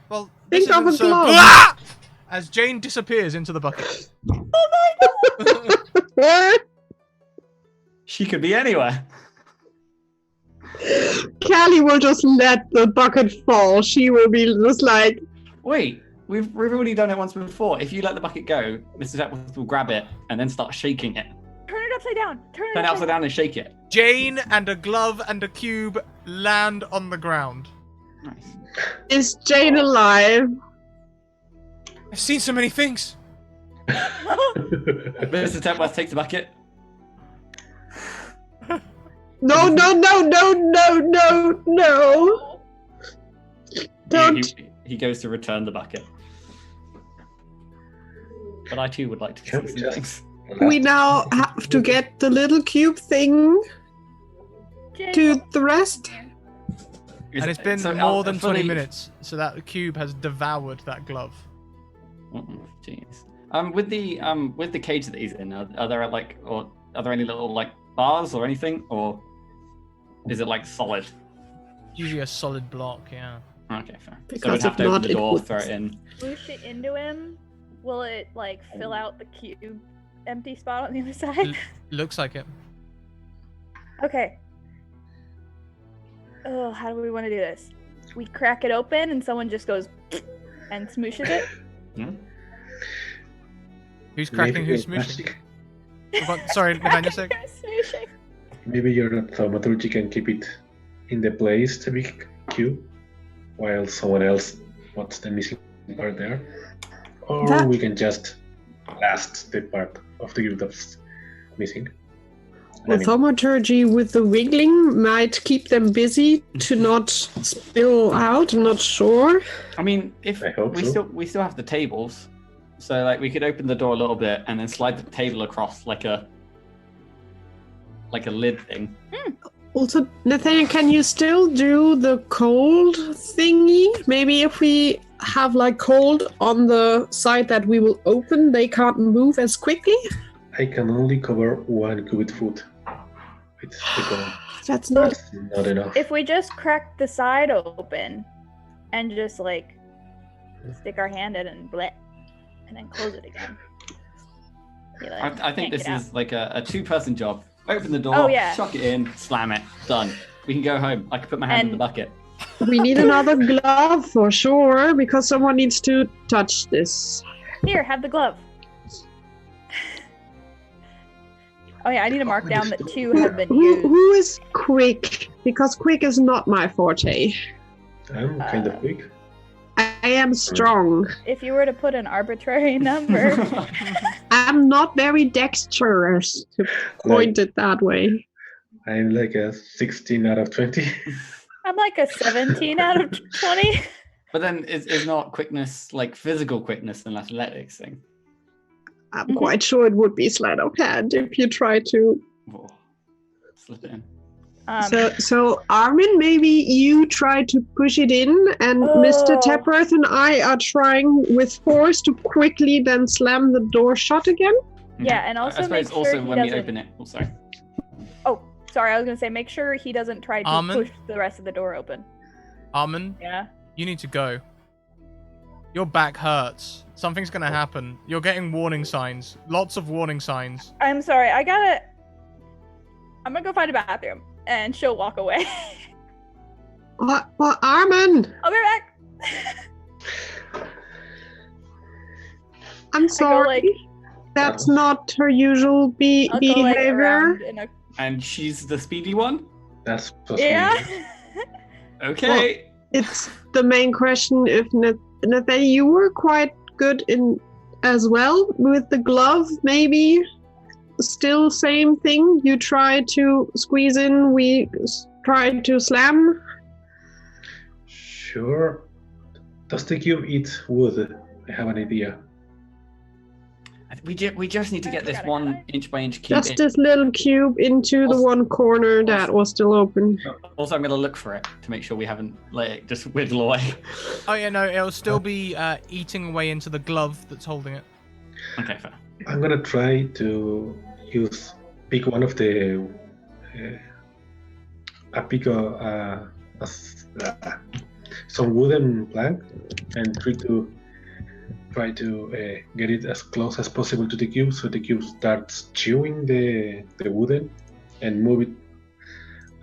well... Think of a glove. Ah! As Jane disappears into the bucket. Oh my god! She could be anywhere. Callie will just let the bucket fall. She will be just like... Wait, we've already done it once before. If you let the bucket go, Mr. Tepworth will grab it and then start shaking it. Turn it upside down. Turn it upside down and shake it. Jane and a glove and a cube land on the ground. Nice. Is Jane alive? I've seen so many things. Mr. Tepworth takes the bucket. No, no, no, no, no, no, no. Don't. He goes to return the bucket. But I too would like to Can see we some just- things. We now have to get the little cube thing to the rest. And it's been So, more than 20 fully- minutes, so that cube has devoured that glove. Jeez. With the cage that he's in, are there any little like bars or anything, or is it like solid? Usually a solid block, yeah. Okay, fair. So Because we'd have if to open not, the it door, would- throw it in. Push it into him. Will it like fill out the cube empty spot on the other side? Looks like it. Okay. Oh, how do we want to do this? We crack it open and someone just goes and smooshes it. Who's cracking? Maybe Who's you're smooshing? Sorry, Nathaniel, say. Smooshing. Maybe your thaumaturgy can keep it in the place, the big cube, while someone else puts the missing part there. Or That- we can just blast the part of the cube that's missing. The thaumaturgy with the wiggling might keep them busy to not spill out. I'm not sure. I mean, if I hope we so. still have the tables, so like we could open the door a little bit and then slide the table across like a lid thing. Also, Nathaniel, can you still do the cold thingy? Maybe if we have like cold on the side that we will open, they can't move as quickly? I can only cover one cubed foot. It's the goal. That's not... That's not enough. If we just crack the side open and just like stick our hand in and bleh, and then close it again. Be like, I think "Can't this get is like a two-person job. Open the door, Oh, yeah. chuck it in, slam it, done. We can go home. I can put my hand in the And- bucket. We need another glove for sure, because someone needs to touch this. out. Here, have the glove. Oh yeah, I need to mark down that 2 have been used. Who is quick? Because quick is not my forte. I'm kind of quick. I am strong. If you were to put an arbitrary number, I'm not very dexterous, to point it that way. I'm like a 16 out of 20. I'm like a 17 out of 20. But then is not quickness like physical quickness an athletics thing? I'm quite sure it would be sleight of hand if you try to. Whoa. Slip it in. So Armin, maybe you try to push it in, and Mr. Tepworth and I are trying with force to quickly then slam the door shut again. Yeah, and also I suppose make sure also he when we doesn't- open it. Oh, sorry. Oh, sorry, I was gonna say make sure he doesn't try to Armin? push the rest of the door open. Armin, Yeah. you need to go. Your back hurts. Something's gonna happen. You're getting warning signs. Lots of warning signs. I'm sorry, I'm gonna go find a bathroom, and she'll walk away. What, Armin? I'll be back. I'm sorry. like- That's not her usual I'll go like behavior. around in a And she's the speedy one? That's supposed yeah. Okay. It's the main question. If Nathaniel, you were quite good in as well with the glove, maybe. Still same thing. You try to squeeze in. We try to slam. Sure. Does the cube eat wood? I have an idea. We just need to get this 1 inch by inch cube Just in. this little cube into the one corner that was still open. Also, I'm going to look for it to make sure we haven't let it just whittle away. Oh yeah, no, it'll still be eating away into the glove that's holding it. Okay, fair. I'm gonna try to pick one of the some wooden plank and try to get it as close as possible to the cube, so the cube starts chewing the wooden and move it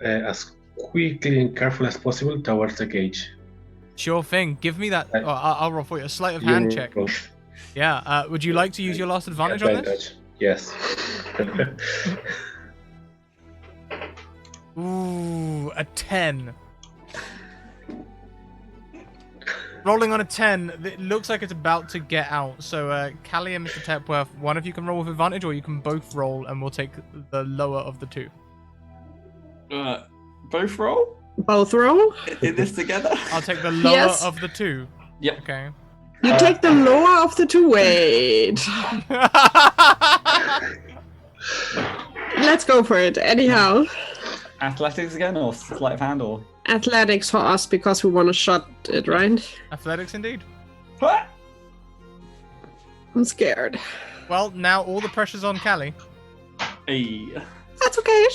as quickly and careful as possible towards the cage. Sure thing. Give me that. I'll roll for you. A sleight of hand You check. roll. Yeah. Would you like to use your last advantage on this? Advantage. Yes. Ooh, a 10. Rolling on a 10, it looks like it's about to get out. So, Callie and Mr. Tepworth, one of you can roll with advantage, or you can both roll, and we'll take the lower of the two. Both roll? Both roll? In this together? I'll take the lower Yes. of the two. Yep. Okay. You take the lower of the two. Wait. Let's go for it. Anyhow. Athletics again, or sleight of hand, or? Athletics for us because we want to shut it, right? Athletics indeed. What? I'm scared. Well, now all the pressure's on Callie. Hey. That's okay.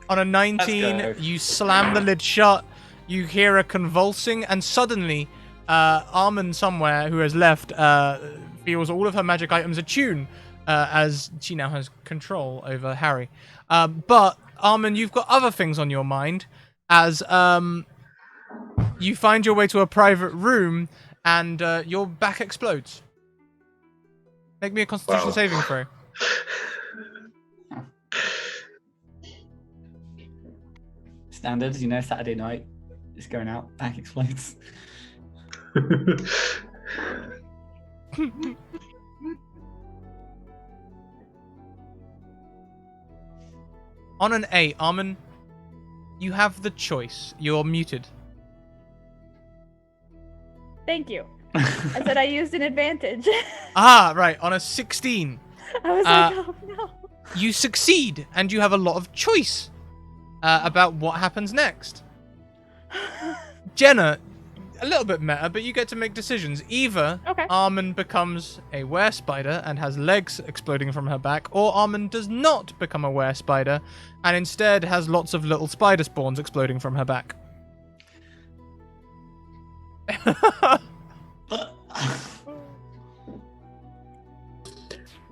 On a 19, Let's go. you slam the lid shut. You hear a convulsing, and suddenly, Armin somewhere who has left feels all of her magic items attune as she now has control over Harry. But Armin, you've got other things on your mind as you find your way to a private room and your back explodes. Make me a Constitution saving throw. Standard, Saturday night. Just going out, back explodes. On an 8, Armin, you have the choice. You're muted. Thank you. I said I used an advantage. Right. On a 16, I was like, oh no. you succeed, and you have a lot of choice about what happens next. Jenna, a little bit meta, but you get to make decisions. Either Armin becomes a were-spider and has legs exploding from her back, or Armin does not become a were-spider and instead has lots of little spider spawns exploding from her back.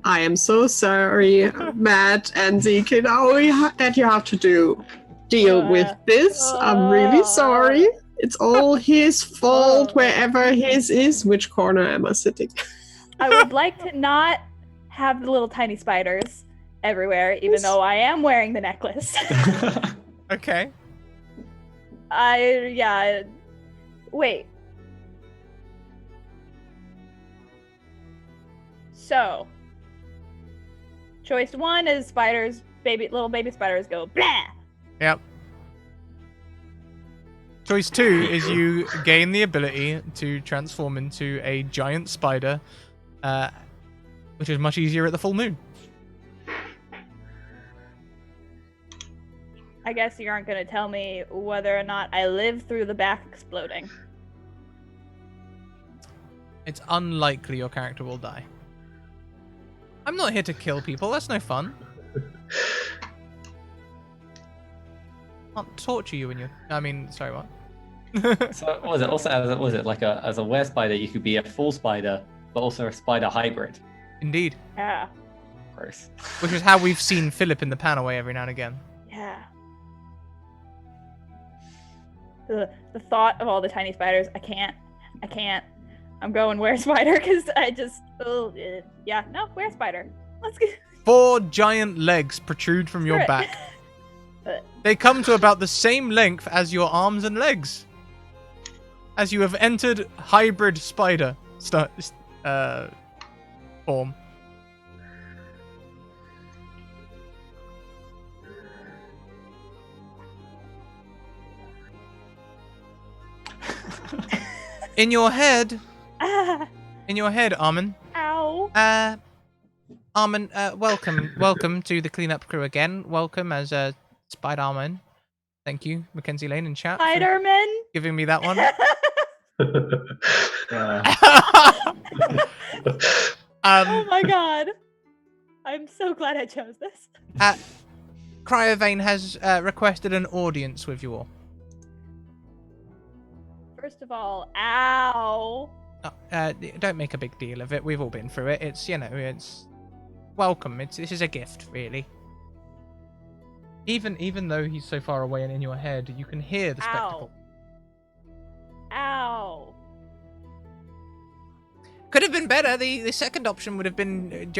I am so sorry, Matt and Zeke, that you have to deal with this. I'm really sorry. It's all his fault wherever his is. Which corner am I sitting? I would like to not have the little tiny spiders everywhere, even though I am wearing the necklace. Okay. Wait. So, choice 1 is spiders, little baby spiders go blah. Yep. Choice 2 is you gain the ability to transform into a giant spider, which is much easier at the full moon. I guess you aren't going to tell me whether or not I live through the back exploding. It's unlikely your character will die. I'm not here to kill people. That's no fun. Can't torture you when you're... sorry, what? So what was it? Also, as a were spider, you could be a full spider, but also a spider hybrid. Indeed. Yeah. Gross. Which is how we've seen Philip in the Panaway every now and again. Yeah. The thought of all the tiny spiders, I can't. I'm going were spider because I just, were spider. Let's go. 4 giant legs protrude from your back. They come to about the same length as your arms and legs. As you have entered hybrid spider form. In your head, Armin. Ow. Armin, welcome to the cleanup crew again. Welcome as Spider-Man. Thank you, Mackenzie Lane in chat. Spider-Man. Giving me that one. Oh my god. I'm so glad I chose this. Cryovane has requested an audience with you all. First of all, ow. Don't make a big deal of it. We've all been through it. It's welcome. This is a gift, really. Even though he's so far away and in your head, you can hear the spectacle. Ow. Could have been better. The second option would have been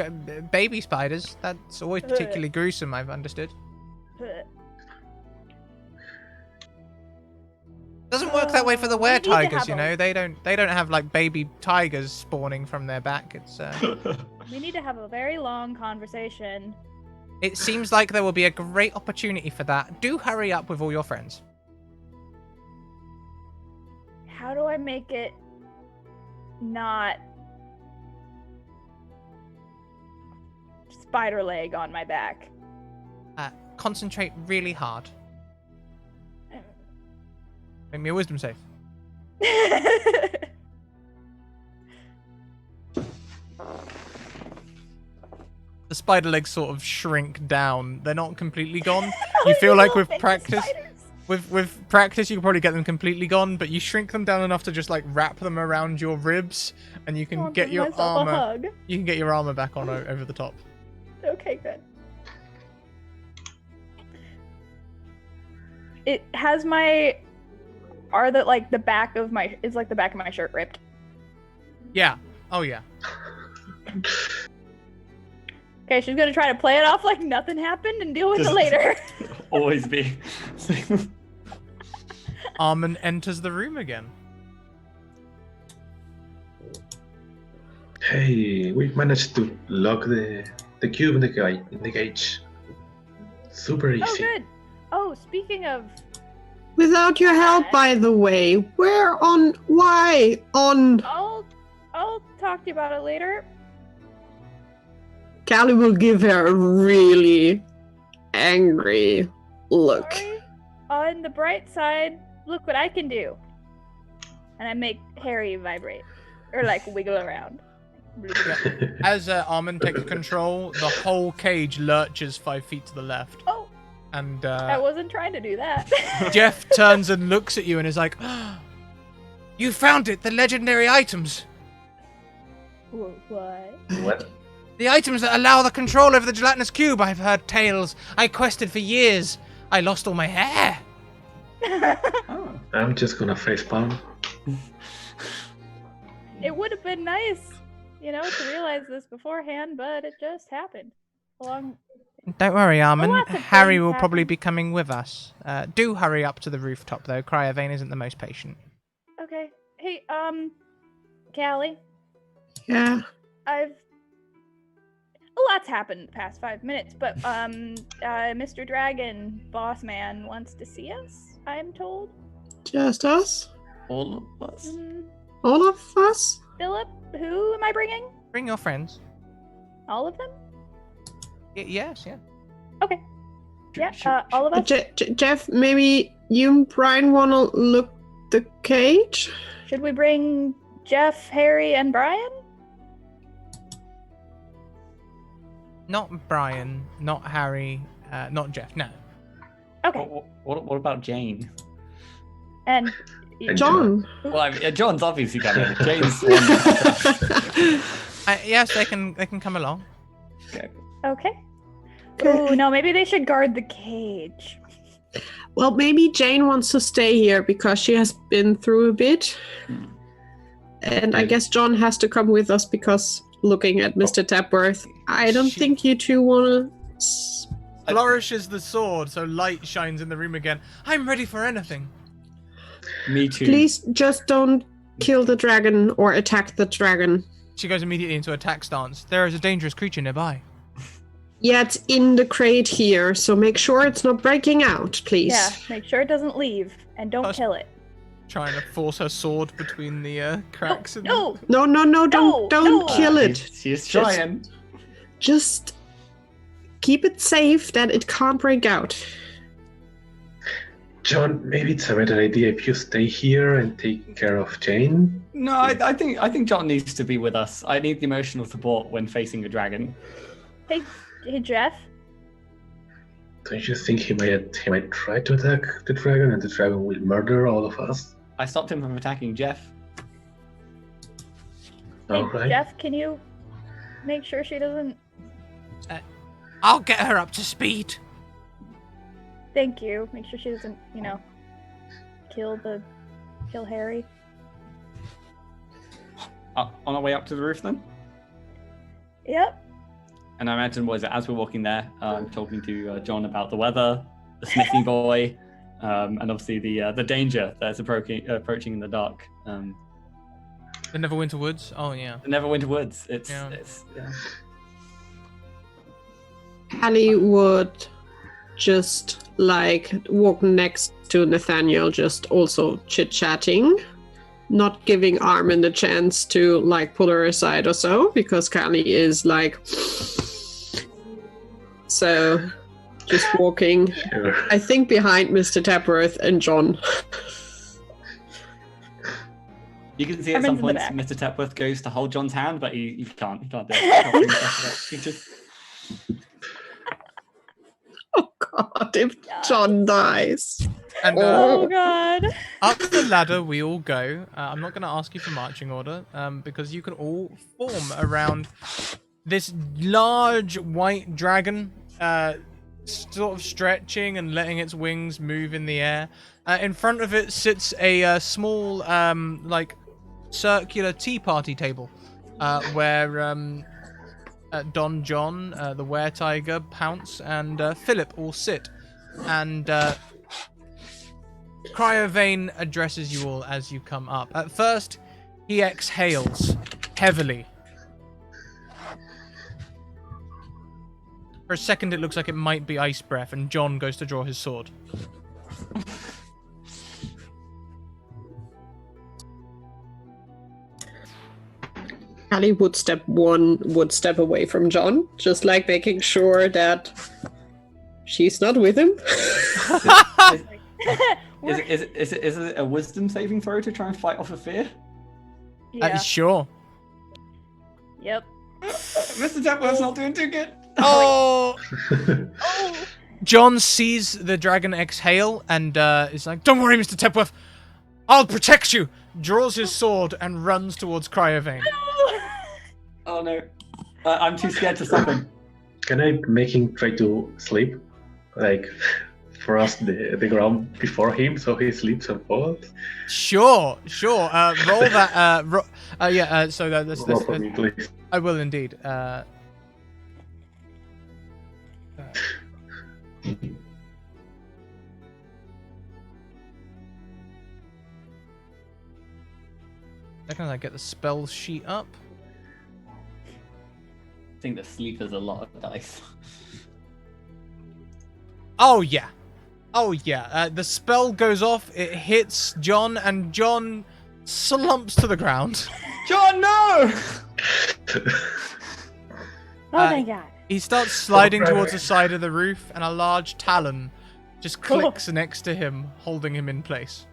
baby spiders. That's always particularly gruesome, I've understood. Doesn't work that way for the were-tigers, you know. They don't have like baby tigers spawning from their back. It's We need to have a very long conversation It seems like there will be a great opportunity for that. Do hurry up with all your friends. How do I make it not spider leg on my back? Concentrate really hard. Make me a wisdom save. The spider legs sort of shrink down. They're not completely gone. You feel like with practice, with practice, you can probably get them completely gone, but you shrink them down enough to just like wrap them around your ribs, and you can get your armor. Hug. You can get your armor back on over the top. Okay, good. It has my. Are the like the back of my is like the back of my shirt ripped? Yeah. Oh yeah. Okay, she's gonna try to play it off like nothing happened and deal with it later. Always be. Armin enters the room again. Hey, we've managed to lock the cube in the cage. Super easy. Oh, good. Oh, speaking of. Without your help, by the way. Why on? I'll talk to you about it later. Callie will give her a really angry look. Sorry. On the bright side, look what I can do. And I make Harry vibrate. Or like wiggle around. As Armin takes control, the whole cage lurches 5 feet to the left. Oh. And I wasn't trying to do that. Jeff turns and looks at you and is like, "You found it, the legendary items. What? What? The items that allow the control over the gelatinous cube. I've heard tales. I quested for years. I lost all my hair." I'm just gonna facepalm. It would have been nice, to realize this beforehand, but it just happened. Don't worry, Armin. Lots of Harry things will probably happen. be coming with us. Do hurry up to the rooftop, though. Cryovane isn't the most patient. Okay. Hey, Callie, Yeah. a lot's happened the past 5 minutes, but Mr. Dragon, boss man, wants to see us, I'm told. Just us? All of us. All of us? Philip, who am I bringing? Bring your friends. All of them? Yes, yeah. Okay. Yeah, all of us? Jeff, maybe you and Brian want to look the cage? Should we bring Jeff, Harry, and Brian? Not Brian, not Harry, not Jeff, no. Okay. What about Jane? And John. Well, John's obviously coming. Jane's one. Yes, they can come along. Okay. Oh, no, maybe they should guard the cage. Well, maybe Jane wants to stay here because she has been through a bit. And I guess John has to come with us because looking at Mr. Tapworth, I don't think you two want to... Flourishes the sword, so light shines in the room again. I'm ready for anything. Me too. Please just don't kill the dragon or attack the dragon. She goes immediately into attack stance. There is a dangerous creature nearby. Yeah, it's in the crate here, so make sure it's not breaking out, please. Yeah, make sure it doesn't leave, and don't kill it. Trying to force her sword between the cracks. No! No, don't kill it. She's trying. Just keep it safe that it can't break out. John, maybe it's a better idea if you stay here and take care of Jane. No, I think John needs to be with us. I need the emotional support when facing a dragon. Hey, Jeff. Don't you think he might try to attack the dragon and the dragon will murder all of us? I stopped him from attacking Jeff. All right. Jeff, can you make sure she doesn't... I'll get her up to speed. Thank you. Make sure she doesn't, kill Harry. On our way up to the roof then? Yep. And I imagine, as we're walking there, talking to John about the weather, the smithy boy, and obviously the danger that's approaching in the dark. The Neverwinter Woods? Oh, yeah. The Neverwinter Woods. Callie would just like walk next to Nathaniel, just also chit-chatting, not giving Armin the chance to like pull her aside or so, because Callie is like... So, just walking, I think behind Mr. Tapworth and John. You can see at some Armin's in points the Mr. Tapworth goes to hold John's hand, but he can't. He can't do it. He just... Oh god, if John dies. And Oh god. up the ladder we all go. I'm not going to ask you for marching order, because you can all form around this large white dragon, sort of stretching and letting its wings move in the air. In front of it sits a small, like, circular tea party table, where Don John, the were-tiger, Pounce, and Philip all sit. And Cryovane addresses you all as you come up. At first, he exhales heavily. For a second, it looks like it might be ice breath, and John goes to draw his sword. Callie would step away from John, just like making sure that she's not with him. Is it a wisdom saving throw to try and fight off a fear? Yeah. Sure. Yep. Mr. Tapworth's not doing too good. Oh! John sees the dragon exhale and is like, "Don't worry, Mr. Tapworth. I'll protect you." Draws his sword and runs towards Cryovane. Oh no. I'm too scared to stop him. Can I make him try to sleep? Like, thrust the ground before him so he sleeps and falls? Sure. Roll that. So that's Roll for me, please. I will indeed. Second, I get the spell sheet up. I think the sleep is a lot of dice. Oh yeah. The spell goes off. It hits John, and John slumps to the ground. John, no! Oh my god. He starts sliding towards the side of the roof, and a large talon just clicks next to him, holding him in place.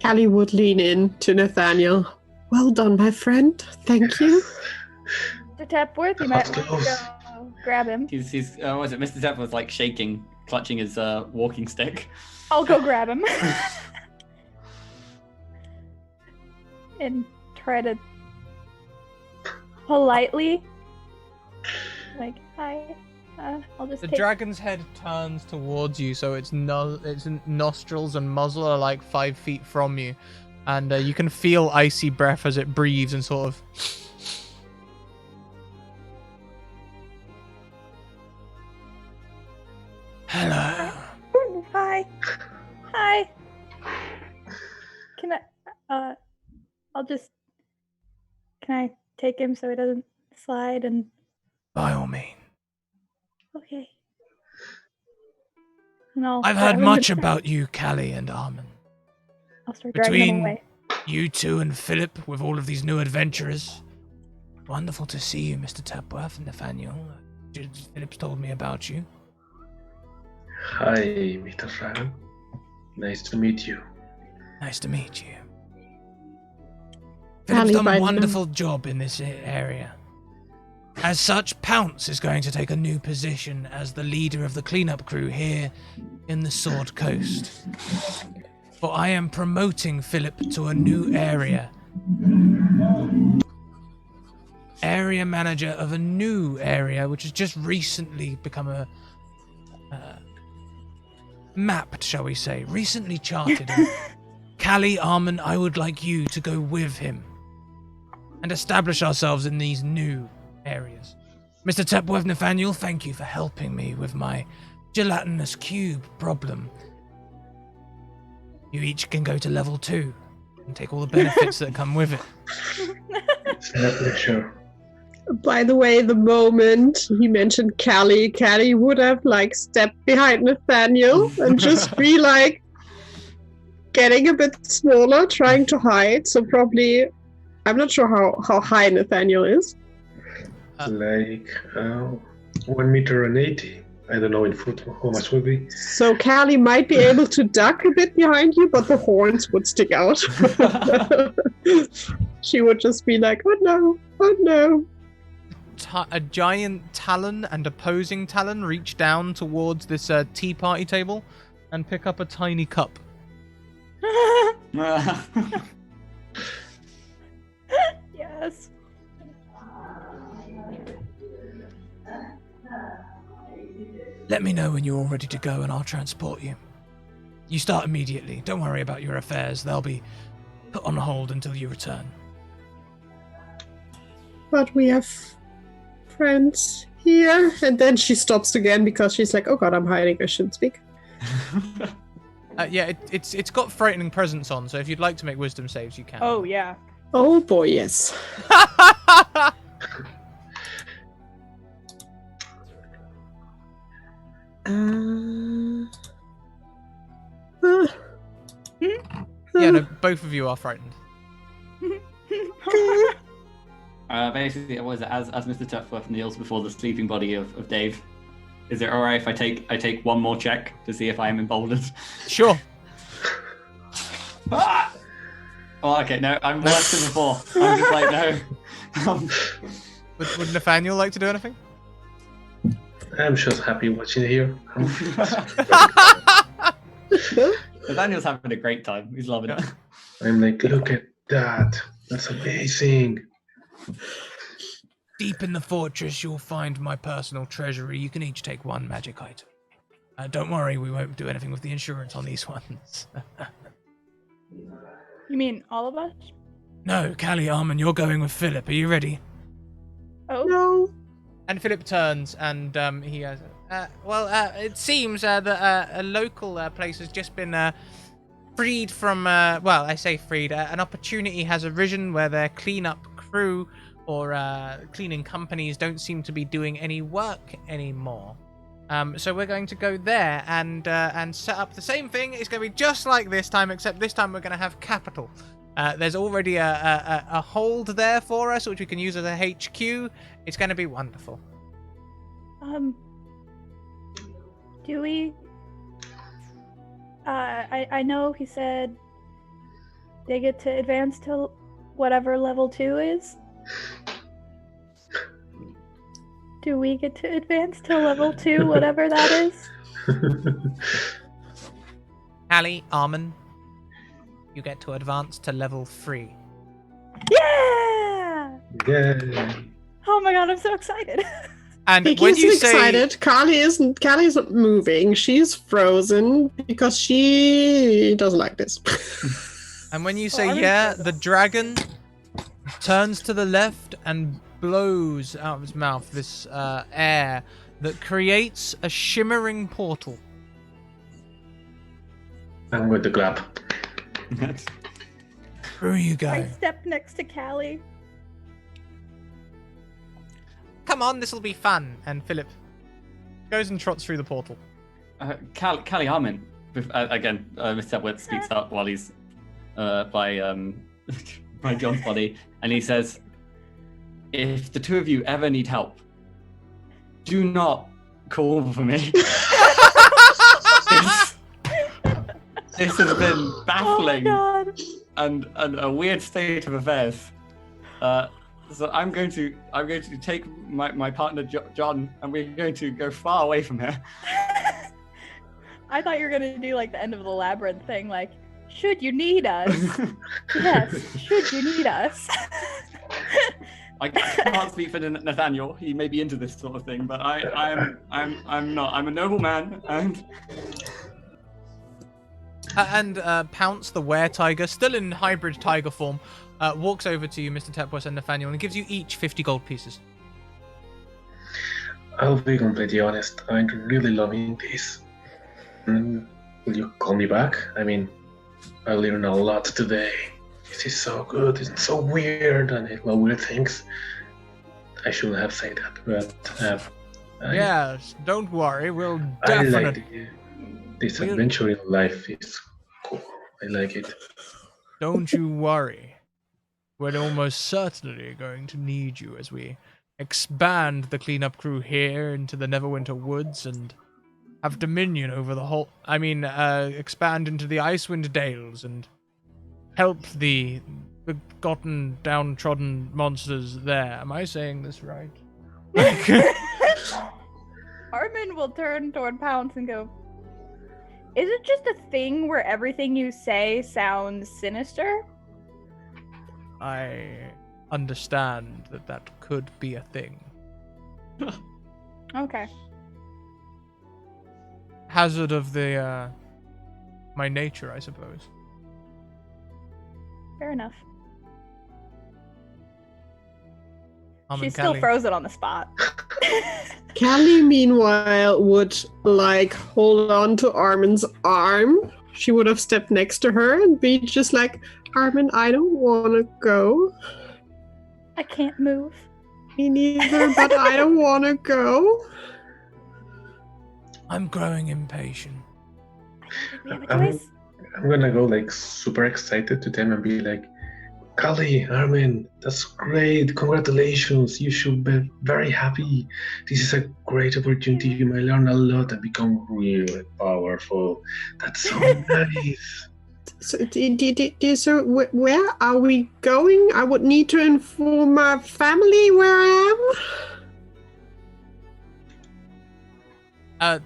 Callie would lean in to Nathaniel. Well done, my friend. Thank you. Mr. Tapworth, you might want to go grab him. He's what was it? Mr. Tapworth's like shaking, clutching his walking stick. I'll go grab him. And try to politely, like, hi. I'll just The take... dragon's head turns towards you, so its nostrils and muzzle are like 5 feet from you, and you can feel icy breath as it breathes and sort of. Hello. Hi. Can I? I'll just. Can I take him so he doesn't slide and? By all means. Okay. And I've heard much about you, Callie and Armin. I'll start dragging him away. You two and Philip, with all of these new adventurers. Wonderful to see you, Mr. Tapworth and Nathaniel. Philip's told me about you. Hi, Mr. Dragon. Nice to meet you. Nice to meet you. Philip's done a wonderful job in this area. As such, Pounce is going to take a new position as the leader of the cleanup crew here in the Sword Coast. For I am promoting Philip to a new area. Area manager of a new area, which has just recently become a mapped, shall we say, recently charted. Callie, Armin, I would like you to go with him and establish ourselves in these new areas. Mr. Tapworth, Nathaniel, thank you for helping me with my gelatinous cube problem. You each can go to level 2 and take all the benefits that come with it. It's my pleasure. By the way, the moment he mentioned Callie would have like stepped behind Nathaniel and just be like getting a bit smaller, trying to hide. So probably, I'm not sure how high Nathaniel is. Like 1 meter and 80. I don't know in foot how much would be. So Callie might be able to duck a bit behind you, but the horns would stick out. She would just be like, oh no, oh no. A giant talon and opposing talon reach down towards this tea party table and pick up a tiny cup. Yes. Let me know when you're all ready to go and I'll transport you. You start immediately. Don't worry about your affairs. They'll be put on hold until you return. But we have friends here. And then she stops again because she's like, oh god, I'm hiding. I shouldn't speak. Yeah, it's got frightening presence on, so if you'd like to make wisdom saves, you can. Oh, yeah. Oh boy, yes. Yeah, no, both of you are frightened. Basically, what is it? As Mr. Tupsworth kneels before the sleeping body of Dave, is it alright if I take one more check to see if I am emboldened? Sure. Ah! Oh, okay, no, I'm worse than before. I'm just like, no. Would Nathaniel like to do anything? I'm just happy watching it here. Nathaniel's having a great time. He's loving it. I'm like, look at that. That's amazing. Deep in the fortress, you'll find my personal treasury. You can each take one magic item. Don't worry, we won't do anything with the insurance on these ones. You mean all of us? No, Callie, Armin, you're going with Philip. Are you ready? Oh. No. And Philip turns and he has... it seems that a local place has just been freed from... well, I say freed. An opportunity has arisen where their cleanup crew or cleaning companies don't seem to be doing any work anymore. So we're going to go there and set up the same thing. It's going to be just like this time, except this time we're going to have capital. There's already a hold there for us, which we can use as a HQ. It's going to be wonderful. Do we... I know he said they get to advance to whatever level 2 is. Do we get to advance to level 2, whatever that is? Callie, Armin, you get to advance to level 3. Yeah! Yeah. Oh my god, I'm so excited. And He when gets you excited. say... Callie isn't moving. She's frozen because she doesn't like this. And when you say yeah, the dragon turns to the left and blows out of his mouth this air that creates a shimmering portal. I'm going to clap. Through you go. I stepped next to Callie. Come on, this'll be fun. And Philip goes and trots through the portal. Callie Armin, again, Mr. Tepworth speaks up while he's by John's body, and he says, if the two of you ever need help, do not call for me. This has been baffling and a weird state of affairs. So I'm going to take my partner John, and we're going to go far away from here. I thought you were gonna do like the end of the labyrinth thing, like, should you need us? Yes, should you need us? I can't speak for Nathaniel. He may be into this sort of thing, but I'm not. I'm a noble man, And Pounce, the were-tiger, still in hybrid tiger form, walks over to you, Mr. Tepworth and Nathaniel, and gives you each 50 gold pieces. I'll be completely honest. I'm really loving this. Will you call me back? I mean, I learned a lot today. This is so good. It's so weird, and I love weird things. I shouldn't have said that, but Yes, don't worry. We'll I like definitely. this adventure in life is cool. I like it. Don't you worry. We're almost certainly going to need you as we expand the cleanup crew here into the Neverwinter Woods and have dominion over the whole. Expand into the Icewind Dales and help the forgotten, downtrodden monsters there. Am I saying this right? Armin will turn toward Pounce and go, is it just a thing where everything you say sounds sinister? I understand that could be a thing. Okay. Hazard of the, my nature, I suppose. Fair enough. Armin, She's still Callie. frozen on the spot. Callie, meanwhile, would hold on to Armin's arm. She would have stepped next to her and be just like, Armin, I don't want to go. I can't move. Me neither, but I don't want to go. I'm growing impatient. We have a choice. I'm gonna go super excited to them and be like, Callie, Armin, that's great. Congratulations. You should be very happy. This is a great opportunity. You might learn a lot and become really powerful. That's so nice. So, where are we going? I would need to inform my family where I am.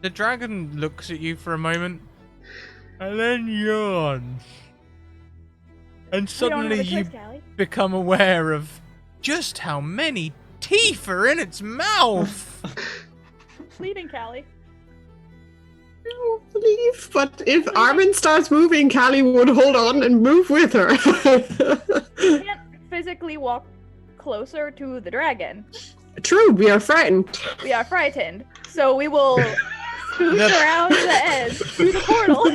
The dragon looks at you for a moment, and then yawns. And suddenly you become aware of just how many teeth are in its mouth. Pleading, Callie. I don't believe, but if Armin starts moving, Callie would hold on and move with her. You can't physically walk closer to the dragon. True, we are frightened. We are frightened, so we will scoot around the edge through the portal.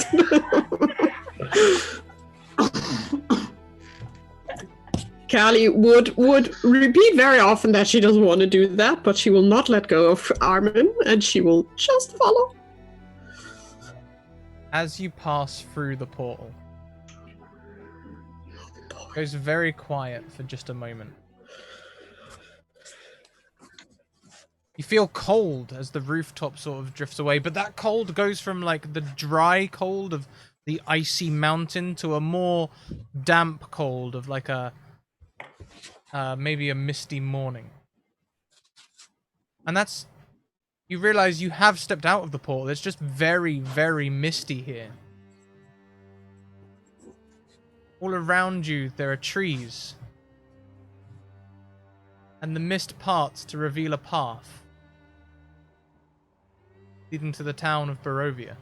Callie would repeat very often that she doesn't want to do that, but she will not let go of Armin, and she will just follow. As you pass through the portal, it goes very quiet for just a moment. You feel cold as the rooftop sort of drifts away, but that cold goes from the dry cold of the icy mountain to a more damp cold of maybe a misty morning. And that's... You realize you have stepped out of the portal. It's just very, very misty here. All around you, there are trees. And the mist parts to reveal a path leading to the town of Barovia.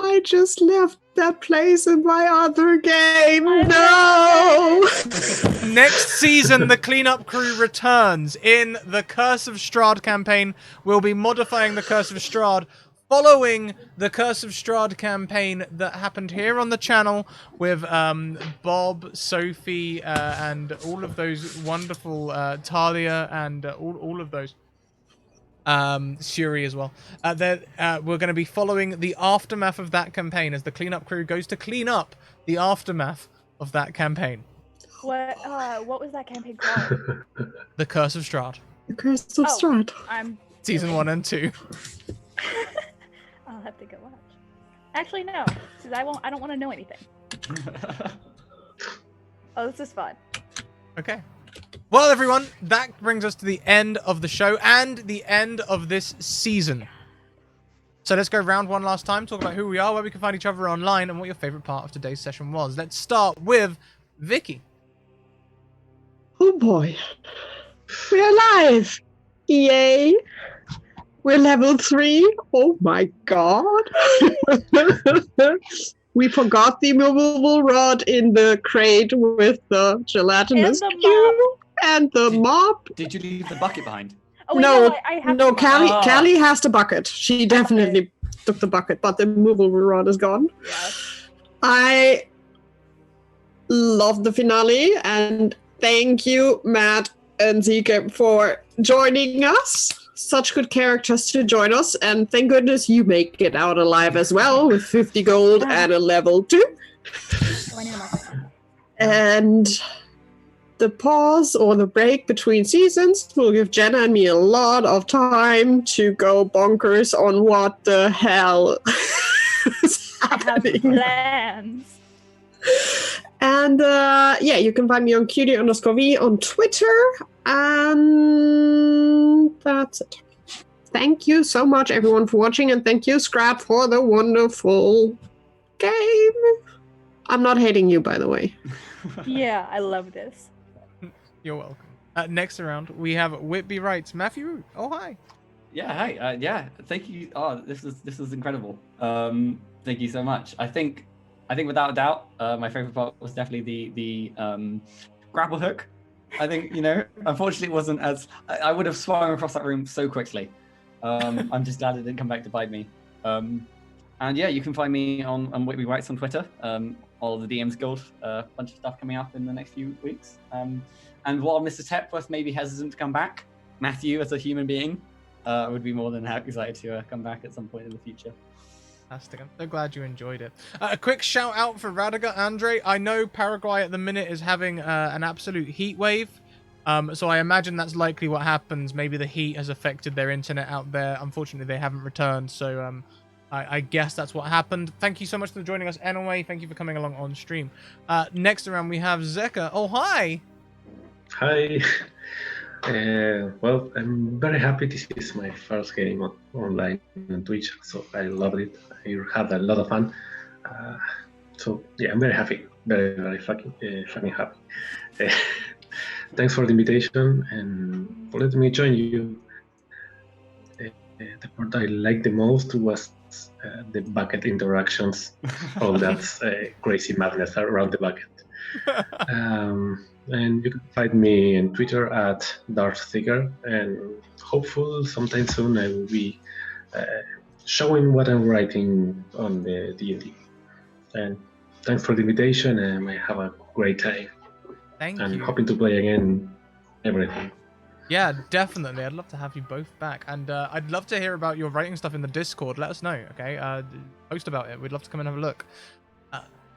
I just left that place in my other game. No! Next season, the cleanup crew returns in the Curse of Strahd campaign. We'll be modifying the Curse of Strahd following the Curse of Strahd campaign that happened here on the channel with Bob, Sophie, and all of those wonderful Talia and all of those. Shuri as well. We're going to be following the aftermath of that campaign as the cleanup crew goes to clean up the aftermath of that campaign. What was that campaign called? The Curse of Strahd. The Curse of Strahd. Season 1 and 2. I'll have to go watch. Actually, no, because I don't want to know anything. Oh, this is fun. Okay. Well, everyone, that brings us to the end of the show and the end of this season. So let's go round one last time, talk about who we are, where we can find each other online, and what your favorite part of today's session was. Let's start with Vicky. Oh boy. We're alive! Yay! We're level 3. Oh my god. We forgot the movable rod in the crate with the gelatinous cube and the mop. Did you leave the bucket behind? Oh, wait, no, I have no, the bucket. Callie has the bucket. She definitely took the bucket, but the movable rod is gone. Yeah. I love the finale, and thank you, Matt and Zeke, for joining us. Such good characters to join us, and thank goodness you make it out alive as well with 50 gold and a level 2. And the pause or the break between seasons will give Jenna and me a lot of time to go bonkers on what the hell is happening. Plans. And yeah, you can find me on cutie_v on Twitter. And that's it. Thank you so much, everyone, for watching. And thank you, Scrap, for the wonderful game. I'm not hating you, by the way. Yeah, I love this. You're welcome. Next round, we have Whitby Wrights. Matthew, oh hi. Yeah, hi. Yeah, thank you. Oh, this is incredible. Thank you so much. I think without a doubt, my favorite part was definitely the grapple hook. I think, unfortunately it wasn't as I would have swung across that room so quickly. I'm just glad it didn't come back to bite me. And yeah, you can find me on Whitby Wrights on Twitter. All the DM's Guild, a bunch of stuff coming up in the next few weeks. And while Mr. Tepworth may be hesitant to come back, Matthew, as a human being, would be more than excited to come back at some point in the future. Fantastic. I'm so glad you enjoyed it. A quick shout out for Radiga Andre. I know Paraguay at the minute is having an absolute heat wave. So I imagine that's likely what happens. Maybe the heat has affected their internet out there. Unfortunately, they haven't returned. So I guess that's what happened. Thank you so much for joining us anyway. Thank you for coming along on stream. Next around, we have Zeka. Oh, hi. Hi. Well, I'm very happy. This is my first game online on Twitch, so I loved it. I had a lot of fun. So yeah, I'm very happy. Very, very fucking happy. Thanks for the invitation and for letting me join you. The part I liked the most was the bucket interactions. All that crazy madness around the bucket. And you can find me on Twitter at DarthSeeker, and hopefully sometime soon I will be showing what I'm writing on the D&D. And thanks for the invitation, and I have a great time. Thank you. I'm hoping to play again everything. Yeah, definitely. I'd love to have you both back. And I'd love to hear about your writing stuff in the Discord. Let us know, okay? Post about it. We'd love to come and have a look.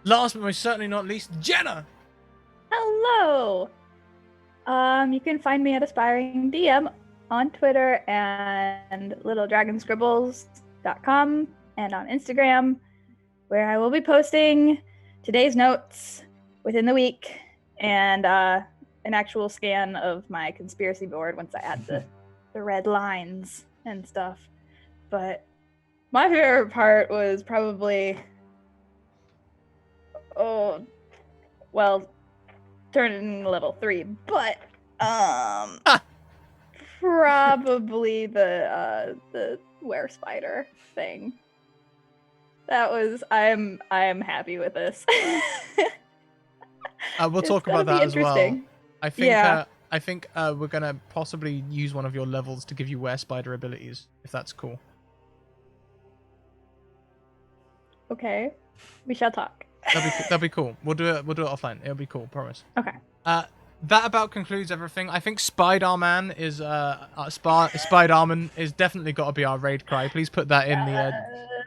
Last but most certainly not least, Jenna! Hello! You can find me at Aspiring DM on Twitter and littledragonscribbles.com and on Instagram, where I will be posting today's notes within the week and an actual scan of my conspiracy board once I add the red lines and stuff. But my favorite part was probably turning level 3, but probably the were spider thing. That was I am happy with this. We'll talk about that as well. I think we're gonna possibly use one of your levels to give you were spider abilities, if that's cool. Okay, we shall talk. That'd be cool. We'll do it offline. It'll be cool, promise. Okay. That about concludes everything. I think Spider-Man is Spider-Man is definitely got to be our raid cry. Please put that in the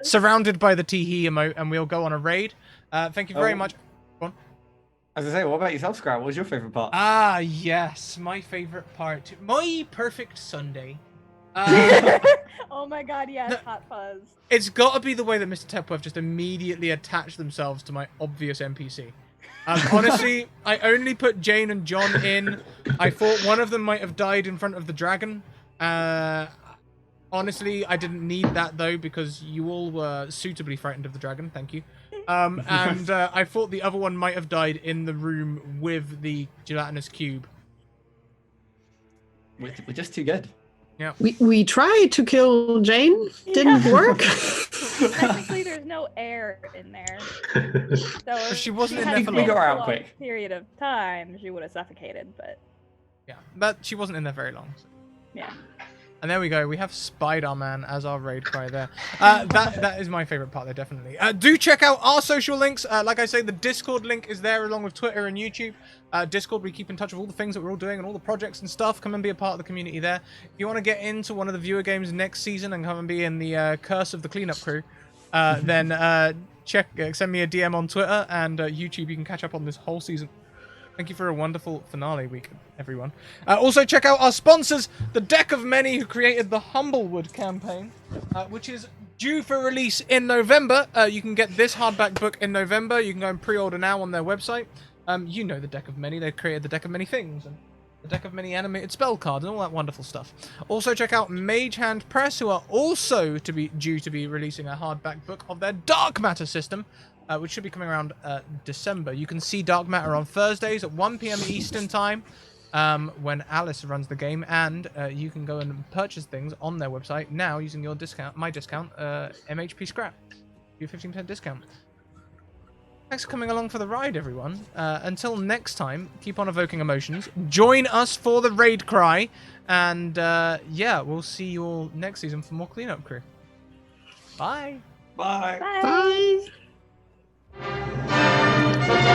surrounded by the tee-hee emote, and we'll go on a raid. Thank you very much. Go on. As I say, what about yourself, Scrap? What was your favorite part? Ah, yes, my favorite part. My perfect Sunday. Oh my god, yes, Hot Fuzz. It's got to be the way that Mr. Tepworth just immediately attached themselves to my obvious NPC. Honestly, I only put Jane and John in. I thought one of them might have died in front of the dragon. Honestly, I didn't need that though, because you all were suitably frightened of the dragon. Thank you. And I thought the other one might have died in the room with the gelatinous cube. We're just too good. Yeah. We tried to kill Jane. Didn't work. Technically, there's no air in there. So she wasn't in there for long. We got her out a quick. Period of time, she would have suffocated. But yeah, but she wasn't in there very long. So. Yeah. And there we go. We have Spider-Man as our raid cry there. That is my favorite part there, definitely. Do check out our social links. Like I say, the Discord link is there along with Twitter and YouTube. Discord, we keep in touch with all the things that we're all doing and all the projects and stuff. Come and be a part of the community there. If you want to get into one of the viewer games next season and come and be in the Curse of the Cleanup Crew, then send me a DM on Twitter and YouTube. You can catch up on this whole season. Thank you for a wonderful finale week, everyone. Also, check out our sponsors, the Deck of Many, who created the Humblewood campaign, which is due for release in November. You can get this hardback book in November. You can go and pre-order now on their website. You know the Deck of Many. They created the Deck of Many Things and the Deck of Many animated spell cards and all that wonderful stuff. Also, check out Mage Hand Press, who are also due to be releasing a hardback book of their Dark Matter system, which should be coming around December. You can see Dark Matter on Thursdays at 1 p.m. Eastern Time when Alice runs the game, and you can go and purchase things on their website now using your discount, my discount, MHP Scrap. Your 15% discount. Thanks for coming along for the ride, everyone. Until next time, keep on evoking emotions. Join us for the raid cry, and yeah, we'll see you all next season for more Cleanup Crew. Bye. Bye. Bye. Bye.